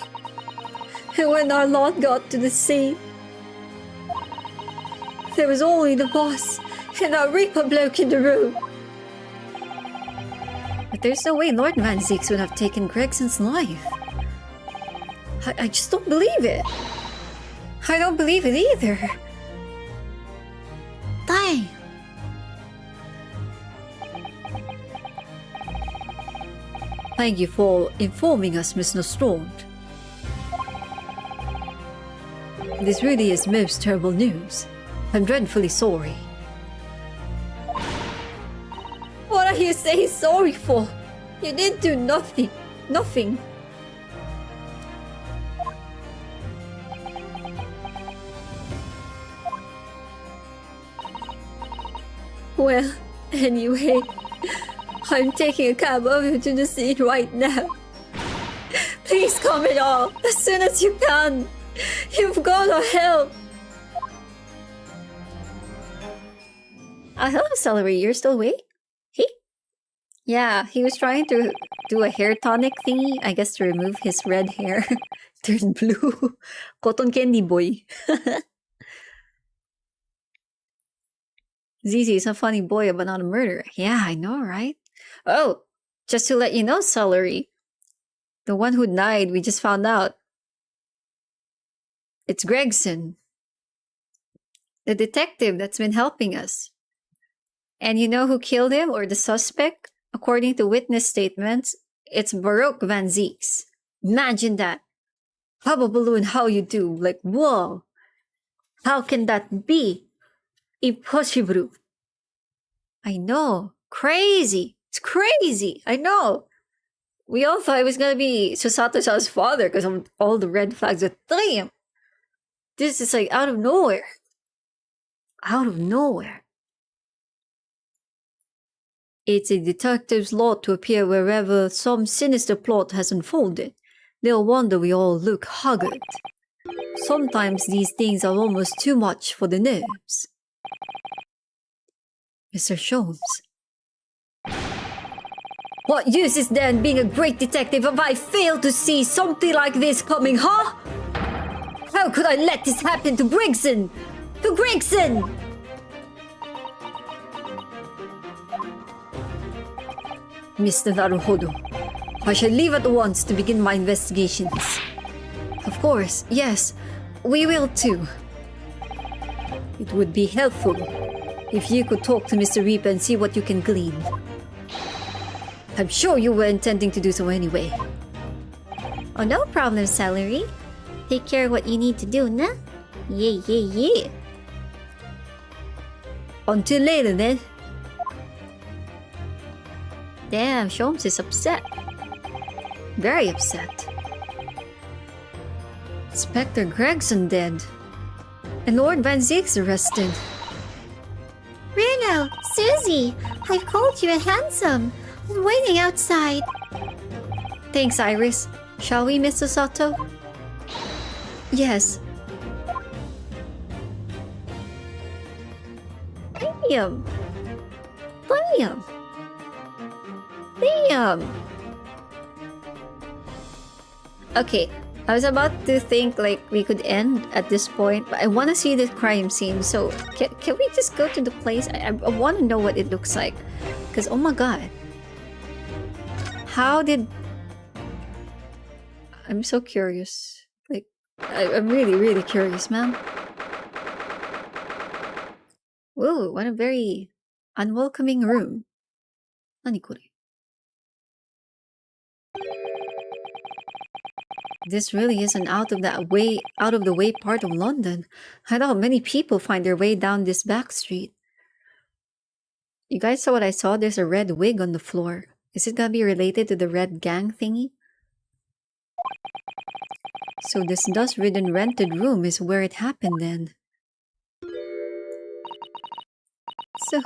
And when our lot got to the scene, there was only the boss and our Reaper bloke in the room. But there's no way Lord Van Zieks would have taken Gregson's life. I just don't believe it. I don't believe it either. Dang. Thank you for informing us, Miss Nostrand. This really is most terrible news. I'm dreadfully sorry. What are you saying sorry for? You didn't do nothing. Nothing. Well, anyway, I'm taking a cab over to the scene right now. Please come it all as soon as you can. You've got to help. Hello, Celery. You're still awake? He? Yeah, he was trying to do a hair tonic thingy, I guess to remove his red hair. Turn blue. Cotton candy boy. Zizi is a funny boy but not a murderer. Yeah, I know, right? Oh, just to let you know, Celery. The one who died, we just found out. It's Gregson. The detective that's been helping us. And you know who killed him, or the suspect? According to witness statements, it's Baruch Van Zieks. Imagine that. Hubba balloon, how you do? Like, whoa. How can that be? Impossible. I know. Crazy. It's crazy. I know. We all thought it was gonna be Susato-san's father because of all the red flags. But damn. This is like out of nowhere. Out of nowhere. It's a detective's lot to appear wherever some sinister plot has unfolded. They'll wonder we all look haggard. Sometimes these things are almost too much for the nerves. Mr. Sholmes. What use is there in being a great detective if I fail to see something like this coming, huh? How could I let this happen to Gregson? To Gregson! Mr. Naruhodo, I shall leave at once to begin my investigations. Of course, yes, we will too. It would be helpful if you could talk to Mr. Reaper and see what you can glean. I'm sure you were intending to do so anyway. Oh, no problem, Celery. Take care of what you need to do, nah? Yeah, yeah, yeah. Until later then. Damn, Sholmes is upset. Very upset. Inspector Gregson dead. And Lord Van Zieks arrested. Bruno, Susie, I've called you a handsome. I'm waiting outside. Thanks, Iris. Shall we, Mr. Sato? Yes. Damn. Damn. Damn. Okay, I was about to think like we could end at this point, but I want to see the crime scene. So can we just go to the place? I want to know what it looks like. Because, oh my god. How did... I'm so curious. Like, I'm really, really curious, man. Whoa, what a very unwelcoming room. Nani kore? This really is an out of the way part of London. I thought many people find their way down this back street. You guys saw what I saw? There's a red wig on the floor. Is it gonna be related to the red gang thingy? So this dust-ridden rented room is where it happened then. So,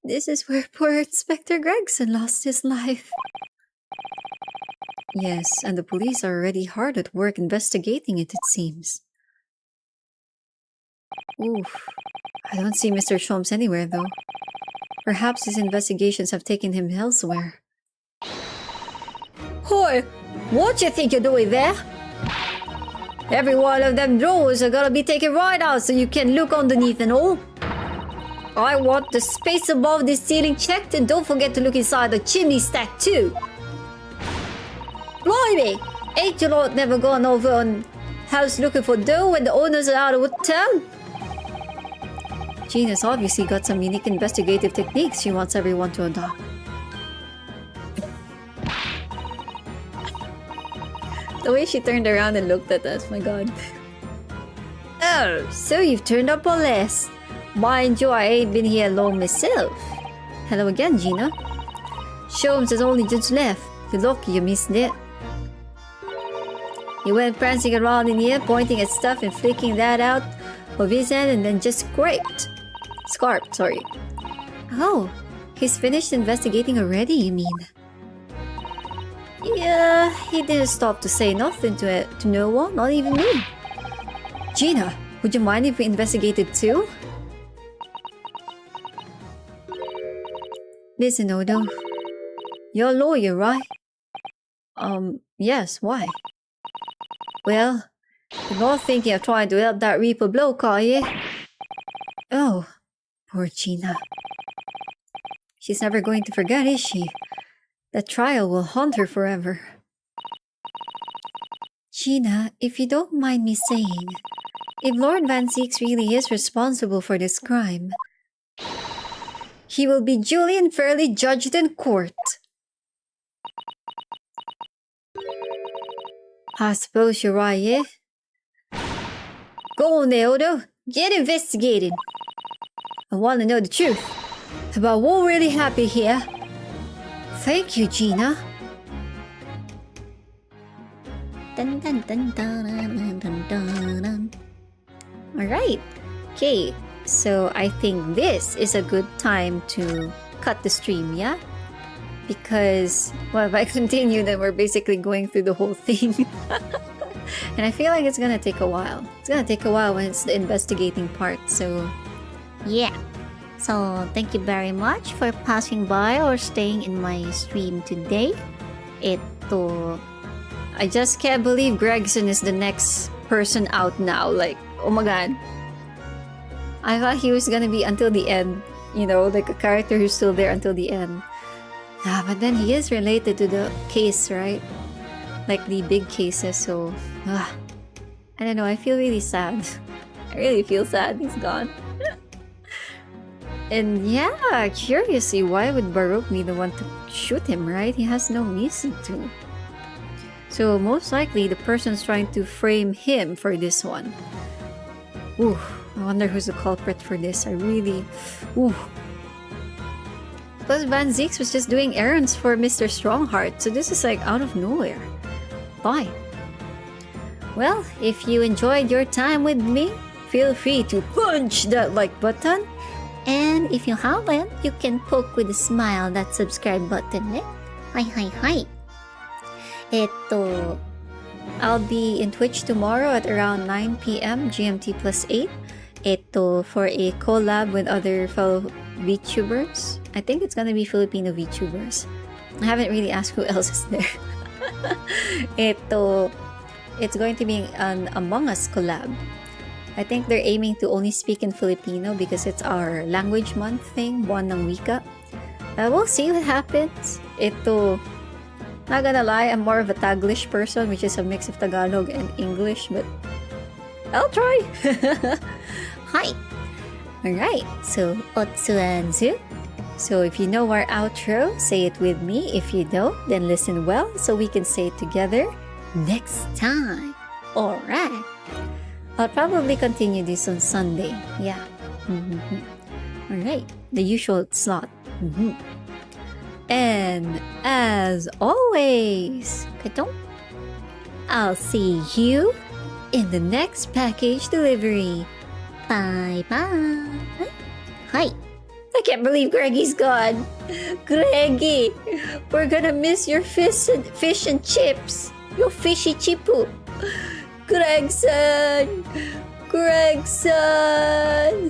this is where poor Inspector Gregson lost his life. Yes, and the police are already hard at work investigating it seems. Oof. I don't see Mr. Sholmes anywhere, though. Perhaps his investigations have taken him elsewhere. Hoy! What you think you're doing there? Every one of them drawers are gonna be taken right out so you can look underneath and all. I want the space above the ceiling checked, and don't forget to look inside the chimney stack too. Blimey! Ain't you lot never gone over on house looking for dough when the owners are out of town? Gina's obviously got some unique investigative techniques she wants everyone to adopt. The way she turned around and looked at us, my god. Oh, so you've turned up or less. Mind you, I ain't been here long myself. Hello again, Gina. Sholmes has only just left. You're lucky you missed it. He went prancing around in here, pointing at stuff and flicking that out of his hand and then just scraped. Scarp, sorry. Oh, he's finished investigating already, you mean? Yeah, he didn't stop to say nothing to no one, not even me. Gina, would you mind if we investigated too? Listen, Odo. You're a lawyer, right? Yes, why? Well, you're not thinking of trying to help that Reaper bloke, are you? Oh, poor Gina. She's never going to forget, is she? That trial will haunt her forever. Gina, if you don't mind me saying, if Lord Van Zieks really is responsible for this crime, he will be duly and fairly judged in court. I suppose you're right, eh? Go on there, Odo. Get investigating. I want to know the truth about what really happened here. Thank you, Gina. Dun, dun, dun, dun, dun, dun, dun, dun. Alright. Okay, so I think this is a good time to cut the stream, yeah? Because, well, if I continue, then we're basically going through the whole thing. And I feel like it's gonna take a while. It's gonna take a while when it's the investigating part, so... Yeah. So, thank you very much for passing by or staying in my stream today. I just can't believe Gregson is the next person out now. Like, oh my god. I thought he was gonna be until the end. You know, like a character who's still there until the end. But then he is related to the case, right? Like the big cases, so... I don't know, I feel really sad. I really feel sad he's gone. And yeah, curiously, why would Baruch be the one to shoot him, right? He has no reason to. So most likely, the person's trying to frame him for this one. Ooh, I wonder who's the culprit for this. I really... Ooh. Plus, Van Zieks was just doing errands for Mr. Strongheart, so this is like out of nowhere. Bye. Well, if you enjoyed your time with me, feel free to punch that like button. And if you haven't, you can poke with a smile that subscribe button, eh? Hi. I'll be in Twitch tomorrow at around 9 p.m. GMT plus 8. For a collab with other fellow VTubers. I think it's gonna be Filipino VTubers. I haven't really asked who else is there. It's going to be an Among Us collab. I think they're aiming to only speak in Filipino because it's our language month thing, Buwan ng Wika. We'll see what happens. Not gonna lie, I'm more of a Taglish person, which is a mix of Tagalog and English, but I'll try. Hi. Alright, so Otsu Anzu. So if you know our outro, say it with me. If you don't, then listen well so we can say it together next time. Alright. I'll probably continue this on Sunday. Yeah. Alright, the usual slot. And as always, I'll see you in the next package delivery. Bye-bye. Hi. I can't believe Greggy's gone. Greggy, we're gonna miss your fish and chips. Your fishy chipu. Gregson.